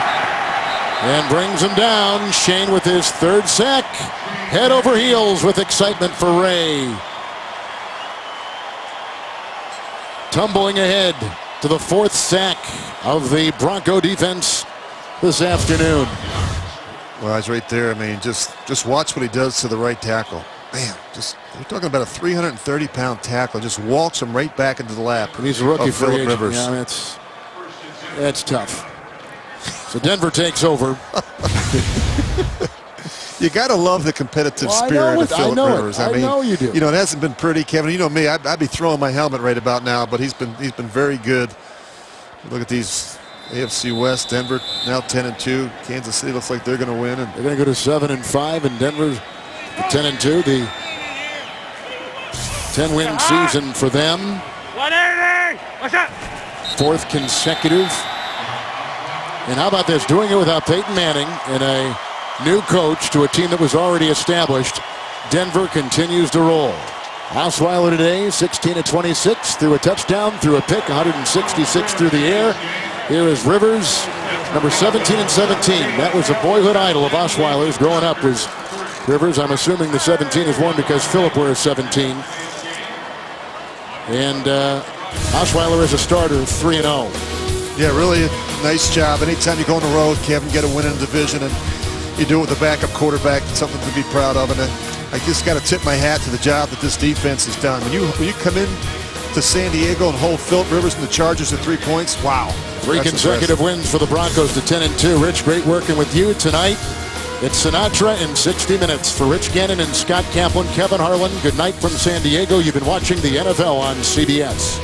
And brings him down. Shane with his 3rd sack. Head over heels with excitement for Ray. Tumbling ahead to the 4th sack of the Bronco defense this afternoon. Well, he's right there. I mean, just watch what he does to the right tackle. Man, we're talking about a 330-pound tackle. Just walks him right back into the lap. And he's a rookie for Phillip Rivers. Yeah, that's tough. So Denver takes over. You got to love the competitive spirit of Phillip Rivers. I know you do. You know, it hasn't been pretty, Kevin. You know me, I'd be throwing my helmet right about now, but he's been very good. Look at these AFC West. Denver now 10-2. Kansas City looks like they're going to win. And they're going to go to 7-5, and Denver's 10-2. The 10-win season for them. 180. What's up? Fourth consecutive. And how about this? Doing it without Peyton Manning and a new coach to a team that was already established. Denver continues to roll. Osweiler today, 16 of 26, threw a touchdown, threw a pick, 166 through the air. Here is Rivers, number 17 and 17. That was a boyhood idol of Osweiler's growing up was Rivers. I'm assuming the 17 is worn because Phillip wears 17. And Osweiler as a starter, 3-0. Yeah, really a nice job. Anytime you go on the road, Kevin, get a win in the division, and you do it with a backup quarterback, something to be proud of. And I just got to tip my hat to the job that this defense has done. When you come in to San Diego and hold Phillip Rivers and the Chargers at 3 points, wow. Three consecutive wins for the Broncos to 10-2. Rich, great working with you tonight. It's Sinatra in 60 Minutes. For Rich Gannon and Scott Kaplan, Kevin Harlan, good night from San Diego. You've been watching the NFL on CBS.